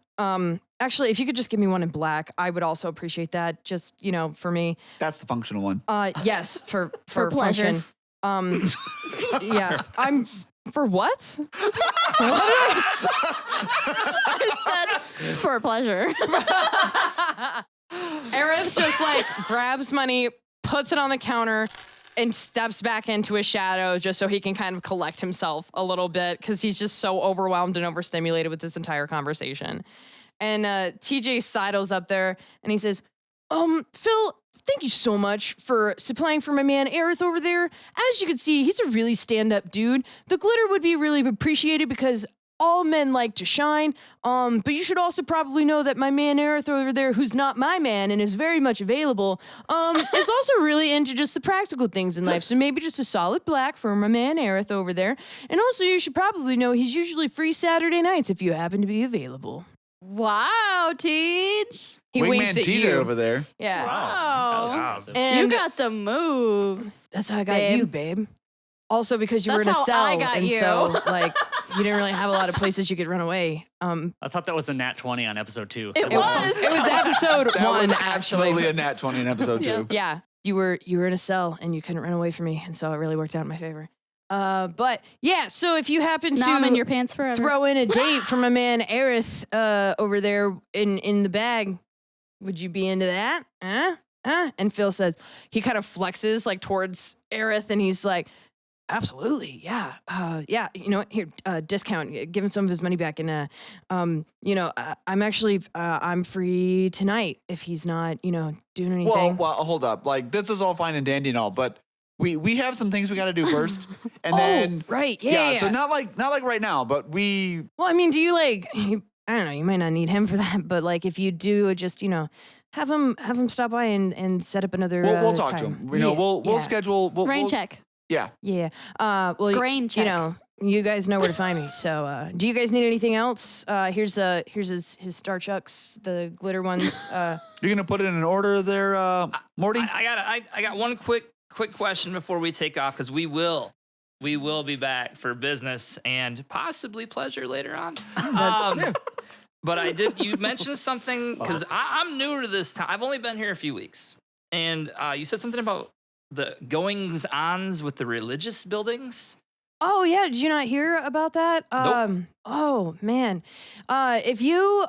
Speaker 1: Actually, if you could just give me one in black, I would also appreciate that. Just, for me.
Speaker 4: That's the functional one.
Speaker 1: Yes, for
Speaker 2: pleasure.
Speaker 1: function. Yeah, I'm for what?
Speaker 2: I said for pleasure.
Speaker 1: Aerith just grabs money, puts it on the counter, and steps back into his shadow just so he can kind of collect himself a little bit because he's just so overwhelmed and overstimulated with this entire conversation. And TJ sidles up there and he says, Phil, thank you so much for supplying for my man Aerith over there. As you can see, he's a really stand-up dude. The glitter would be really appreciated because all men like to shine. But you should also probably know that my man Aerith over there, who's not my man and is very much available, is also really into just the practical things in life. So maybe just a solid black for my man Aerith over there. And also you should probably know he's usually free Saturday nights if you happen to be available.
Speaker 2: Wow, Teach.
Speaker 1: He winks
Speaker 4: Wingman
Speaker 1: at
Speaker 4: TJ
Speaker 1: you.
Speaker 4: over there.
Speaker 1: Yeah.
Speaker 2: Wow.
Speaker 3: Awesome.
Speaker 1: And
Speaker 2: You got the moves.
Speaker 1: that's how I got
Speaker 2: babe.
Speaker 1: you, babe. Also because you were in a
Speaker 2: That's how
Speaker 1: cell,
Speaker 2: I got
Speaker 1: and
Speaker 2: you.
Speaker 1: so you didn't really have a lot of places you could run away.
Speaker 3: I thought that was a nat 20 on episode 2.
Speaker 2: It
Speaker 3: That's awesome.
Speaker 2: was.
Speaker 1: It was episode
Speaker 4: That
Speaker 1: 1,
Speaker 4: was
Speaker 1: actually.
Speaker 4: absolutely a nat 20 in episode 2.
Speaker 1: Yeah, you were in a cell and you couldn't run away from me, and so it really worked out in my favor. But yeah, so if you happen
Speaker 2: Now I'm in
Speaker 1: to
Speaker 2: your pants forever.
Speaker 1: throw in a date for my man Aerith over there in the bag, would you be into that? Huh? And Phil says, he kind of flexes towards Aerith, and he's like, absolutely, yeah. Yeah, here, discount, give him some of his money back. And, I'm actually, I'm free tonight if he's not, doing anything.
Speaker 4: Well, hold up. This is all fine and dandy and all, but we have some things we got to do first. And then,
Speaker 1: right, yeah.
Speaker 4: so not like right now, but we,
Speaker 1: Well, I mean, do you I don't know, you might not need him for that, but if you do, just, have him stop by and set up another
Speaker 4: we'll talk to
Speaker 1: time.
Speaker 4: him. We'll schedule.
Speaker 2: Rain check.
Speaker 4: Yeah.
Speaker 1: Yeah. Well,
Speaker 2: Grain check.
Speaker 1: you guys know where to find me. So, do you guys need anything else? Here's his Starchucks, the glitter ones.
Speaker 4: You're going to put it in an order there, Morty?
Speaker 5: I got one quick question before we take off, because we will be back for business and possibly pleasure later on. But you mentioned something, because I'm new to this town. I've only been here a few weeks, and you said something about the goings-ons with the religious buildings.
Speaker 1: Oh yeah, did you not hear about that?
Speaker 5: Nope.
Speaker 1: Oh man, if you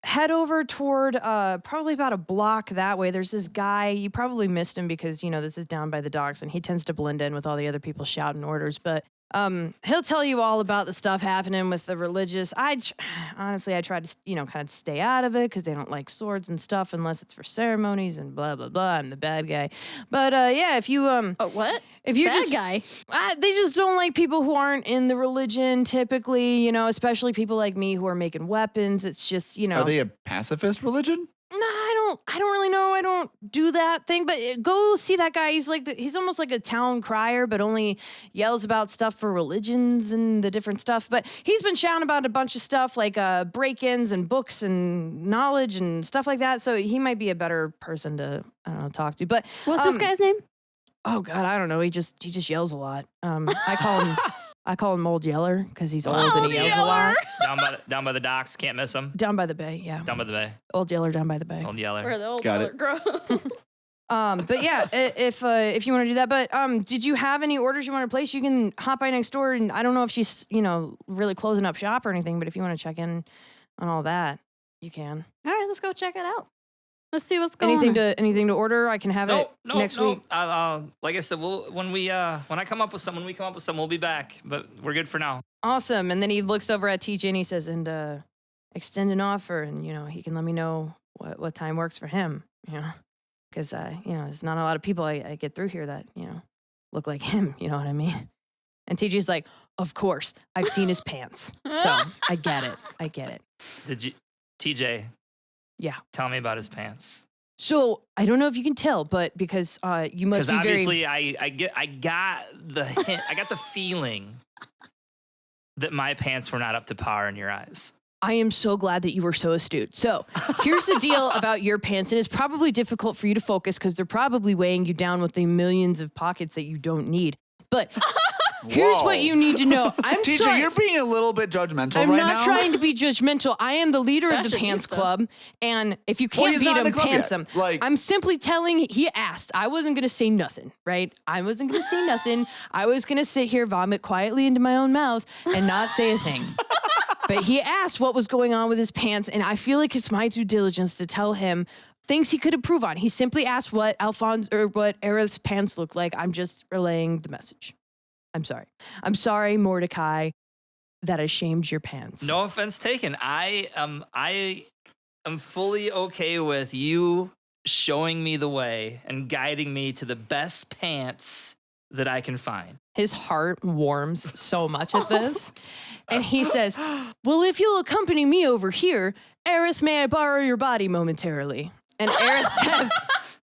Speaker 1: head over toward probably about a block that way, there's this guy. You probably missed him because this is down by the docks, and he tends to blend in with all the other people shouting orders. But He'll tell you all about the stuff happening with the religious. Honestly, I try to, kind of stay out of it because they don't like swords and stuff unless it's for ceremonies and blah, blah, blah. I'm the bad guy. But yeah, if you,
Speaker 2: what?
Speaker 1: if you're
Speaker 2: Bad
Speaker 1: just,
Speaker 2: guy.
Speaker 1: they just don't like people who aren't in the religion typically, especially people like me who are making weapons. It's just,
Speaker 4: Are they a pacifist religion?
Speaker 1: No, I don't really know. I don't do that thing, but go see that guy. He's almost like a town crier, but only yells about stuff for religions and the different stuff. But he's been shouting about a bunch of stuff like break-ins and books and knowledge and stuff like that. So he might be a better person to, talk to. But
Speaker 2: What's this guy's name?
Speaker 1: Oh God, I don't know. He just yells a lot. I call him Old Yeller because he's old and he yells a lot.
Speaker 5: Down by the docks, can't miss him.
Speaker 1: Down by the bay, yeah.
Speaker 5: Down by the bay.
Speaker 1: Old Yeller down by the bay.
Speaker 5: Old Yeller.
Speaker 2: Where the old
Speaker 4: Got
Speaker 2: Yeller
Speaker 4: it.
Speaker 2: grow.
Speaker 1: But yeah, if you want to do that, but did you have any orders you want to place? You can hop by next door, and I don't know if she's really closing up shop or anything, but if you want to check in on all that, you can.
Speaker 2: All right, let's go check it out. Let's see what's going on.
Speaker 1: Anything to order? I can have it next week.
Speaker 5: Like I said, when I come up with some, we'll be back. But we're good for now.
Speaker 1: Awesome. And then he looks over at TJ and he says, and extend an offer, and he can let me know what time works for him. Because there's not a lot of people I get through here that look like him. You know what I mean? And TJ's like, of course, I've seen his pants, so I get it.
Speaker 5: Did you, TJ?
Speaker 1: Yeah.
Speaker 5: Tell me about his pants.
Speaker 1: So I don't know if you can tell, but because you must be
Speaker 5: obviously
Speaker 1: very.
Speaker 5: I got the hint, I got the feeling that my pants were not up to par in your eyes.
Speaker 1: I am so glad that you were so astute. So here's the deal about your pants. And it's probably difficult for you to focus because they're probably weighing you down with the millions of pockets that you don't need. But here's what you need to know. I'm
Speaker 4: TJ,
Speaker 1: sorry.
Speaker 4: you're being a little bit judgmental
Speaker 1: I'm
Speaker 4: right
Speaker 1: not
Speaker 4: now.
Speaker 1: trying to be judgmental. I am the leader of the
Speaker 2: Fashionista.
Speaker 1: Pants Club. And if you
Speaker 4: Well,
Speaker 1: can't
Speaker 4: he's
Speaker 1: beat
Speaker 4: not in
Speaker 1: him,
Speaker 4: the club
Speaker 1: pants
Speaker 4: yet.
Speaker 1: him.
Speaker 4: Like-
Speaker 1: I'm simply telling, he asked. I wasn't going to say nothing, right? I wasn't going to say nothing. I was going to sit here, vomit quietly into my own mouth and not say a thing. But he asked what was going on with his pants, and I feel like it's my due diligence to tell him things he could improve on. He simply asked what what Aerith's pants looked like. I'm just relaying the message. I'm sorry. I'm sorry, Mordecai, that I shamed your pants.
Speaker 5: No offense taken. I am fully okay with you showing me the way and guiding me to the best pants that I can find.
Speaker 1: His heart warms so much at this. And he says, well, if you'll accompany me over here, Aerith, may I borrow your body momentarily? And Aerith says,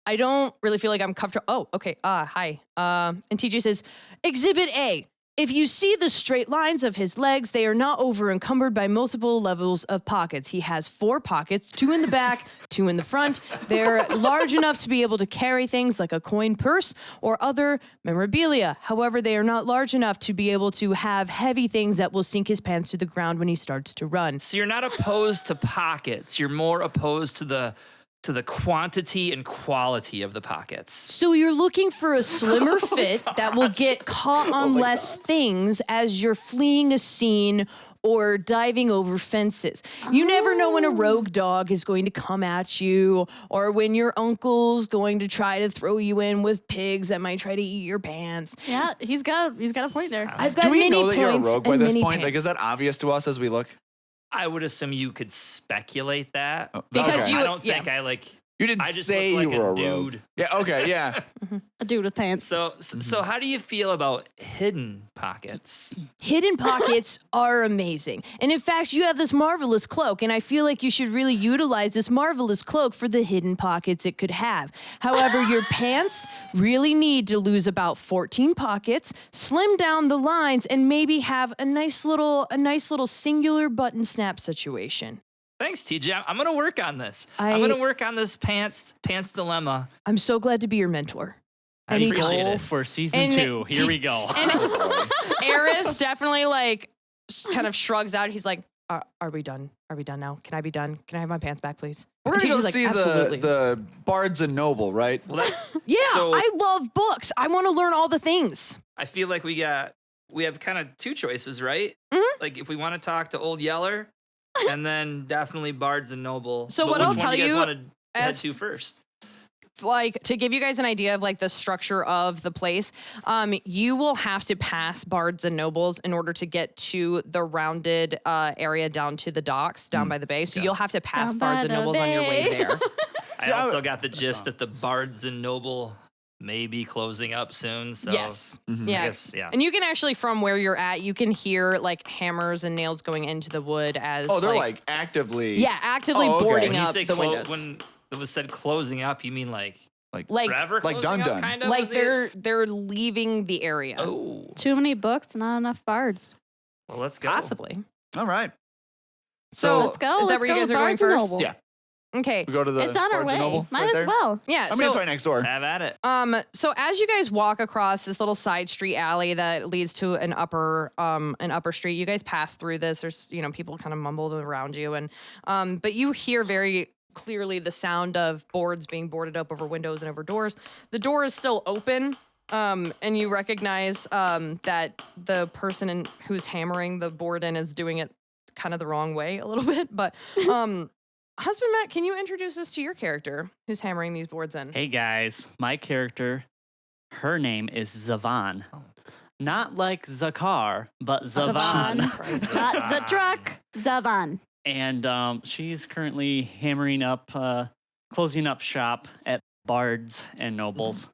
Speaker 1: I don't really feel like I'm comfortable. Oh, okay. Hi. And TJ says, Exhibit A. If you see the straight lines of his legs, they are not over encumbered by multiple levels of pockets. He has 4 pockets, 2 in the back, 2 in the front. They're large enough to be able to carry things like a coin purse or other memorabilia. However, they are not large enough to be able to have heavy things that will sink his pants to the ground when he starts to run.
Speaker 5: So you're not opposed to pockets. You're more opposed to the quantity and quality of the pockets.
Speaker 1: So you're looking for a slimmer fit that will get caught on less things as you're fleeing a scene or diving over fences. You never know when a rogue dog is going to come at you or when your uncle's going to try to throw you in with pigs that might try to eat your pants.
Speaker 2: Yeah, he's got a point there.
Speaker 1: I've got
Speaker 4: Do we
Speaker 1: many
Speaker 4: know that you're a
Speaker 1: points
Speaker 4: rogue by
Speaker 1: and
Speaker 4: this
Speaker 1: many
Speaker 4: point? Like, is
Speaker 1: pants.
Speaker 4: that obvious to us as we look?
Speaker 5: I would assume you could speculate that.
Speaker 1: Because
Speaker 4: okay.
Speaker 1: you-
Speaker 5: I don't
Speaker 1: yeah.
Speaker 5: think I like.
Speaker 4: You didn't
Speaker 5: I just
Speaker 4: say
Speaker 5: look
Speaker 4: you
Speaker 5: like
Speaker 4: were
Speaker 5: a
Speaker 4: a rogue.
Speaker 5: dude.
Speaker 4: Yeah, okay, yeah.
Speaker 2: A dude with pants.
Speaker 5: So how do you feel about hidden pockets?
Speaker 1: Hidden pockets are amazing. And in fact, you have this marvelous cloak, and I feel like you should really utilize this marvelous cloak for the hidden pockets it could have. However, your pants really need to lose about 14 pockets, slim down the lines, and maybe have a nice little singular button snap situation.
Speaker 5: Thanks, TJ. I'm gonna work on this.
Speaker 1: I-
Speaker 5: I'm gonna work on this pants dilemma.
Speaker 1: I'm so glad to be your mentor.
Speaker 5: I
Speaker 1: Anytime.
Speaker 5: appreciate
Speaker 3: Goal
Speaker 5: it.
Speaker 3: for season
Speaker 1: And-
Speaker 3: 2. Here we go.
Speaker 1: And Aerith definitely kind of shrugs out. He's like, are we done? Are we done now? Can I be done? Can I have my pants back, please?
Speaker 4: We're
Speaker 1: And
Speaker 4: gonna go
Speaker 1: TJ's like,
Speaker 4: see
Speaker 1: absolutely.
Speaker 4: the Bards and Noble, right?
Speaker 5: Well, that's
Speaker 1: Yeah,
Speaker 5: So
Speaker 1: I love books. I want to learn all the things.
Speaker 5: I feel like we have kind of 2 choices, right?
Speaker 1: Mhm.
Speaker 5: Like if we want to talk to Old Yeller, and then definitely Bards and Noble.
Speaker 1: So
Speaker 5: But
Speaker 1: what
Speaker 5: which
Speaker 1: I'll
Speaker 5: one
Speaker 1: tell
Speaker 5: do you
Speaker 1: you
Speaker 5: guys want to head
Speaker 1: as-
Speaker 5: to first?
Speaker 1: like to give you guys an idea of like the structure of the place, you will have to pass bards and nobles in order to get to the rounded area down to the docks down by the bay. So you'll have to pass
Speaker 2: Down
Speaker 1: bards
Speaker 2: by
Speaker 1: and
Speaker 2: the
Speaker 1: nobles on your way
Speaker 2: bay.
Speaker 1: there.
Speaker 5: I also got the gist that the bards and noble may be closing up soon. So
Speaker 1: Yes.
Speaker 5: I
Speaker 1: Yeah.
Speaker 5: guess, yeah.
Speaker 1: And you can actually, from where you're at, you can hear like hammers and nails going into the wood as.
Speaker 4: Oh, they're like actively.
Speaker 1: actively
Speaker 4: Oh, okay.
Speaker 1: boarding
Speaker 5: When you
Speaker 1: up
Speaker 5: say
Speaker 1: the windows.
Speaker 5: when it was said closing up, you mean like
Speaker 1: like
Speaker 5: forever
Speaker 4: like
Speaker 5: closing
Speaker 4: done.
Speaker 5: up, kind of?
Speaker 1: like
Speaker 5: Was it?
Speaker 1: they're leaving the area.
Speaker 5: Oh,
Speaker 2: Too many books, not enough bards.
Speaker 5: well, let's go.
Speaker 1: Possibly.
Speaker 4: All right.
Speaker 1: So
Speaker 2: Let's go.
Speaker 1: Is that
Speaker 2: Let's
Speaker 1: where you
Speaker 2: go
Speaker 1: guys
Speaker 2: to
Speaker 1: are going
Speaker 2: Barnes and
Speaker 1: first?
Speaker 2: Noble.
Speaker 4: Yeah.
Speaker 1: Okay.
Speaker 4: We go to the
Speaker 2: It's on our
Speaker 4: Barnes and
Speaker 2: way.
Speaker 4: Noble. It's
Speaker 2: Might
Speaker 4: right
Speaker 2: as
Speaker 4: there.
Speaker 2: well.
Speaker 1: Yeah.
Speaker 4: I mean, it's right next door.
Speaker 5: Have at it.
Speaker 1: So as you guys walk across this little side street alley that leads to an upper street, you guys pass through this. There's people kind of mumbled around you, and but you hear very clearly the sound of boards being boarded up over windows and over doors. The door is still open, and you recognize that the person who's hammering the board in is doing it kind of the wrong way a little bit, but Husband Matt, can you introduce us to your character who's hammering these boards in?
Speaker 3: Hey guys, my character, her name is Zavaan. Not like Zakar, but Zavaan.
Speaker 2: Not the truck. Zavaan.
Speaker 3: And she's currently hammering up, closing up shop at Bards and Nobles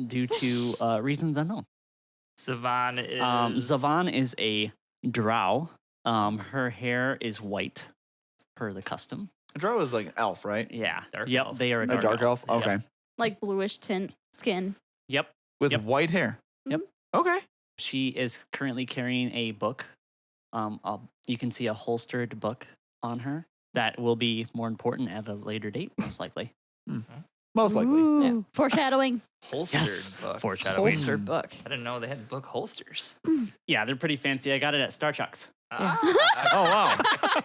Speaker 3: due to reasons unknown.
Speaker 5: Zavaan is.
Speaker 3: Zavaan is a drow. Her hair is white, per the custom.
Speaker 4: A drow is like an elf, right?
Speaker 3: Yeah.
Speaker 5: Dark
Speaker 3: Yep,
Speaker 5: elf.
Speaker 3: they are a
Speaker 4: A dark elf.
Speaker 3: Yep.
Speaker 4: Okay.
Speaker 2: Like bluish tint skin.
Speaker 3: Yep.
Speaker 4: With
Speaker 3: Yep.
Speaker 4: white hair.
Speaker 3: Yep.
Speaker 4: Okay.
Speaker 3: She is currently carrying a book. You can see a holstered book on her that will be more important at a later date, most likely.
Speaker 4: Most likely.
Speaker 2: Ooh.
Speaker 1: Yeah.
Speaker 2: Foreshadowing.
Speaker 5: Holstered
Speaker 3: Yes.
Speaker 5: book.
Speaker 3: Foreshadowing.
Speaker 1: Holstered book.
Speaker 5: I didn't know they had book holsters.
Speaker 3: Yeah, they're pretty fancy. I got it at Starchucks.
Speaker 4: Oh wow.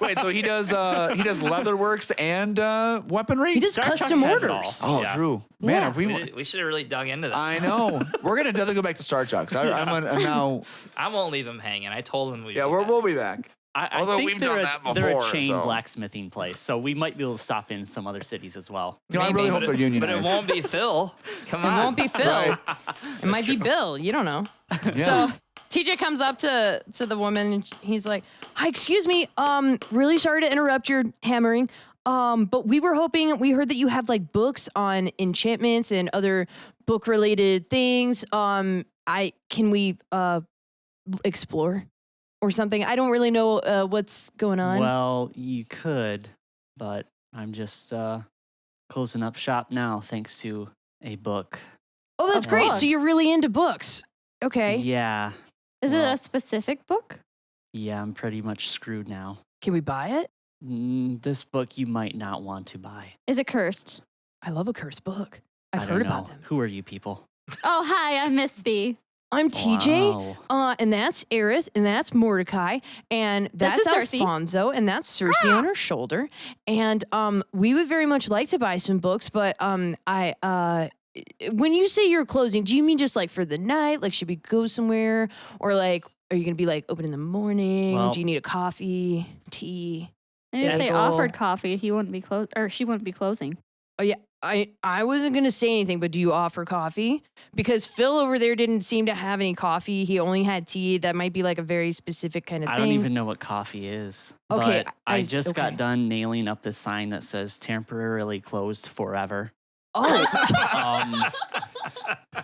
Speaker 4: Wait, so he does leatherworks and weaponry?
Speaker 1: He does
Speaker 3: Starchucks
Speaker 1: custom
Speaker 3: has it
Speaker 1: orders.
Speaker 3: all.
Speaker 4: Oh,
Speaker 3: Yeah.
Speaker 4: true. Man,
Speaker 1: Yeah.
Speaker 4: if
Speaker 5: We should have really dug into that.
Speaker 4: I know. We're gonna definitely go back to Starchucks. I'm now.
Speaker 5: I won't leave them hanging. I told them we'd
Speaker 4: Yeah,
Speaker 5: be back.
Speaker 4: we'll be back.
Speaker 3: I
Speaker 4: Although
Speaker 3: think
Speaker 4: we've
Speaker 3: they're
Speaker 4: done
Speaker 3: a,
Speaker 4: that
Speaker 3: they're
Speaker 4: before,
Speaker 3: a chain
Speaker 4: so-
Speaker 3: blacksmithing place, so we might be able to stop in some other cities as well.
Speaker 4: You know, I really
Speaker 1: Maybe.
Speaker 4: hope they're unionized.
Speaker 5: But it won't be Phil. Come
Speaker 1: It
Speaker 5: on.
Speaker 1: won't be Phil.
Speaker 4: Right.
Speaker 1: It might be Bill. You don't know.
Speaker 4: Yeah.
Speaker 1: So TJ comes up to the woman and he's like, "Hi, excuse me. Really sorry to interrupt your hammering. But we heard that you have like books on enchantments and other book related things. Can we explore or something? I don't really know what's going on."
Speaker 3: Well, you could, but I'm just closing up shop now thanks to a book.
Speaker 1: Oh, that's
Speaker 2: A
Speaker 1: great.
Speaker 2: book.
Speaker 1: So you're really into books. Okay.
Speaker 3: Yeah.
Speaker 2: Is it
Speaker 3: Well-
Speaker 2: a specific book?
Speaker 3: Yeah, I'm pretty much screwed now.
Speaker 1: Can we buy it?
Speaker 3: This book you might not want to buy.
Speaker 2: Is it cursed?
Speaker 1: I love a cursed book. I've
Speaker 3: I don't
Speaker 1: heard about
Speaker 3: know.
Speaker 1: them.
Speaker 3: Who are you people?
Speaker 2: Oh, hi, I'm Misphi.
Speaker 1: I'm TJ.
Speaker 3: Wow.
Speaker 1: And that's Aerith, and that's Mordecai, and that's
Speaker 2: This is Cersei.
Speaker 1: Alfonso, and that's Cersei on her shoulder. And we would very much like to buy some books, but when you say you're closing, do you mean just like for the night? Like, should we go somewhere, or like, are you gonna be like open in the morning?
Speaker 3: Well-
Speaker 1: Do you need a coffee, tea?
Speaker 2: Maybe if they
Speaker 1: Edible.
Speaker 2: offered coffee, he wouldn't be she wouldn't be closing.
Speaker 1: Oh yeah, I wasn't gonna say anything, but do you offer coffee? Because Phil over there didn't seem to have any coffee. He only had tea. That might be like a very specific kind of
Speaker 3: I
Speaker 1: thing.
Speaker 3: don't even know what coffee is.
Speaker 1: Okay,
Speaker 3: But I just
Speaker 1: okay.
Speaker 3: got done nailing up this sign that says temporarily closed forever.
Speaker 1: Oh,
Speaker 3: Um,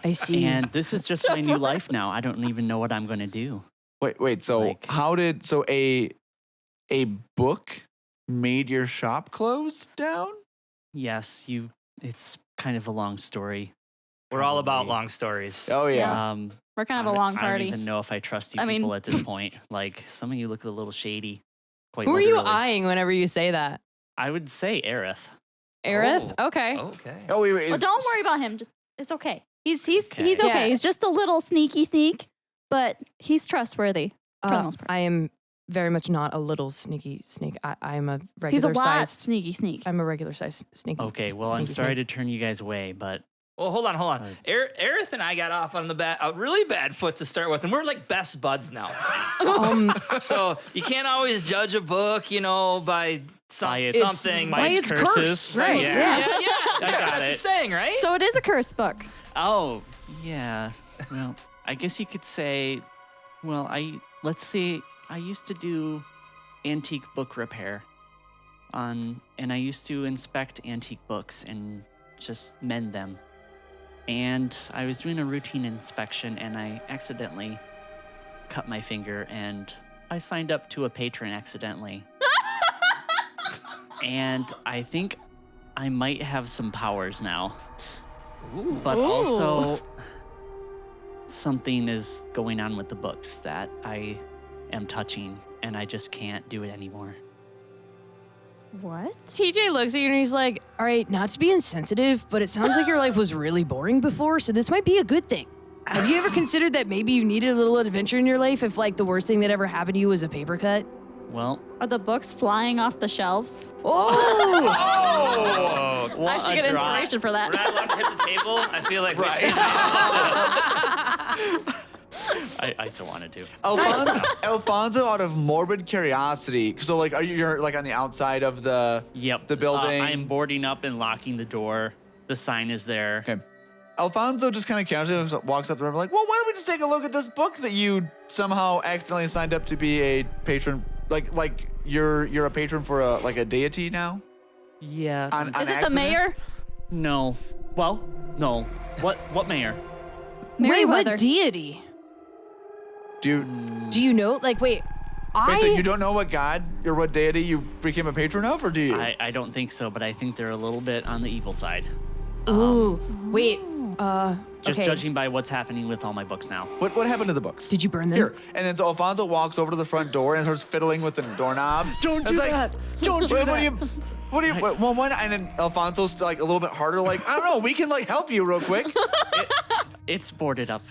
Speaker 1: I see.
Speaker 3: and this is just my new life now. I don't even know what I'm going to do.
Speaker 4: Wait. So
Speaker 3: Like-
Speaker 4: a book made your shop close down?
Speaker 3: Yes, it's kind of a long story.
Speaker 5: We're all about
Speaker 3: Probably.
Speaker 5: long stories.
Speaker 4: Oh yeah.
Speaker 2: We're kind of a
Speaker 3: I don't-
Speaker 2: long
Speaker 3: I
Speaker 2: party.
Speaker 3: don't even know if I trust you
Speaker 2: I mean-
Speaker 3: people at this point. Like, some of you look a little shady. Quite
Speaker 1: Who are you
Speaker 3: literally.
Speaker 1: eyeing whenever you say that?
Speaker 3: I would say Aerith.
Speaker 1: Aerith?
Speaker 5: Oh.
Speaker 1: Okay.
Speaker 5: Okay.
Speaker 4: Oh wait.
Speaker 2: Well, don't worry about him. Just it's okay. He's okay.
Speaker 1: Yeah.
Speaker 2: He's just a little sneak, but he's trustworthy for the most part.
Speaker 1: I am very much not a little sneaky snake. I am a
Speaker 2: He's a
Speaker 1: regular
Speaker 2: lot
Speaker 1: sized.
Speaker 2: sneak.
Speaker 1: I'm a regular sized sneaky.
Speaker 3: Okay, well, I'm
Speaker 1: sneaky
Speaker 3: sorry
Speaker 1: snake.
Speaker 3: to turn you guys away, but
Speaker 5: Well, hold on. Aerith and I got off on a really bad foot to start with, and we're like best buds now. So you can't always judge a book, by something.
Speaker 1: by its curse.
Speaker 3: curses.
Speaker 1: Right.
Speaker 5: Yeah.
Speaker 3: I got
Speaker 5: That's
Speaker 3: it.
Speaker 5: the saying, right?
Speaker 2: So it is a curse book.
Speaker 3: Oh, yeah. Well, I guess you could say, let's see, I used to do antique book repair and I used to inspect antique books and just mend them. And I was doing a routine inspection and I accidentally cut my finger and I signed up to a patron accidentally. And I think I might have some powers now.
Speaker 5: Ooh.
Speaker 3: But also, something is going on with the books that I am touching, and I just can't do it anymore.
Speaker 2: What?
Speaker 1: TJ looks at you and he's like, all right, not to be insensitive, but it sounds like your life was really boring before, so this might be a good thing. Have you ever considered that maybe you needed a little adventure in your life if, like, the worst thing that ever happened to you was a paper cut?
Speaker 3: Well,
Speaker 2: Are the books flying off the shelves?
Speaker 1: Oh!
Speaker 5: Oh,
Speaker 2: I should get inspiration for
Speaker 5: we're
Speaker 2: that.
Speaker 5: not allowed to hit the table. I feel like we
Speaker 3: I still wanted to.
Speaker 4: Alfonso, out of morbid curiosity, so like, you're like on the outside of the
Speaker 3: Yep.
Speaker 4: the building.
Speaker 3: I'm boarding up and locking the door. The sign is there.
Speaker 4: Okay. Alfonso just kind of casually walks up the room like, well, why don't we just take a look at this book that you somehow accidentally signed up to be a patron, like you're a patron for a deity now?
Speaker 3: Yeah.
Speaker 4: On
Speaker 2: Is it
Speaker 4: accident?
Speaker 2: the mayor?
Speaker 3: No. Well, no. What mayor?
Speaker 1: Wait,
Speaker 2: Merryweather.
Speaker 1: what deity?
Speaker 4: Do you,
Speaker 1: Do you know? Like, wait,
Speaker 4: wait, so you don't know what god or what deity you became a patron of, or do you?
Speaker 3: I don't think so, but I think they're a little bit on the evil side.
Speaker 1: Ooh, wait,
Speaker 3: Just
Speaker 1: okay.
Speaker 3: judging by what's happening with all my books now.
Speaker 4: What happened to the books?
Speaker 1: Did you burn them?
Speaker 4: Here. And then so Alfonso walks over to the front door and starts fiddling with the doorknob.
Speaker 3: Don't
Speaker 4: It's
Speaker 3: do
Speaker 4: like,
Speaker 3: that. Don't do
Speaker 4: What
Speaker 3: that.
Speaker 4: do you? What do you? Well, one, and then Alfonso's like a little bit harder. Like, I don't know. We can like help you real quick.
Speaker 3: It's boarded up.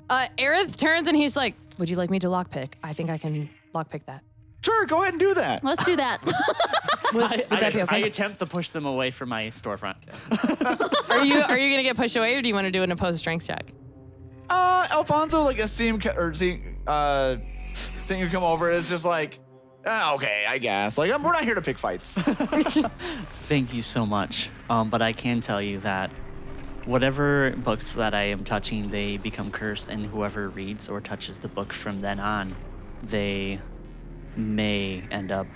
Speaker 1: Aerith turns and he's like, would you like me to lockpick? I think I can lockpick that.
Speaker 4: Sure, go ahead and do that.
Speaker 2: Let's do that.
Speaker 1: Would that be
Speaker 3: I
Speaker 1: okay?
Speaker 3: attempt to push them away from my storefront.
Speaker 1: Are you gonna get pushed away, or do you want to do an opposed strength check?
Speaker 4: Alfonso, like seeing you come over is just like, okay, I guess. Like, we're not here to pick fights.
Speaker 3: Thank you so much. But I can tell you that whatever books that I am touching, they become cursed, and whoever reads or touches the book from then on, they may end up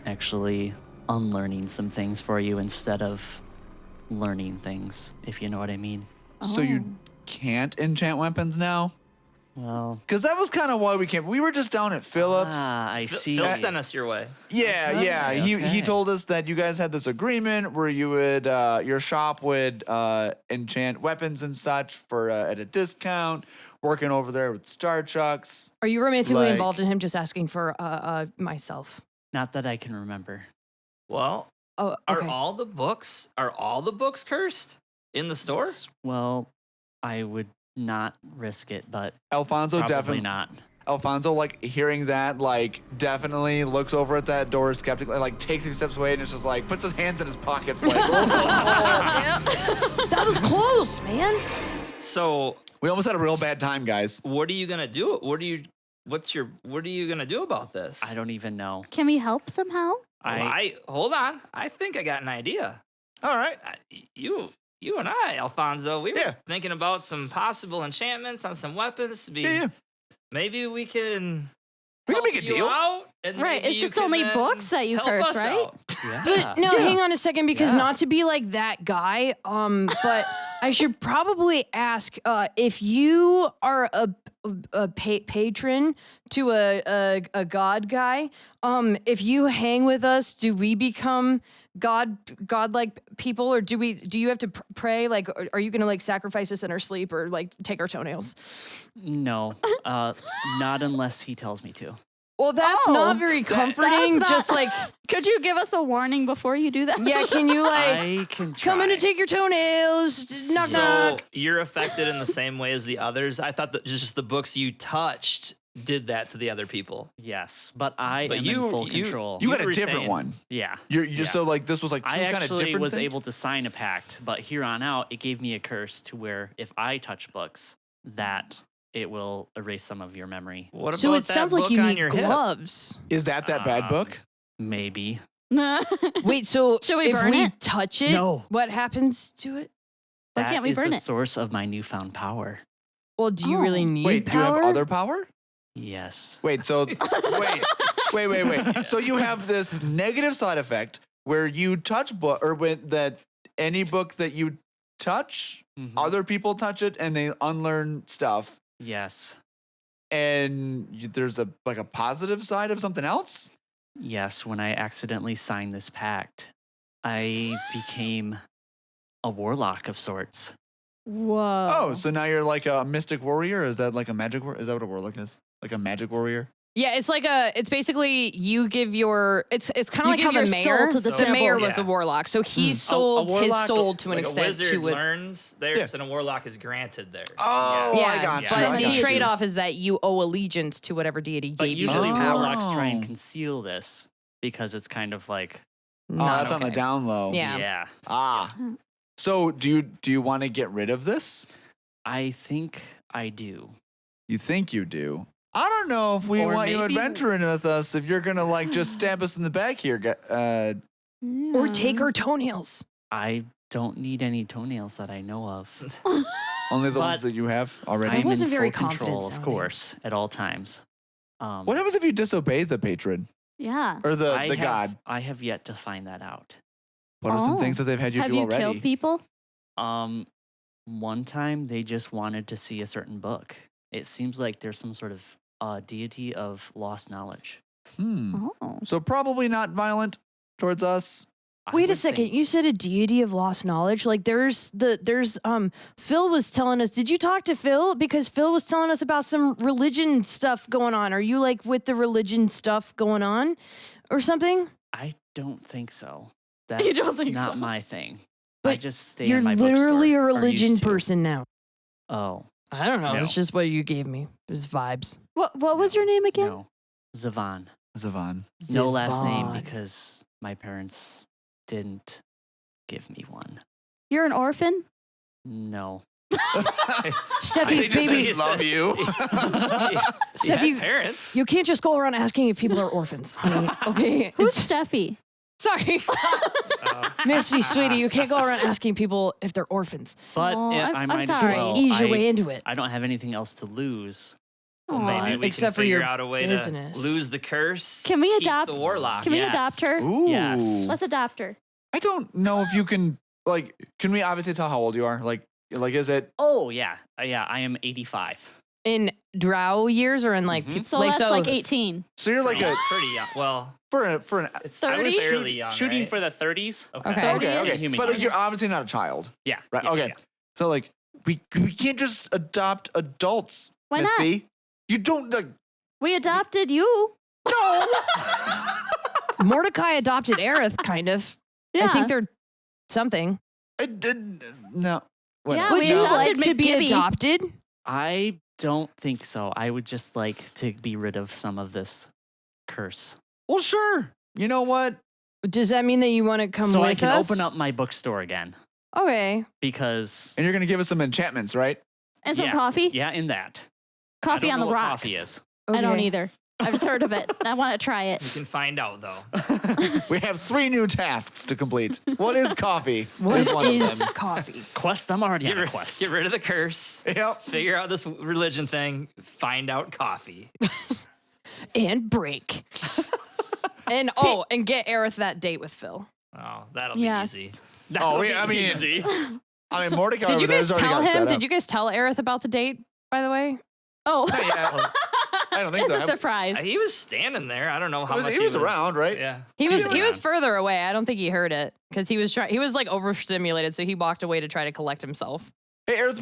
Speaker 3: actually unlearning some things for you instead of learning things, if you know what I mean.
Speaker 4: So you can't enchant weapons now?
Speaker 3: Well,
Speaker 4: Because that was kind of why we came. We were just down at Phillips.
Speaker 3: I see.
Speaker 5: Phil sent us your way.
Speaker 4: Yeah, yeah. He
Speaker 3: okay.
Speaker 4: told us that you guys had this agreement where you would your shop would enchant weapons and such for at a discount. Working over there with Starchucks.
Speaker 1: Are you romantically
Speaker 4: Like-
Speaker 1: involved in him just asking for myself?
Speaker 3: Not that I can remember.
Speaker 5: Well,
Speaker 1: Oh,
Speaker 5: are
Speaker 1: okay.
Speaker 5: all the books cursed in the store?
Speaker 3: Well, I would not risk it, but
Speaker 4: Alfonso
Speaker 3: probably
Speaker 4: definitely
Speaker 3: not.
Speaker 4: Alfonso, like hearing that, like definitely looks over at that door skeptically, like takes 2 steps away and it's just like puts his hands in his pockets, like.
Speaker 1: That was close, man.
Speaker 5: So,
Speaker 4: We almost had a real bad time, guys.
Speaker 5: what are you gonna do? What are you gonna do about this?
Speaker 3: I don't even know.
Speaker 2: Can we help somehow?
Speaker 5: Hold on. I think I got an idea.
Speaker 4: All right.
Speaker 5: You and I, Alfonso, we were
Speaker 4: Yeah.
Speaker 5: thinking about some possible enchantments on some weapons to be.
Speaker 4: Yeah.
Speaker 5: Maybe we can.
Speaker 4: We can
Speaker 5: help
Speaker 4: make a
Speaker 5: you
Speaker 4: deal.
Speaker 5: out, and
Speaker 2: Right,
Speaker 5: maybe
Speaker 2: it's
Speaker 5: you
Speaker 2: just
Speaker 5: can
Speaker 2: only
Speaker 5: then
Speaker 2: books that you
Speaker 5: help
Speaker 2: curse,
Speaker 5: us
Speaker 2: right?
Speaker 5: out.
Speaker 3: Yeah.
Speaker 1: But no, hang on a second, because not to be like that guy, but I should probably ask if you are a patron to a god guy. If you hang with us, do we become godlike people, or do you have to pray? Like, are you gonna like sacrifice us in our sleep, or like take our toenails?
Speaker 3: No, not unless he tells me to.
Speaker 1: Well, that's
Speaker 2: Oh,
Speaker 1: not very comforting.
Speaker 2: That's not-
Speaker 1: Just like,
Speaker 2: Could you give us a warning before you do that?
Speaker 1: yeah, can you like
Speaker 3: I can try.
Speaker 1: come in to take your toenails? Knock
Speaker 5: So
Speaker 1: knock.
Speaker 5: you're affected in the same way as the others. I thought that just the books you touched did that to the other people.
Speaker 3: Yes, but I
Speaker 5: But
Speaker 3: am
Speaker 5: you-
Speaker 3: in full
Speaker 5: you-
Speaker 3: control.
Speaker 4: You got a
Speaker 5: were
Speaker 4: different
Speaker 5: saying-
Speaker 4: one.
Speaker 3: yeah.
Speaker 4: You're
Speaker 3: Yeah.
Speaker 4: so like this was like two
Speaker 3: I
Speaker 4: kind of
Speaker 3: actually
Speaker 4: different
Speaker 3: was
Speaker 4: things?
Speaker 3: able to sign a pact, but here on out, it gave me a curse to where if I touch books, that it will erase some of your memory.
Speaker 5: What
Speaker 1: So
Speaker 5: about
Speaker 1: it sounds
Speaker 5: that
Speaker 1: like
Speaker 5: book
Speaker 1: you
Speaker 5: on
Speaker 1: need
Speaker 5: your hip?
Speaker 1: gloves.
Speaker 4: Is that bad book?
Speaker 3: Maybe.
Speaker 1: Wait, so
Speaker 2: Should we
Speaker 1: if
Speaker 2: burn
Speaker 1: we
Speaker 2: it?
Speaker 1: touch it,
Speaker 3: No.
Speaker 1: what happens to it?
Speaker 2: Why
Speaker 3: That
Speaker 2: can't we
Speaker 3: is
Speaker 2: burn
Speaker 3: the
Speaker 2: it?
Speaker 3: source of my newfound power.
Speaker 1: Well, do you
Speaker 2: Oh.
Speaker 1: really need
Speaker 4: Wait, do you
Speaker 1: power?
Speaker 4: have other power?
Speaker 3: Yes.
Speaker 4: Wait, so wait. So you have this negative side effect where you touch book or when that any book that you touch,
Speaker 3: Mhm.
Speaker 4: other people touch it and they unlearn stuff.
Speaker 3: Yes.
Speaker 4: And there's a positive side of something else.
Speaker 3: Yes. When I accidentally signed this pact, I became a warlock of sorts.
Speaker 2: Whoa.
Speaker 4: Oh, so now you're like a mystic warrior? Is that like a magic warrior? Is that what a warlock is? Like a magic warrior?
Speaker 1: Yeah, it's basically you give your it's kind
Speaker 2: You
Speaker 1: of like
Speaker 2: give
Speaker 1: how
Speaker 2: your
Speaker 1: the
Speaker 2: soul
Speaker 1: mayor
Speaker 2: to the
Speaker 1: the
Speaker 2: devil.
Speaker 1: mayor was a
Speaker 5: Yeah.
Speaker 1: warlock, so he
Speaker 3: A
Speaker 1: sold his
Speaker 3: warlock-
Speaker 1: soul to an
Speaker 5: Like a
Speaker 1: extent
Speaker 5: wizard
Speaker 1: to it.
Speaker 5: learns theirs, and a warlock is granted theirs.
Speaker 4: Oh,
Speaker 5: Yes.
Speaker 4: I
Speaker 1: Yeah,
Speaker 4: got you.
Speaker 1: but
Speaker 4: I
Speaker 1: the
Speaker 4: got you.
Speaker 1: trade-off is that you owe allegiance to whatever deity
Speaker 3: But
Speaker 1: gave you
Speaker 3: usually
Speaker 1: those
Speaker 4: Oh.
Speaker 1: powers.
Speaker 3: warlocks try and conceal this because it's kind of like,
Speaker 4: Oh,
Speaker 1: Not
Speaker 4: that's on the
Speaker 1: okay.
Speaker 4: down low.
Speaker 1: Yeah.
Speaker 3: yeah.
Speaker 4: Ah. So do you want to get rid of this?
Speaker 3: I think I do.
Speaker 4: You think you do? I don't know if we
Speaker 3: Or
Speaker 4: want you
Speaker 3: maybe-
Speaker 4: adventuring with us. If you're gonna like just stab us in the back here,
Speaker 1: Or take her toenails.
Speaker 3: I don't need any toenails that I know of.
Speaker 4: only the
Speaker 3: But
Speaker 4: ones that you have already.
Speaker 3: I'm
Speaker 1: wasn't
Speaker 3: in
Speaker 1: very
Speaker 3: full
Speaker 1: confident
Speaker 3: control, of
Speaker 1: sounding.
Speaker 3: course, at all times.
Speaker 4: What happens if you disobey the patron
Speaker 2: Yeah.
Speaker 4: or the
Speaker 3: I
Speaker 4: god?
Speaker 3: I have yet to find that out.
Speaker 4: What are some
Speaker 2: Oh.
Speaker 4: things that they've had you
Speaker 2: Have
Speaker 4: do
Speaker 2: you
Speaker 4: already?
Speaker 2: killed people?
Speaker 3: One time they just wanted to see a certain book. It seems like there's some sort of deity of lost knowledge.
Speaker 2: Oh.
Speaker 4: So probably not violent towards us.
Speaker 3: I
Speaker 1: Wait a
Speaker 3: would
Speaker 1: second.
Speaker 3: think-
Speaker 1: You said a deity of lost knowledge. Like there's Phil was telling us. Did you talk to Phil? Because Phil was telling us about some religion stuff going on. Are you like with the religion stuff going on or something?
Speaker 3: I don't think so.
Speaker 2: You
Speaker 3: That's
Speaker 2: don't think
Speaker 3: not
Speaker 2: so?
Speaker 3: my thing. I
Speaker 1: But
Speaker 3: just stay
Speaker 1: You're
Speaker 3: in my
Speaker 1: literally
Speaker 3: bookstore,
Speaker 1: a
Speaker 3: or
Speaker 1: religion
Speaker 3: used to.
Speaker 1: person now.
Speaker 3: Oh,
Speaker 1: I don't know.
Speaker 3: No.
Speaker 1: It's just what you gave me. It was vibes.
Speaker 2: What was your name again?
Speaker 3: no. Zavaan.
Speaker 4: Zavaan.
Speaker 3: No last name
Speaker 1: Zavaan.
Speaker 3: because my parents didn't give me one.
Speaker 2: You're an orphan?
Speaker 3: No.
Speaker 1: Stephie,
Speaker 4: They just
Speaker 1: baby,
Speaker 4: didn't love you.
Speaker 1: Stephie,
Speaker 5: Parents.
Speaker 1: you can't just go around asking if people are orphans, honey. Okay.
Speaker 2: Who's Stephie?
Speaker 1: Sorry. Misphi, sweetie, you can't go around asking people if they're orphans.
Speaker 3: But
Speaker 2: Oh,
Speaker 3: yeah,
Speaker 2: I'm-
Speaker 3: I
Speaker 2: I'm
Speaker 3: might
Speaker 2: sorry.
Speaker 3: as well.
Speaker 1: Ease your
Speaker 3: I,
Speaker 1: way into it.
Speaker 3: I don't have anything else to lose.
Speaker 5: Well, maybe we
Speaker 1: Except for
Speaker 5: can figure
Speaker 1: your
Speaker 5: out a way
Speaker 1: business.
Speaker 5: to lose the curse.
Speaker 2: Can we
Speaker 5: keep
Speaker 2: adopt-
Speaker 5: the warlock?
Speaker 2: Can we
Speaker 3: Yes.
Speaker 2: adopt her?
Speaker 4: Ooh.
Speaker 3: Yes.
Speaker 2: Let's adopt her.
Speaker 4: I don't know if you can like. Can we obviously tell how old you are? Like is it?
Speaker 3: Oh yeah, yeah. I am 85.
Speaker 1: In drow years or in like
Speaker 3: Mhm.
Speaker 1: peop-
Speaker 2: So
Speaker 1: like
Speaker 2: that's
Speaker 1: so
Speaker 2: like 18.
Speaker 4: So you're like a
Speaker 5: pretty young. Well,
Speaker 4: for an.
Speaker 5: it's I was
Speaker 2: 30?
Speaker 5: fairly young.
Speaker 3: Shooting
Speaker 5: right?
Speaker 3: for the 30s.
Speaker 1: Okay.
Speaker 4: Okay.
Speaker 3: Human
Speaker 4: But like
Speaker 3: years.
Speaker 4: you're obviously not a child,
Speaker 3: Yeah.
Speaker 4: right?
Speaker 3: yeah,
Speaker 4: Okay.
Speaker 3: yeah.
Speaker 4: So like we can't just adopt adults.
Speaker 2: Why
Speaker 4: Miss
Speaker 2: not?
Speaker 4: B. You don't like.
Speaker 2: We adopted you.
Speaker 4: No.
Speaker 1: Mordecai adopted Aerith, kind of.
Speaker 2: Yeah.
Speaker 1: I think they're something.
Speaker 4: I didn't. No. Whatever.
Speaker 2: Yeah,
Speaker 1: Would
Speaker 2: we
Speaker 1: you
Speaker 2: adopted
Speaker 1: like to be
Speaker 2: McGibby.
Speaker 1: adopted?
Speaker 3: I don't think so. I would just like to be rid of some of this curse,
Speaker 4: Well, sure. You know what?
Speaker 1: Does that mean that you want to come
Speaker 3: so
Speaker 1: with
Speaker 3: I can
Speaker 1: us?
Speaker 3: open up my bookstore again.
Speaker 1: Okay.
Speaker 3: Because
Speaker 4: And you're gonna give us some enchantments, right?
Speaker 2: And some
Speaker 3: yeah,
Speaker 2: coffee.
Speaker 3: Yeah, in that.
Speaker 2: Coffee
Speaker 3: I
Speaker 2: on
Speaker 3: don't
Speaker 2: the
Speaker 3: know what
Speaker 2: rocks.
Speaker 3: Coffee is.
Speaker 2: I don't
Speaker 1: Okay.
Speaker 2: either. I've just heard of it. I want to try it.
Speaker 5: You can find out though.
Speaker 4: We have 3 new tasks to complete. What is coffee?
Speaker 1: What
Speaker 4: is one
Speaker 1: is
Speaker 4: of them.
Speaker 1: coffee?
Speaker 3: Quest. I'm already
Speaker 5: Get,
Speaker 3: on a
Speaker 5: rid-
Speaker 3: quest.
Speaker 5: get rid of the curse.
Speaker 4: Yep.
Speaker 5: Figure out this religion thing. Find out coffee.
Speaker 1: And break. and and get Aerith that date with Phil.
Speaker 5: Oh, that'll be
Speaker 2: Yes.
Speaker 5: easy.
Speaker 3: That
Speaker 4: Oh,
Speaker 3: would
Speaker 4: yeah,
Speaker 3: be
Speaker 4: I mean-
Speaker 3: easy.
Speaker 4: I mean, Mordecai
Speaker 1: Did
Speaker 4: over
Speaker 1: you
Speaker 4: there
Speaker 1: guys
Speaker 4: has already
Speaker 1: tell
Speaker 4: got set
Speaker 1: him?
Speaker 4: up.
Speaker 1: Did you guys tell Aerith about the date, by the way?
Speaker 2: Oh,
Speaker 4: Not yet. I don't think
Speaker 2: it's
Speaker 4: so.
Speaker 2: a surprise.
Speaker 5: He was standing there. I don't know how
Speaker 4: Was-
Speaker 5: much
Speaker 4: he was around, right?
Speaker 5: Yeah.
Speaker 1: He was
Speaker 5: Yeah.
Speaker 1: he was further away. I don't think he heard it because he was like overstimulated, so he walked away to try to collect himself.
Speaker 4: Hey, Aerith,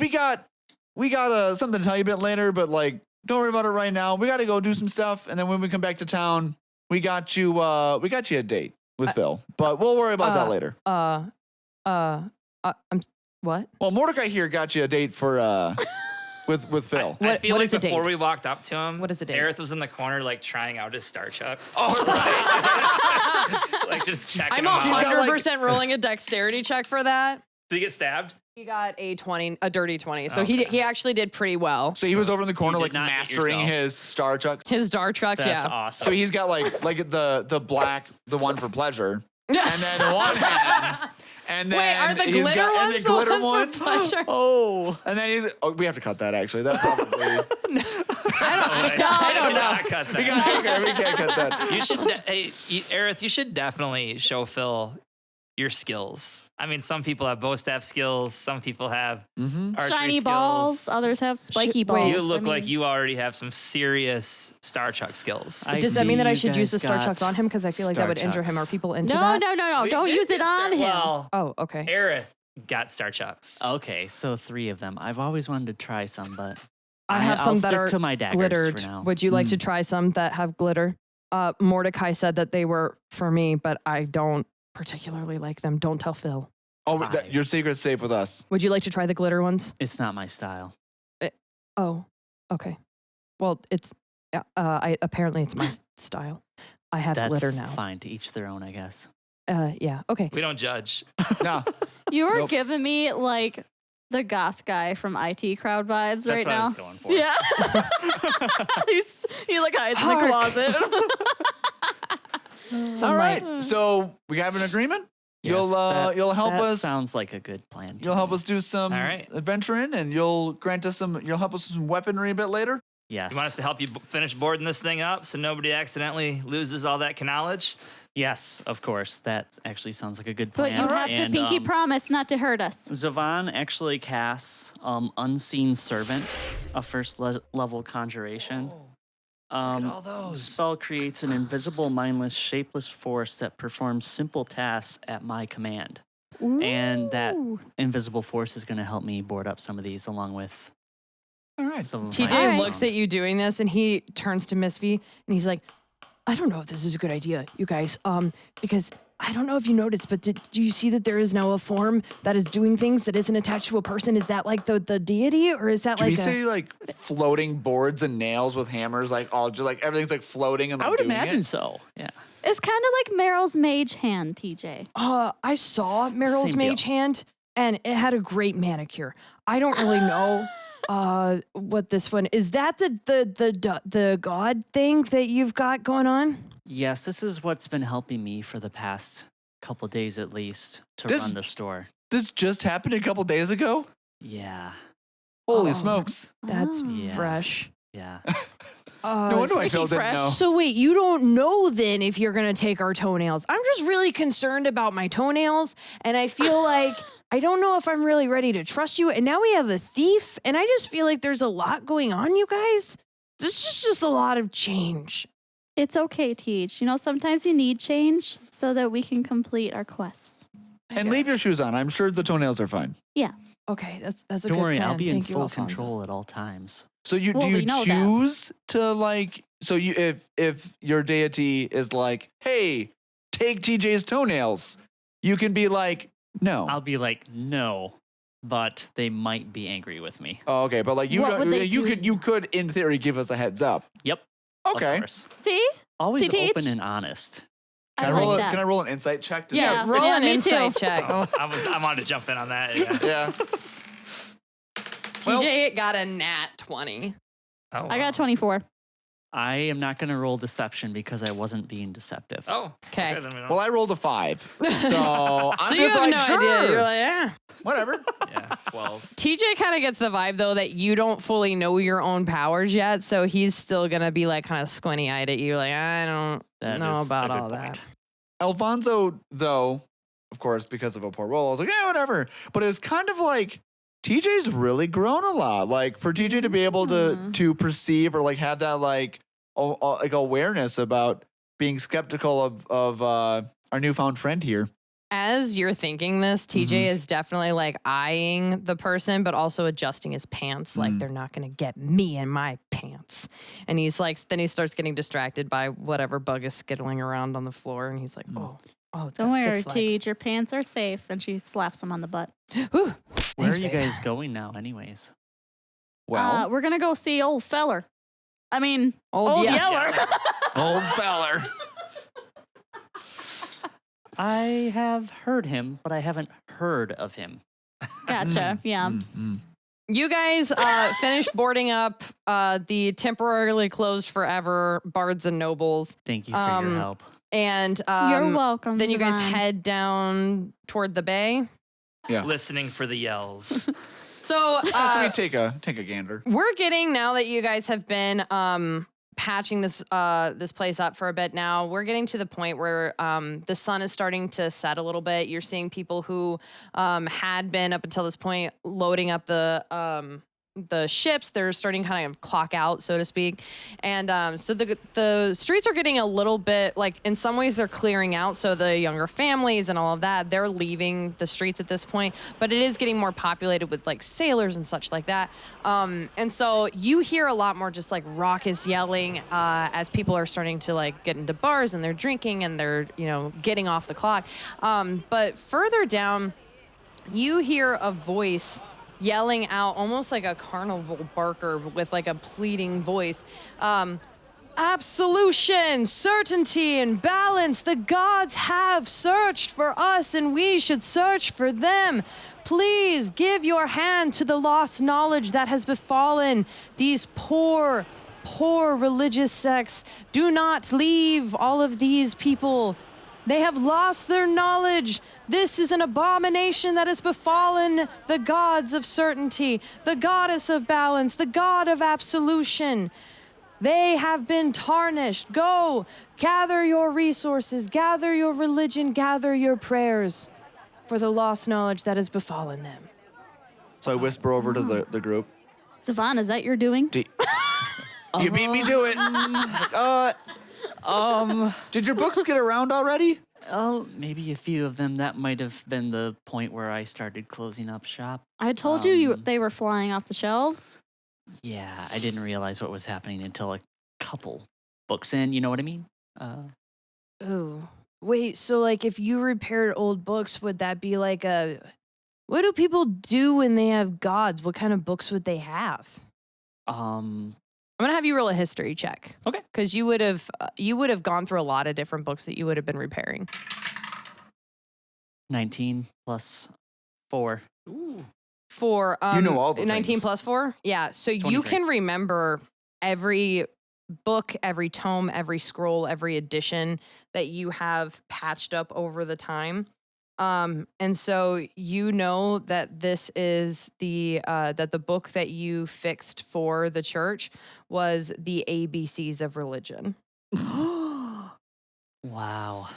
Speaker 4: we got something to tell you a bit later, but like, don't worry about it right now. We got to go do some stuff, and then when we come back to town, we got you a date with Phil. But we'll worry about that later.
Speaker 1: What?
Speaker 4: Well, Mordecai here got you a date for with Phil.
Speaker 5: I
Speaker 1: What-
Speaker 5: feel
Speaker 1: what
Speaker 5: like
Speaker 1: is a
Speaker 5: before
Speaker 1: date?
Speaker 5: we walked up to him,
Speaker 1: What is a date?
Speaker 5: Aerith was in the corner, like trying out his Starchucks.
Speaker 4: Oh, right.
Speaker 5: Like just checking
Speaker 1: I'm
Speaker 5: him out.
Speaker 4: got, like-
Speaker 1: 100% rolling a dexterity check for that.
Speaker 5: Did he get stabbed?
Speaker 1: He got a dirty 20. So he actually did pretty well.
Speaker 4: So he was over in the corner,
Speaker 3: did
Speaker 4: like
Speaker 3: not hit
Speaker 4: mastering
Speaker 3: yourself.
Speaker 4: his Starchucks.
Speaker 1: His Starchucks,
Speaker 3: That's
Speaker 1: yeah.
Speaker 3: awesome.
Speaker 4: So he's got like the black, the one for pleasure, and then one hand. And then
Speaker 1: Wait, are the
Speaker 4: he's
Speaker 1: glitter
Speaker 4: got,
Speaker 1: ones
Speaker 4: and the
Speaker 1: the
Speaker 4: glitter
Speaker 1: ones
Speaker 4: one?
Speaker 1: for pleasure?
Speaker 3: Oh.
Speaker 4: And then he's. Oh, we have to cut that actually. That probably.
Speaker 1: I don't know.
Speaker 5: Cut that.
Speaker 4: we can't cut that.
Speaker 5: You should, Aerith, you should definitely show Phil your skills. I mean, some people have bow staff skills. Some people have archery
Speaker 2: Shiny
Speaker 5: skills.
Speaker 2: balls. Others have spiky
Speaker 1: Wait,
Speaker 2: balls.
Speaker 5: You look
Speaker 2: I mean,
Speaker 5: like you already have some serious Starchuck skills.
Speaker 1: Does that mean that I should use the
Speaker 3: Starchucks
Speaker 1: Starchucks on him? Because I feel like that would injure him. Are people into
Speaker 2: No,
Speaker 1: that?
Speaker 2: no.
Speaker 5: We
Speaker 2: Don't
Speaker 5: did
Speaker 2: use it
Speaker 5: get
Speaker 2: on him.
Speaker 5: Well,
Speaker 1: Oh, okay.
Speaker 5: Aerith got Starchucks.
Speaker 3: Okay, so 3 of them. I've always wanted to try some, but
Speaker 1: I have
Speaker 3: I'll
Speaker 1: some that
Speaker 3: stick
Speaker 1: are
Speaker 3: to my daggers
Speaker 1: glittered.
Speaker 3: for now.
Speaker 1: Would you like to try some that have glitter? Mordecai said that they were for me, but I don't particularly like them. Don't tell Phil.
Speaker 4: Oh, your secret's safe with us.
Speaker 1: Would you like to try the glitter ones?
Speaker 3: It's not my style.
Speaker 1: Oh, okay. Well, it's apparently it's my style. I have
Speaker 3: That's
Speaker 1: glitter now.
Speaker 3: fine. To each their own, I guess.
Speaker 1: Yeah. Okay.
Speaker 5: We don't judge.
Speaker 4: No.
Speaker 2: You are
Speaker 4: Nope.
Speaker 2: giving me like the goth guy from IT crowd vibes
Speaker 3: That's
Speaker 2: right
Speaker 3: what I
Speaker 2: now.
Speaker 3: was going for.
Speaker 2: Yeah. he like hides in the
Speaker 1: Hark.
Speaker 2: closet.
Speaker 4: All right. So we have an agreement.
Speaker 3: Yes,
Speaker 4: You'll help
Speaker 3: that
Speaker 4: us.
Speaker 3: Sounds like a good plan. to
Speaker 4: You'll help
Speaker 3: me.
Speaker 4: us do some
Speaker 5: All right.
Speaker 4: adventuring, and you'll grant us some. You'll help us with some weaponry a bit later.
Speaker 3: Yes.
Speaker 5: You want us to help you finish boarding this thing up so nobody accidentally loses all that knowledge?
Speaker 3: Yes, of course. That actually sounds like a good
Speaker 2: But
Speaker 3: plan.
Speaker 2: you have to
Speaker 3: And,
Speaker 2: pinky promise not to hurt us.
Speaker 3: Zavaan actually casts Unseen Servant, a first level conjuration.
Speaker 5: all those.
Speaker 3: The spell creates an invisible, mindless, shapeless force that performs simple tasks at my command. And that
Speaker 2: Ooh.
Speaker 3: invisible force is going to help me board up some of these along with
Speaker 4: All right.
Speaker 3: some of
Speaker 1: TJ
Speaker 3: my
Speaker 2: Alright.
Speaker 1: looks at you doing this, and he turns to Misphi, and he's like, "I don't know if this is a good idea, you guys. Because I don't know if you noticed, but do you see that there is now a form that is doing things that isn't attached to a person? Is that like the deity, or is that
Speaker 4: Do
Speaker 1: like
Speaker 4: we
Speaker 1: a?"
Speaker 4: say like floating boards and nails with hammers, like all just like everything's like floating and like
Speaker 3: I would
Speaker 4: doing
Speaker 3: imagine
Speaker 4: it?
Speaker 3: so. Yeah.
Speaker 2: It's kind of like Meryl's mage hand, TJ.
Speaker 1: I saw Meryl's
Speaker 3: Same deal.
Speaker 1: mage hand, and it had a great manicure. I don't really know what this one is. That the god thing that you've got going on?
Speaker 3: Yes, this is what's been helping me for the past couple days at least to
Speaker 4: This-
Speaker 3: run the store.
Speaker 4: This just happened a couple days ago.
Speaker 3: Yeah.
Speaker 4: Holy
Speaker 1: Oh.
Speaker 4: smokes!
Speaker 1: That's
Speaker 2: Oh.
Speaker 3: Yeah.
Speaker 1: fresh.
Speaker 3: Yeah.
Speaker 4: No wonder why
Speaker 2: making
Speaker 4: Phil didn't
Speaker 2: fresh.
Speaker 4: know.
Speaker 1: So wait, you don't know then if you're gonna take our toenails. I'm just really concerned about my toenails, and I feel like I don't know if I'm really ready to trust you. And now we have a thief, and I just feel like there's a lot going on, you guys. This is just a lot of change.
Speaker 2: It's okay, Teach. You know, sometimes you need change so that we can complete our quests.
Speaker 4: And leave your shoes on. I'm sure the toenails are fine.
Speaker 2: Yeah.
Speaker 1: Okay, that's a
Speaker 3: Don't
Speaker 1: good
Speaker 3: worry,
Speaker 1: plan.
Speaker 3: I'll be in
Speaker 1: Thank you,
Speaker 3: full
Speaker 1: Alfonzo.
Speaker 3: control at all times.
Speaker 4: So you
Speaker 2: Well,
Speaker 4: do you
Speaker 2: we know that.
Speaker 4: choose to like so you if your deity is like, hey, take TJ's toenails, you can be like, no.
Speaker 3: I'll be like, no, but they might be angry with me.
Speaker 4: Oh, okay, but like you
Speaker 2: What
Speaker 4: don't,
Speaker 2: would they
Speaker 4: you
Speaker 2: do?
Speaker 4: could in theory give us a heads up.
Speaker 3: Yep.
Speaker 4: Okay.
Speaker 3: Of course.
Speaker 2: See?
Speaker 3: Always
Speaker 2: See, Teach?
Speaker 3: open and honest.
Speaker 4: Can I,
Speaker 2: like
Speaker 4: roll
Speaker 2: that.
Speaker 4: Can I roll an insight check? To
Speaker 1: Yeah,
Speaker 4: see-
Speaker 1: roll
Speaker 2: Yeah,
Speaker 1: an
Speaker 2: me
Speaker 1: insight
Speaker 2: too.
Speaker 1: check.
Speaker 5: I wanted to jump in on that. Yeah.
Speaker 4: Yeah. Well-
Speaker 1: TJ got a nat 20.
Speaker 5: Oh,
Speaker 2: I
Speaker 5: wow.
Speaker 2: got 24.
Speaker 3: I am not going to roll deception because I wasn't being deceptive.
Speaker 5: Oh,
Speaker 1: 'Kay.
Speaker 5: then we don't-
Speaker 4: Well, I rolled a 5, so I'm
Speaker 1: So you
Speaker 4: just
Speaker 1: have
Speaker 4: like,
Speaker 1: no
Speaker 4: sure,
Speaker 1: idea. You're like, yeah.
Speaker 4: whatever.
Speaker 5: yeah, 12.
Speaker 1: TJ kind of gets the vibe though that you don't fully know your own powers yet, so he's still gonna be like kind of squinty eyed at you, like I don't
Speaker 3: That
Speaker 1: know
Speaker 3: is
Speaker 1: about
Speaker 3: a good
Speaker 1: all
Speaker 3: point.
Speaker 1: that.
Speaker 4: Alfonso, though, of course, because of a poor roll, I was like, yeah, whatever. But it's kind of like TJ's really grown a lot. Like for TJ to be able to perceive or like have that like like awareness about being skeptical of our newfound friend here.
Speaker 1: As you're thinking this, TJ is definitely like eyeing the person, but also adjusting his pants, like they're not gonna get me in my pants. And he's like, then he starts getting distracted by whatever bug is skittling around on the floor, and he's like, oh, it's
Speaker 2: Don't
Speaker 1: got
Speaker 2: worry,
Speaker 1: 6 legs.
Speaker 2: Teach. Your pants are safe. And she slaps him on the butt.
Speaker 1: Whew.
Speaker 3: Where
Speaker 1: Thanks,
Speaker 3: are you
Speaker 1: babe.
Speaker 3: guys going now, anyways?
Speaker 4: Well,
Speaker 2: We're going to go see old feller. I mean,
Speaker 1: Old
Speaker 2: old
Speaker 1: Yeller.
Speaker 2: Yeller.
Speaker 4: old feller.
Speaker 3: I have heard him, but I haven't heard of him.
Speaker 2: Gotcha. Yeah.
Speaker 1: You guys finished boarding up the temporarily closed forever Bards and Nobles.
Speaker 3: Thank you for your help.
Speaker 1: And
Speaker 2: You're welcome.
Speaker 1: then you guys
Speaker 2: Zavaan.
Speaker 1: head down toward the bay.
Speaker 4: Yeah.
Speaker 5: Listening for the yells.
Speaker 1: So
Speaker 4: So we take a gander.
Speaker 1: we're getting, now that you guys have been patching this place up for a bit now, we're getting to the point where the sun is starting to set a little bit. You're seeing people who had been up until this point loading up the ships. They're starting to kind of clock out, so to speak. And so the streets are getting a little bit, like, in some ways they're clearing out. So the younger families and all of that, they're leaving the streets at this point. But it is getting more populated with, like, sailors and such like that. And so you hear a lot more just, like, raucous yelling as people are starting to, like, get into bars and they're drinking and they're, you know, getting off the clock. But further down, you hear a voice yelling out almost like a carnival barker with like a pleading voice. Absolution, certainty, and balance. The gods have searched for us and we should search for them. Please give your hand to the lost knowledge that has befallen these poor religious sects. Do not leave all of these people. They have lost their knowledge. This is an abomination that has befallen the gods of certainty, the goddess of balance, the god of absolution. They have been tarnished. Go, gather your resources, gather your religion, gather your prayers for the lost knowledge that has befallen them.
Speaker 4: So I whisper over to the group.
Speaker 2: Zavaan, is that your doing?
Speaker 4: You beat me to it. Did your books get around already?
Speaker 3: Oh, maybe a few of them. That might have been the point where I started closing up shop.
Speaker 2: I told you they were flying off the shelves.
Speaker 3: Yeah, I didn't realize what was happening until a couple books in. You know what I mean?
Speaker 1: Oh, wait, so like if you repaired old books, would that be like what do people do when they have gods? What kind of books would they have? I'm gonna have you roll a history check.
Speaker 3: Okay.
Speaker 1: Because you would have gone through a lot of different books that you would have been repairing.
Speaker 3: 19 plus 4.
Speaker 1: For
Speaker 4: You know all the
Speaker 1: 19
Speaker 4: things.
Speaker 1: plus 4? Yeah. So you
Speaker 3: 23.
Speaker 1: can remember every book, every tome, every scroll, every edition that you have patched up over the time. And so you know that this is that the book that you fixed for the church was the ABCs of religion.
Speaker 3: Wow.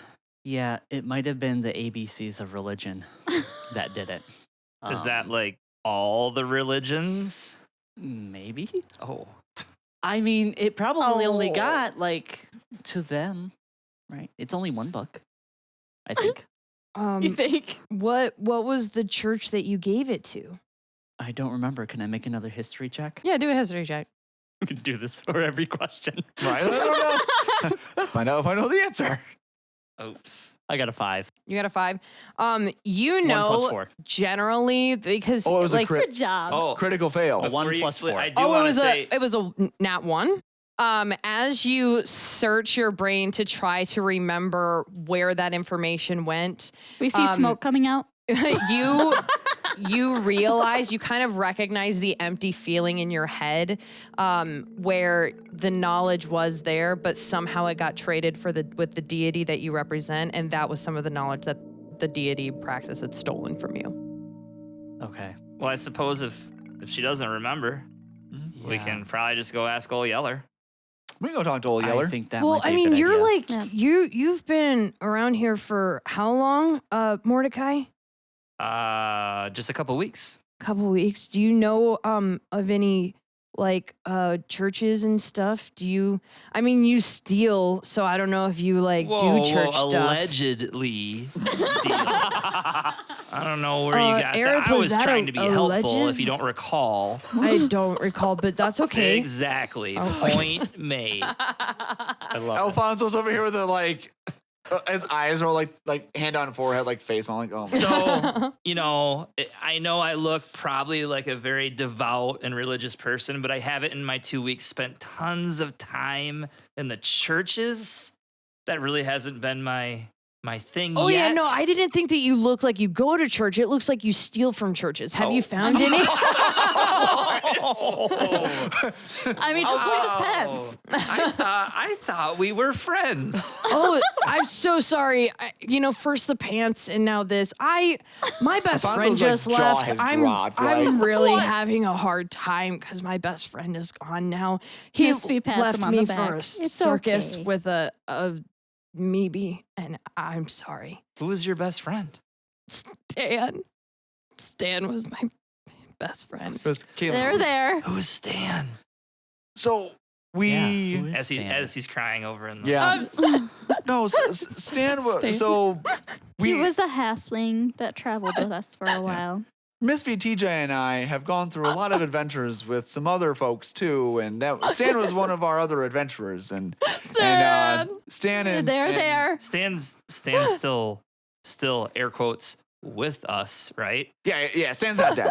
Speaker 3: Yeah, it might have been the ABCs of religion that did it.
Speaker 5: Is that like all the religions?
Speaker 3: Maybe?
Speaker 5: Oh.
Speaker 3: I mean, it probably only
Speaker 2: Oh.
Speaker 3: got like to them, right? It's only one book, I think.
Speaker 2: You think?
Speaker 1: What was the church that you gave it to?
Speaker 3: I don't remember. Can I make another history check?
Speaker 1: Yeah, do a history check.
Speaker 3: We can do this for every question.
Speaker 4: Right? I don't know. Let's find out if I know the answer.
Speaker 5: Oops.
Speaker 3: I got a 5.
Speaker 1: You got a 5. You
Speaker 3: 1
Speaker 1: know
Speaker 3: plus 4.
Speaker 1: generally because
Speaker 4: Oh, it was
Speaker 1: like
Speaker 4: a crit.
Speaker 2: Good job.
Speaker 5: Oh,
Speaker 4: Critical fail.
Speaker 3: A 1
Speaker 5: before you
Speaker 3: plus
Speaker 5: explain,
Speaker 3: 4.
Speaker 5: I do
Speaker 1: it
Speaker 5: want to
Speaker 1: was
Speaker 5: say
Speaker 1: it was a nat 1. As you search your brain to try to remember where that information went,
Speaker 2: We see smoke coming out.
Speaker 1: you realize, you kind of recognize the empty feeling in your head where the knowledge was there, but somehow it got traded with the deity that you represent, and that was some of the knowledge that the deity praxis had stolen from you.
Speaker 3: Okay.
Speaker 5: well, I suppose if she doesn't remember, we
Speaker 3: Yeah.
Speaker 5: can probably just go ask old Yeller.
Speaker 4: We can go talk to Old
Speaker 3: I
Speaker 4: Yeller.
Speaker 3: think that
Speaker 1: Well,
Speaker 3: might be
Speaker 1: I
Speaker 3: a
Speaker 1: mean,
Speaker 3: good
Speaker 1: you're
Speaker 3: idea.
Speaker 1: like
Speaker 2: Yeah.
Speaker 1: you've been around here for how long, Mordecai?
Speaker 5: Just a couple weeks.
Speaker 1: Couple weeks. Do you know of any like churches and stuff? You steal, so I don't know if you like do church stuff.
Speaker 5: Allegedly steal. I don't know where you got
Speaker 1: Eric,
Speaker 5: that. I
Speaker 1: was
Speaker 5: was
Speaker 1: that
Speaker 5: trying to be helpful
Speaker 1: alleged?
Speaker 5: if you don't recall.
Speaker 1: I don't recall, but that's okay.
Speaker 5: Exactly. Point made.
Speaker 3: I love it.
Speaker 4: Alfonso's over here with the like, his eyes are like hand on forehead, like face mount, like oh.
Speaker 5: So, I know I look probably like a very devout and religious person, but I haven't in my 2 weeks spent tons of time in the churches. That really hasn't been my my thing
Speaker 1: Oh
Speaker 5: yet.
Speaker 1: yeah, no, I didn't think that you look like you go to church. It looks like you steal from churches. Have you found any?
Speaker 2: I mean, just like his pets.
Speaker 5: I thought we were friends.
Speaker 1: Oh, I'm so sorry. First the pants and now this. My best friend
Speaker 4: Alfonso's,
Speaker 1: just
Speaker 4: jaw
Speaker 1: left.
Speaker 4: has
Speaker 1: I'm
Speaker 4: dropped,
Speaker 1: I'm
Speaker 4: like,
Speaker 1: really having a hard time because my best friend is gone now. He
Speaker 2: Misphi pats
Speaker 1: left
Speaker 2: him on
Speaker 1: me
Speaker 2: the
Speaker 1: for
Speaker 2: back.
Speaker 1: a
Speaker 2: It's
Speaker 1: circus
Speaker 2: okay.
Speaker 1: with a maybe, and I'm sorry.
Speaker 5: Who was your best friend?
Speaker 1: Stan was my best friend.
Speaker 4: Because Caitlin-
Speaker 2: They're there.
Speaker 5: Who's Stan?
Speaker 4: So we.
Speaker 3: Who is
Speaker 5: As
Speaker 3: Stan?
Speaker 5: he's crying over in the
Speaker 4: Yeah. No, Stan was.
Speaker 1: Stan.
Speaker 4: So
Speaker 2: He
Speaker 4: we.
Speaker 2: was a halfling that traveled with us for a while.
Speaker 4: Misphi, TJ, and I have gone through a lot of adventures with some other folks too, and Stan was one of our other adventurers, and
Speaker 1: Stan!
Speaker 4: Stan and
Speaker 2: They're
Speaker 4: and-
Speaker 2: there.
Speaker 5: Stan's still air quotes with us, right?
Speaker 4: Yeah, Stan's not dead.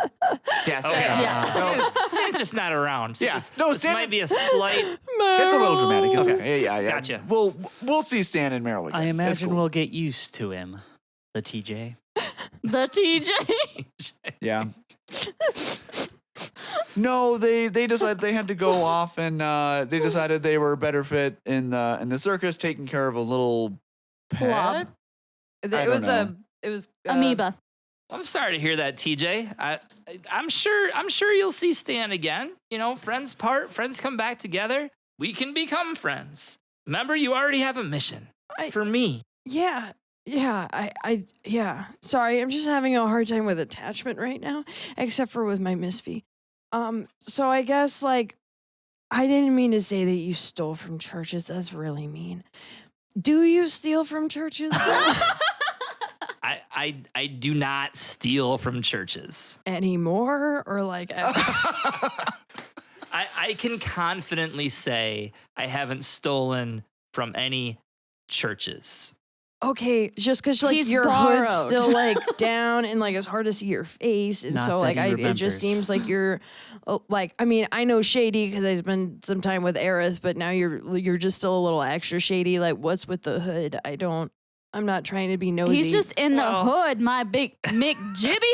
Speaker 4: Yeah, Stan.
Speaker 5: Okay.
Speaker 2: Yeah.
Speaker 4: So
Speaker 5: Stan's just not around. So
Speaker 4: Yeah.
Speaker 5: This,
Speaker 4: No,
Speaker 5: this
Speaker 4: Stan-
Speaker 5: might be a slight.
Speaker 4: it's a little dramatic. It's
Speaker 5: Okay.
Speaker 4: okay. Yeah.
Speaker 5: Gotcha.
Speaker 4: We'll see Stan and Meryl again.
Speaker 3: I
Speaker 4: It's
Speaker 3: imagine
Speaker 4: cool.
Speaker 3: we'll get used to him, the TJ.
Speaker 2: The TJ.
Speaker 4: Yeah. No, they decided they had to go off, and they decided they were better fit in the circus, taking care of a little pet.
Speaker 2: Blob.
Speaker 4: I don't know.
Speaker 1: It was
Speaker 2: Amoeba.
Speaker 5: I'm sorry to hear that, TJ. I'm sure you'll see Stan again. Friends part, friends come back together. We can become friends. Remember, you already have a mission for me.
Speaker 1: Yeah. Yeah. Sorry, I'm just having a hard time with attachment right now, except for with my Misphi. So I guess I didn't mean to say that you stole from churches. That's really mean. Do you steal from churches
Speaker 5: I do not steal from churches.
Speaker 1: anymore, or
Speaker 5: I can confidently say I haven't stolen from any churches.
Speaker 1: Okay, just because
Speaker 2: He's
Speaker 1: your
Speaker 2: borrowed.
Speaker 1: hood's still down and it's hard to see your face, and
Speaker 3: Not
Speaker 1: so
Speaker 3: that he
Speaker 1: it
Speaker 3: remembers.
Speaker 1: just seems like you're I know shady because I spent some time with Eris, but now you're just still a little extra shady. What's with the hood? I'm not trying to be nosy.
Speaker 2: He's just in the
Speaker 5: Well-
Speaker 2: hood, my big McGibby.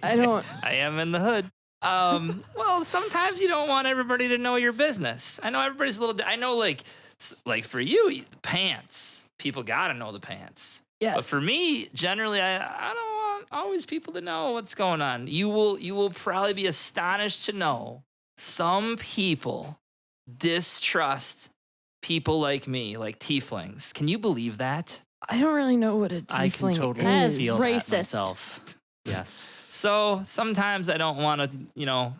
Speaker 1: I don't.
Speaker 5: I am in the hood. Well, sometimes you don't want everybody to know your business. I know everybody's a little. I know, like for you, pants. People gotta know the pants.
Speaker 1: Yes.
Speaker 5: But for me, generally, I don't want always people to know what's going on. You will probably be astonished to know some people distrust people like me, like tieflings. Can you believe that?
Speaker 1: I don't really know what a
Speaker 3: I can
Speaker 1: tiefling
Speaker 3: totally
Speaker 2: That is
Speaker 3: feel
Speaker 2: racist.
Speaker 3: that myself. Yes.
Speaker 5: So sometimes I don't want to,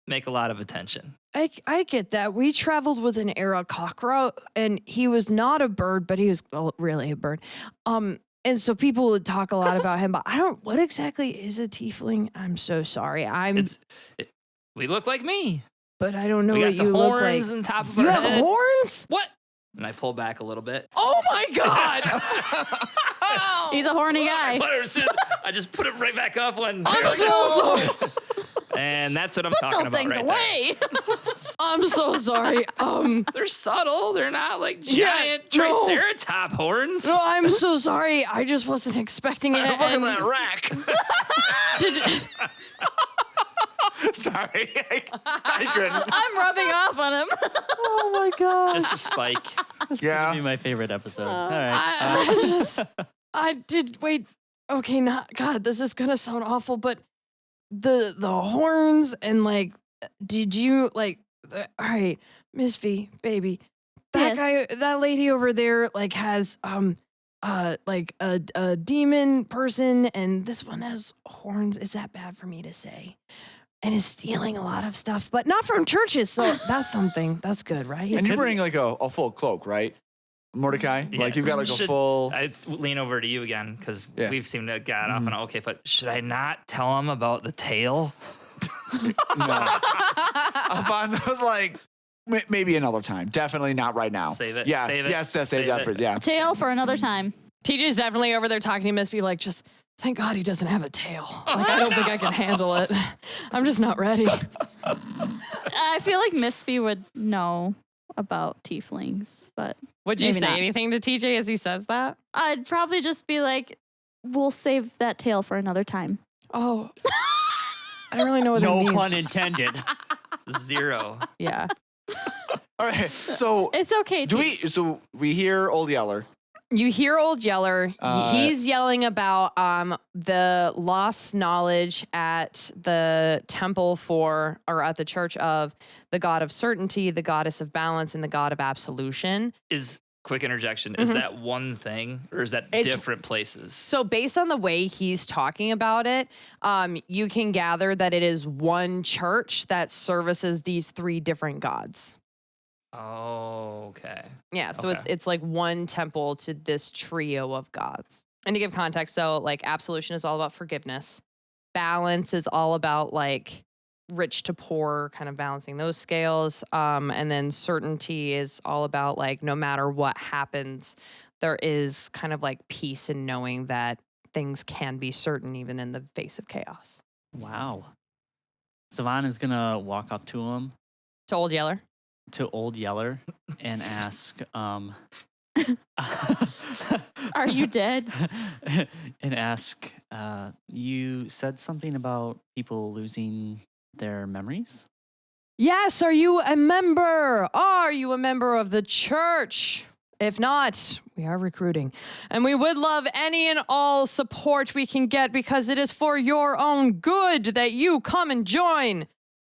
Speaker 5: make a lot of attention.
Speaker 1: I get that. We traveled with an era cockroach, and he was not a bird, but he was really a bird. And so people would talk a lot about him, but I don't. What exactly is a tiefling? I'm so sorry.
Speaker 5: We look like me.
Speaker 1: But I don't know
Speaker 5: We
Speaker 1: what
Speaker 5: got
Speaker 1: you
Speaker 5: the
Speaker 1: look
Speaker 5: horns
Speaker 1: like.
Speaker 5: on top of
Speaker 1: You
Speaker 5: our
Speaker 1: have
Speaker 5: head.
Speaker 1: horns?
Speaker 5: What? And I pull back a little bit.
Speaker 1: Oh my god!
Speaker 2: He's a horny guy.
Speaker 5: I just put it right back up when.
Speaker 1: I'm so sorry.
Speaker 5: And that's what I'm
Speaker 2: Put
Speaker 5: talking
Speaker 2: those
Speaker 5: about
Speaker 2: things
Speaker 5: right
Speaker 2: away.
Speaker 1: I'm so sorry.
Speaker 5: there. They're subtle. They're not like
Speaker 1: Yeah,
Speaker 5: giant
Speaker 1: no.
Speaker 5: triceratop horns.
Speaker 1: No, I'm so sorry. I just wasn't expecting it.
Speaker 4: Look at
Speaker 1: and-
Speaker 4: that rack.
Speaker 1: Did you?
Speaker 4: Sorry, I couldn't.
Speaker 2: I'm rubbing off on him.
Speaker 1: Oh my god!
Speaker 5: Just a spike.
Speaker 3: This
Speaker 4: Yeah.
Speaker 3: would be my favorite episode. All right.
Speaker 1: I did wait. Okay, not God. This is gonna sound awful, but the horns and did you all right, Misphi, baby, that that lady over there has a demon person, and this one has horns. Is that bad for me to say? And is stealing a lot of stuff, but not from churches. So that's something. That's good, right?
Speaker 4: And you're wearing a full cloak, right, Mordecai?
Speaker 5: Yeah.
Speaker 4: You've got a
Speaker 5: Should-
Speaker 4: full.
Speaker 5: I lean over to you again because
Speaker 4: Yeah.
Speaker 5: we've seemed to get off on okay. But should I not tell him about the tail?
Speaker 4: No. Alfonso's maybe another time. Definitely not right now.
Speaker 5: Save it,
Speaker 4: Yeah.
Speaker 5: save it,
Speaker 4: Yes. Save
Speaker 5: save
Speaker 4: that
Speaker 5: it.
Speaker 4: for yeah.
Speaker 2: Tail for another time.
Speaker 1: TJ's definitely over there talking to Misphi just thank God he doesn't have a tail. I don't think I can handle it. I'm just not ready.
Speaker 2: I feel like Misphi would know about tieflings, but
Speaker 1: Would you
Speaker 2: maybe
Speaker 1: say
Speaker 2: not.
Speaker 1: anything to TJ as he says that?
Speaker 2: I'd probably just be like, we'll save that tale for another time.
Speaker 1: Oh. I don't really know what that
Speaker 3: No
Speaker 1: means.
Speaker 3: pun intended.
Speaker 5: 0.
Speaker 1: Yeah.
Speaker 4: All right. So
Speaker 2: It's okay.
Speaker 4: So we hear Old Yeller.
Speaker 1: You hear Old Yeller. He's yelling about the lost knowledge at the temple or at the church of the god of certainty, the goddess of balance, and the god of absolution.
Speaker 5: Quick interjection. Is that one thing or is that different places?
Speaker 1: So based on the way he's talking about it, you can gather that it is one church that services these 3 different gods.
Speaker 5: Oh, okay.
Speaker 1: Yeah, so
Speaker 5: Okay.
Speaker 1: it's like one temple to this trio of gods. And to give context, so like absolution is all about forgiveness. Balance is all about like rich to poor, kind of balancing those scales. And then certainty is all about like no matter what happens, there is kind of like peace in knowing that things can be certain even in the face of chaos.
Speaker 3: Wow. Zavaan is going to walk up to him,
Speaker 1: To Old Yeller.
Speaker 3: to Old Yeller, and ask,
Speaker 2: Are you dead?
Speaker 3: and ask, you said something about people losing their memories?
Speaker 1: Yes, are you a member? Are you a member of the church? If not, we are recruiting. And we would love any and all support we can get because it is for your own good that you come and join.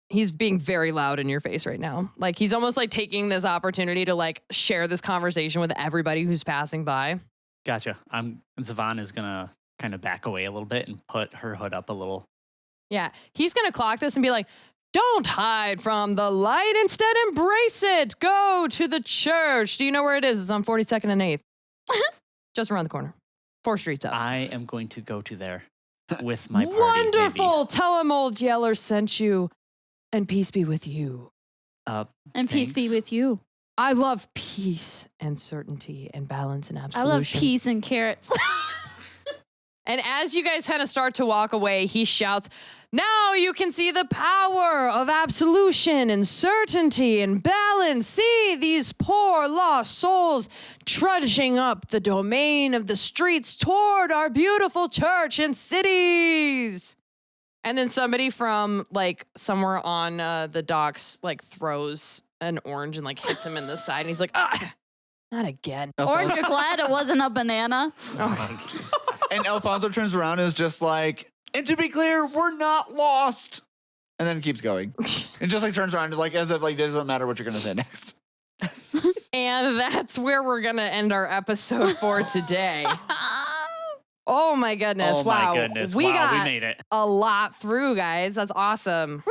Speaker 1: He's being very loud in your face right now. Like he's almost like taking this opportunity to like share this conversation with everybody who's passing by.
Speaker 3: Gotcha. Zavaan is going to kind of back away a little bit and put her hood up a little.
Speaker 1: Yeah, he's going to clock this and be like, don't hide from the light. Instead, embrace it. Go to the church. Do you know where it is? It's on 42nd and 8th. Just around the corner. 4 streets up.
Speaker 3: I am going to go to there with my party.
Speaker 1: Wonderful. Tell him Old Yeller sent you. And peace be with you.
Speaker 2: And peace be
Speaker 3: Thanks.
Speaker 2: with you.
Speaker 1: I love peace and certainty and balance and
Speaker 2: I
Speaker 1: absolution.
Speaker 2: love peas and carrots.
Speaker 1: And as you guys kind of start to walk away, he shouts, now you can see the power of absolution and certainty and balance. See these poor lost souls trudging up the domain of the streets toward our beautiful church and cities. And then somebody from like somewhere on the docks like throws an orange and like hits him in the side. And he's like, not again.
Speaker 2: Orange, you're glad it wasn't a banana.
Speaker 4: And Alfonso turns around and is just like, and to be clear, we're not lost. And then keeps going. And just like turns around like as if like it doesn't matter what you're going to say next.
Speaker 1: And that's where we're going to end our episode for today. Oh my goodness.
Speaker 3: Oh
Speaker 1: wow.
Speaker 3: my goodness.
Speaker 1: We
Speaker 3: wow,
Speaker 1: got
Speaker 3: we made it.
Speaker 1: a lot through, guys. That's awesome.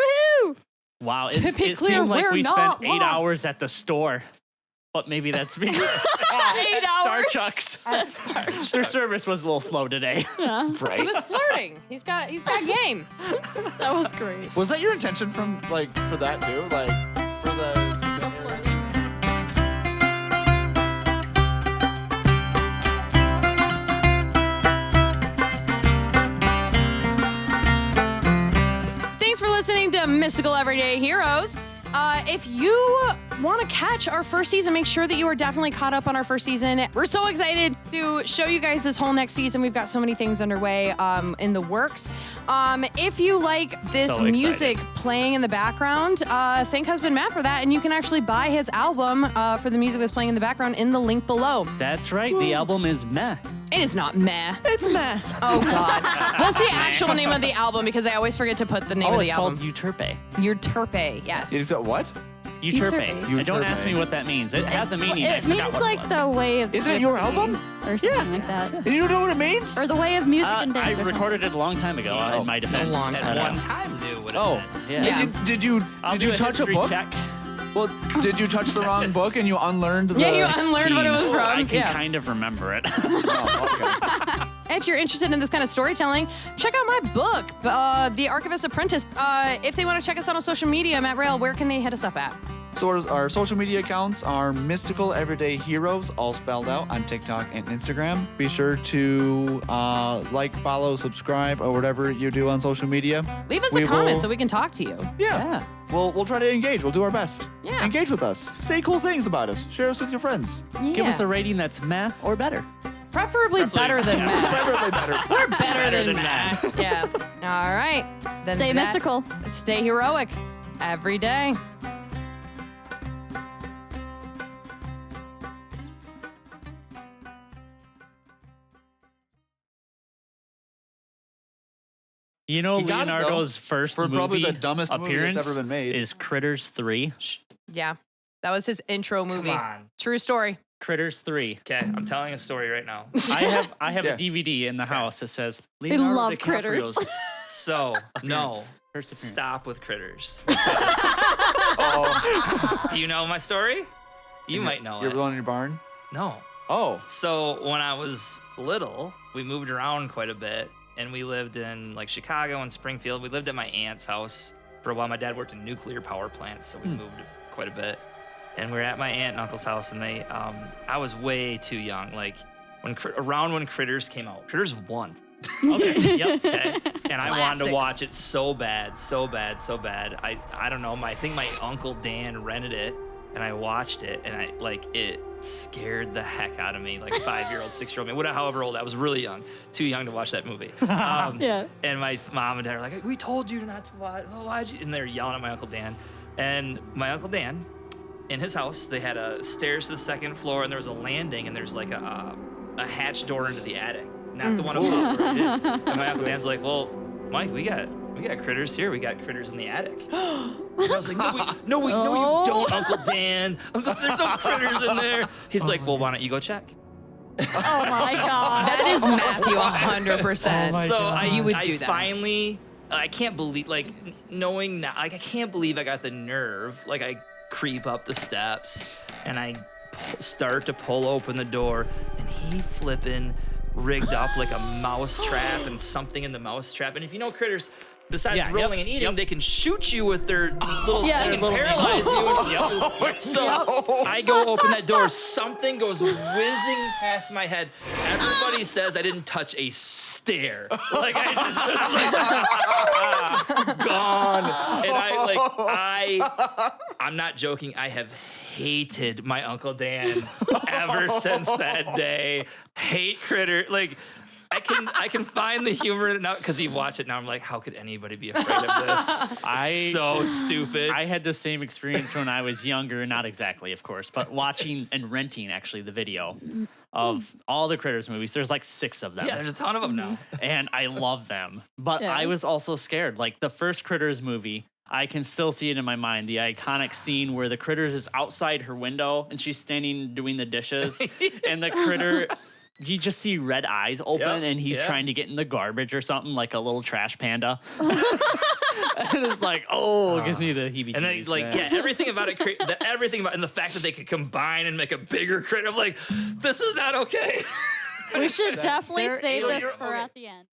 Speaker 2: Woohoo!
Speaker 3: Wow,
Speaker 1: To be
Speaker 3: it
Speaker 1: clear,
Speaker 3: seemed like
Speaker 1: we're
Speaker 3: we
Speaker 1: not
Speaker 3: spent 8
Speaker 1: lost.
Speaker 3: hours at the store. But maybe that's because
Speaker 2: 8 hours.
Speaker 3: Starchucks. Their service was a little slow today.
Speaker 2: Yeah,
Speaker 4: Right?
Speaker 1: He was flirting. He's got game.
Speaker 2: that was great.
Speaker 4: Was that your intention from like for that too? Like for the
Speaker 1: Thanks for listening to Mystical Everyday Heroes. If you want to catch our first season, make sure that you are definitely caught up on our first season. We're so excited to show you guys this whole next season. We've got so many things underway in the works. If you like this
Speaker 3: So
Speaker 1: music
Speaker 3: excited.
Speaker 1: playing in the background, thank Husband Matt for that. And you can actually buy his album for the music that's playing in the background in the link below.
Speaker 3: That's right. The album is meh.
Speaker 1: It is not meh.
Speaker 3: It's meh.
Speaker 1: Oh, God. What's the actual name of the album? Because I always forget to put the name
Speaker 3: Oh,
Speaker 1: of
Speaker 3: it's
Speaker 1: the
Speaker 3: called
Speaker 1: album.
Speaker 3: Euterpe.
Speaker 1: Euterpe, yes.
Speaker 4: is it what?
Speaker 3: Euterpe.
Speaker 2: Euterpe.
Speaker 3: Don't ask me what that means. It has a meaning. I
Speaker 2: It
Speaker 3: forgot
Speaker 2: means
Speaker 3: what
Speaker 2: like
Speaker 3: it was.
Speaker 2: the way of.
Speaker 4: Isn't it your
Speaker 2: gypsy
Speaker 4: album?
Speaker 2: Or something like that.
Speaker 4: And you don't know what it means?
Speaker 2: Or the way of music and
Speaker 3: I
Speaker 2: dance. or
Speaker 3: recorded it a long time ago. In my defense.
Speaker 1: long
Speaker 5: At
Speaker 1: time.
Speaker 5: one time knew what it
Speaker 4: Oh.
Speaker 5: meant.
Speaker 3: Yeah.
Speaker 1: Yeah.
Speaker 4: Did you
Speaker 3: I'll
Speaker 4: did
Speaker 3: do
Speaker 4: you touch a
Speaker 3: history
Speaker 4: book?
Speaker 3: check.
Speaker 4: Well, did you touch the wrong book and you unlearned the
Speaker 1: Yeah, you unlearned what it was
Speaker 3: 16.
Speaker 1: from.
Speaker 3: I can
Speaker 1: Yeah.
Speaker 3: kind of remember it.
Speaker 4: Oh, okay.
Speaker 1: If you're interested in this kind of storytelling, check out my book, The Archivist's Apprentice. If they want to check us out on social media, Matt Rail, where can they hit us up at?
Speaker 4: So our social media accounts are Mystical Everyday Heroes, all spelled out, on TikTok and Instagram. Be sure to like, follow, subscribe, or whatever you do on social media.
Speaker 1: Leave us a comment so we can talk to you.
Speaker 4: Yeah. We'll try to engage. We'll do our best.
Speaker 1: Yeah.
Speaker 4: Engage with us. Say cool things about us. Share us with your friends.
Speaker 1: Yeah.
Speaker 3: Give us a rating that's meh or better.
Speaker 1: Preferably better than Matt.
Speaker 4: Preferably better.
Speaker 1: We're better than Matt. Yeah. All right. Then
Speaker 2: Stay mystical.
Speaker 1: Stay heroic every day.
Speaker 3: You know,
Speaker 4: He got it, though,
Speaker 3: Leonardo's first
Speaker 4: for
Speaker 3: movie
Speaker 4: probably the dumbest movie
Speaker 3: appearance
Speaker 4: that's ever been made.
Speaker 3: is Critters 3.
Speaker 1: Yeah. That was his intro movie.
Speaker 5: Come on.
Speaker 1: True story.
Speaker 3: Critters 3.
Speaker 5: Okay, I'm telling a story right now.
Speaker 3: I have
Speaker 4: Yeah.
Speaker 3: a DVD in the house that says
Speaker 2: love
Speaker 3: Leonardo
Speaker 2: Critters.
Speaker 3: DiCaprio's
Speaker 5: So, no.
Speaker 3: first appearance.
Speaker 5: Stop with critters.
Speaker 4: Oh,
Speaker 5: Do you know my story? You might know
Speaker 4: you're
Speaker 5: it.
Speaker 4: the one in your barn?
Speaker 5: No.
Speaker 4: Oh.
Speaker 5: So when I was little, we moved around quite a bit, and we lived in like Chicago and Springfield. We lived at my aunt's house for a while. My dad worked in nuclear power plants, so we moved quite a bit. And we were at my aunt and uncle's house, and they, I was way too young. Like around when Critters came out, Critters 1.
Speaker 3: Okay, yep.
Speaker 5: Okay. And I wanted
Speaker 1: Classics.
Speaker 5: to watch it so bad. I don't know. I think my uncle Dan rented it, and I watched it, and it scared the heck out of me. Like 5-year-old, 6-year-old me, however old. I was really young, too young to watch that movie.
Speaker 2: Yeah.
Speaker 5: And my mom and dad are like, "We told you not to watch. Oh, why'd you?" And they're yelling at my uncle Dan. And my uncle Dan, in his house, they had a stairs to the second floor, and there was a landing, and there's like a hatch door into the attic. Not the one above where we did. And my uncle Dan's like, "Well, Mike, we got critters here. We got critters in the attic." And I was like, no, you don't, Uncle Dan. There's no critters in there. He's like, "Well, why don't you go check?"
Speaker 2: Oh my God.
Speaker 1: That is Matthew 100%. You would do that.
Speaker 5: Finally, I can't believe, like, knowing now, like, I can't believe I got the nerve. Like, I creep up the steps and I start to pull open the door, and he flipping rigged up like a mouse trap and something in the mouse trap. And if you know critters, besides rolling and eating, they can shoot you with their little,
Speaker 2: Yes.
Speaker 5: they can paralyze you. So I go open that door, something goes whizzing past my head. Everybody says I didn't touch a stair. Like I just was like, gone. And I'm not joking, I have hated my Uncle Dan ever since that day. Hate critter. Like I can find the humor in it now because you watch it now. I'm like, how could anybody be afraid of this? So stupid.
Speaker 3: I had the same experience when I was younger, not exactly, of course, but watching and renting actually the video of all the Critters movies. There's like 6 of them.
Speaker 5: Yeah, there's a ton of them now.
Speaker 3: And I love them. But
Speaker 2: Yeah.
Speaker 3: I was also scared. Like the first Critters movie, I can still see it in my mind. The iconic scene where the Critters is outside her window and she's standing doing the dishes. And the Critter, you just see red eyes open and he's trying to get in the garbage or something like a little trash panda. And it's like, it gives me the heebie-jeebies.
Speaker 5: And then, like, everything about it, and the fact that they could combine and make a bigger critter. I'm like, this is not okay.
Speaker 2: We should definitely
Speaker 3: Sarah,
Speaker 2: save
Speaker 3: so
Speaker 2: this
Speaker 5: you're-
Speaker 2: for at the end.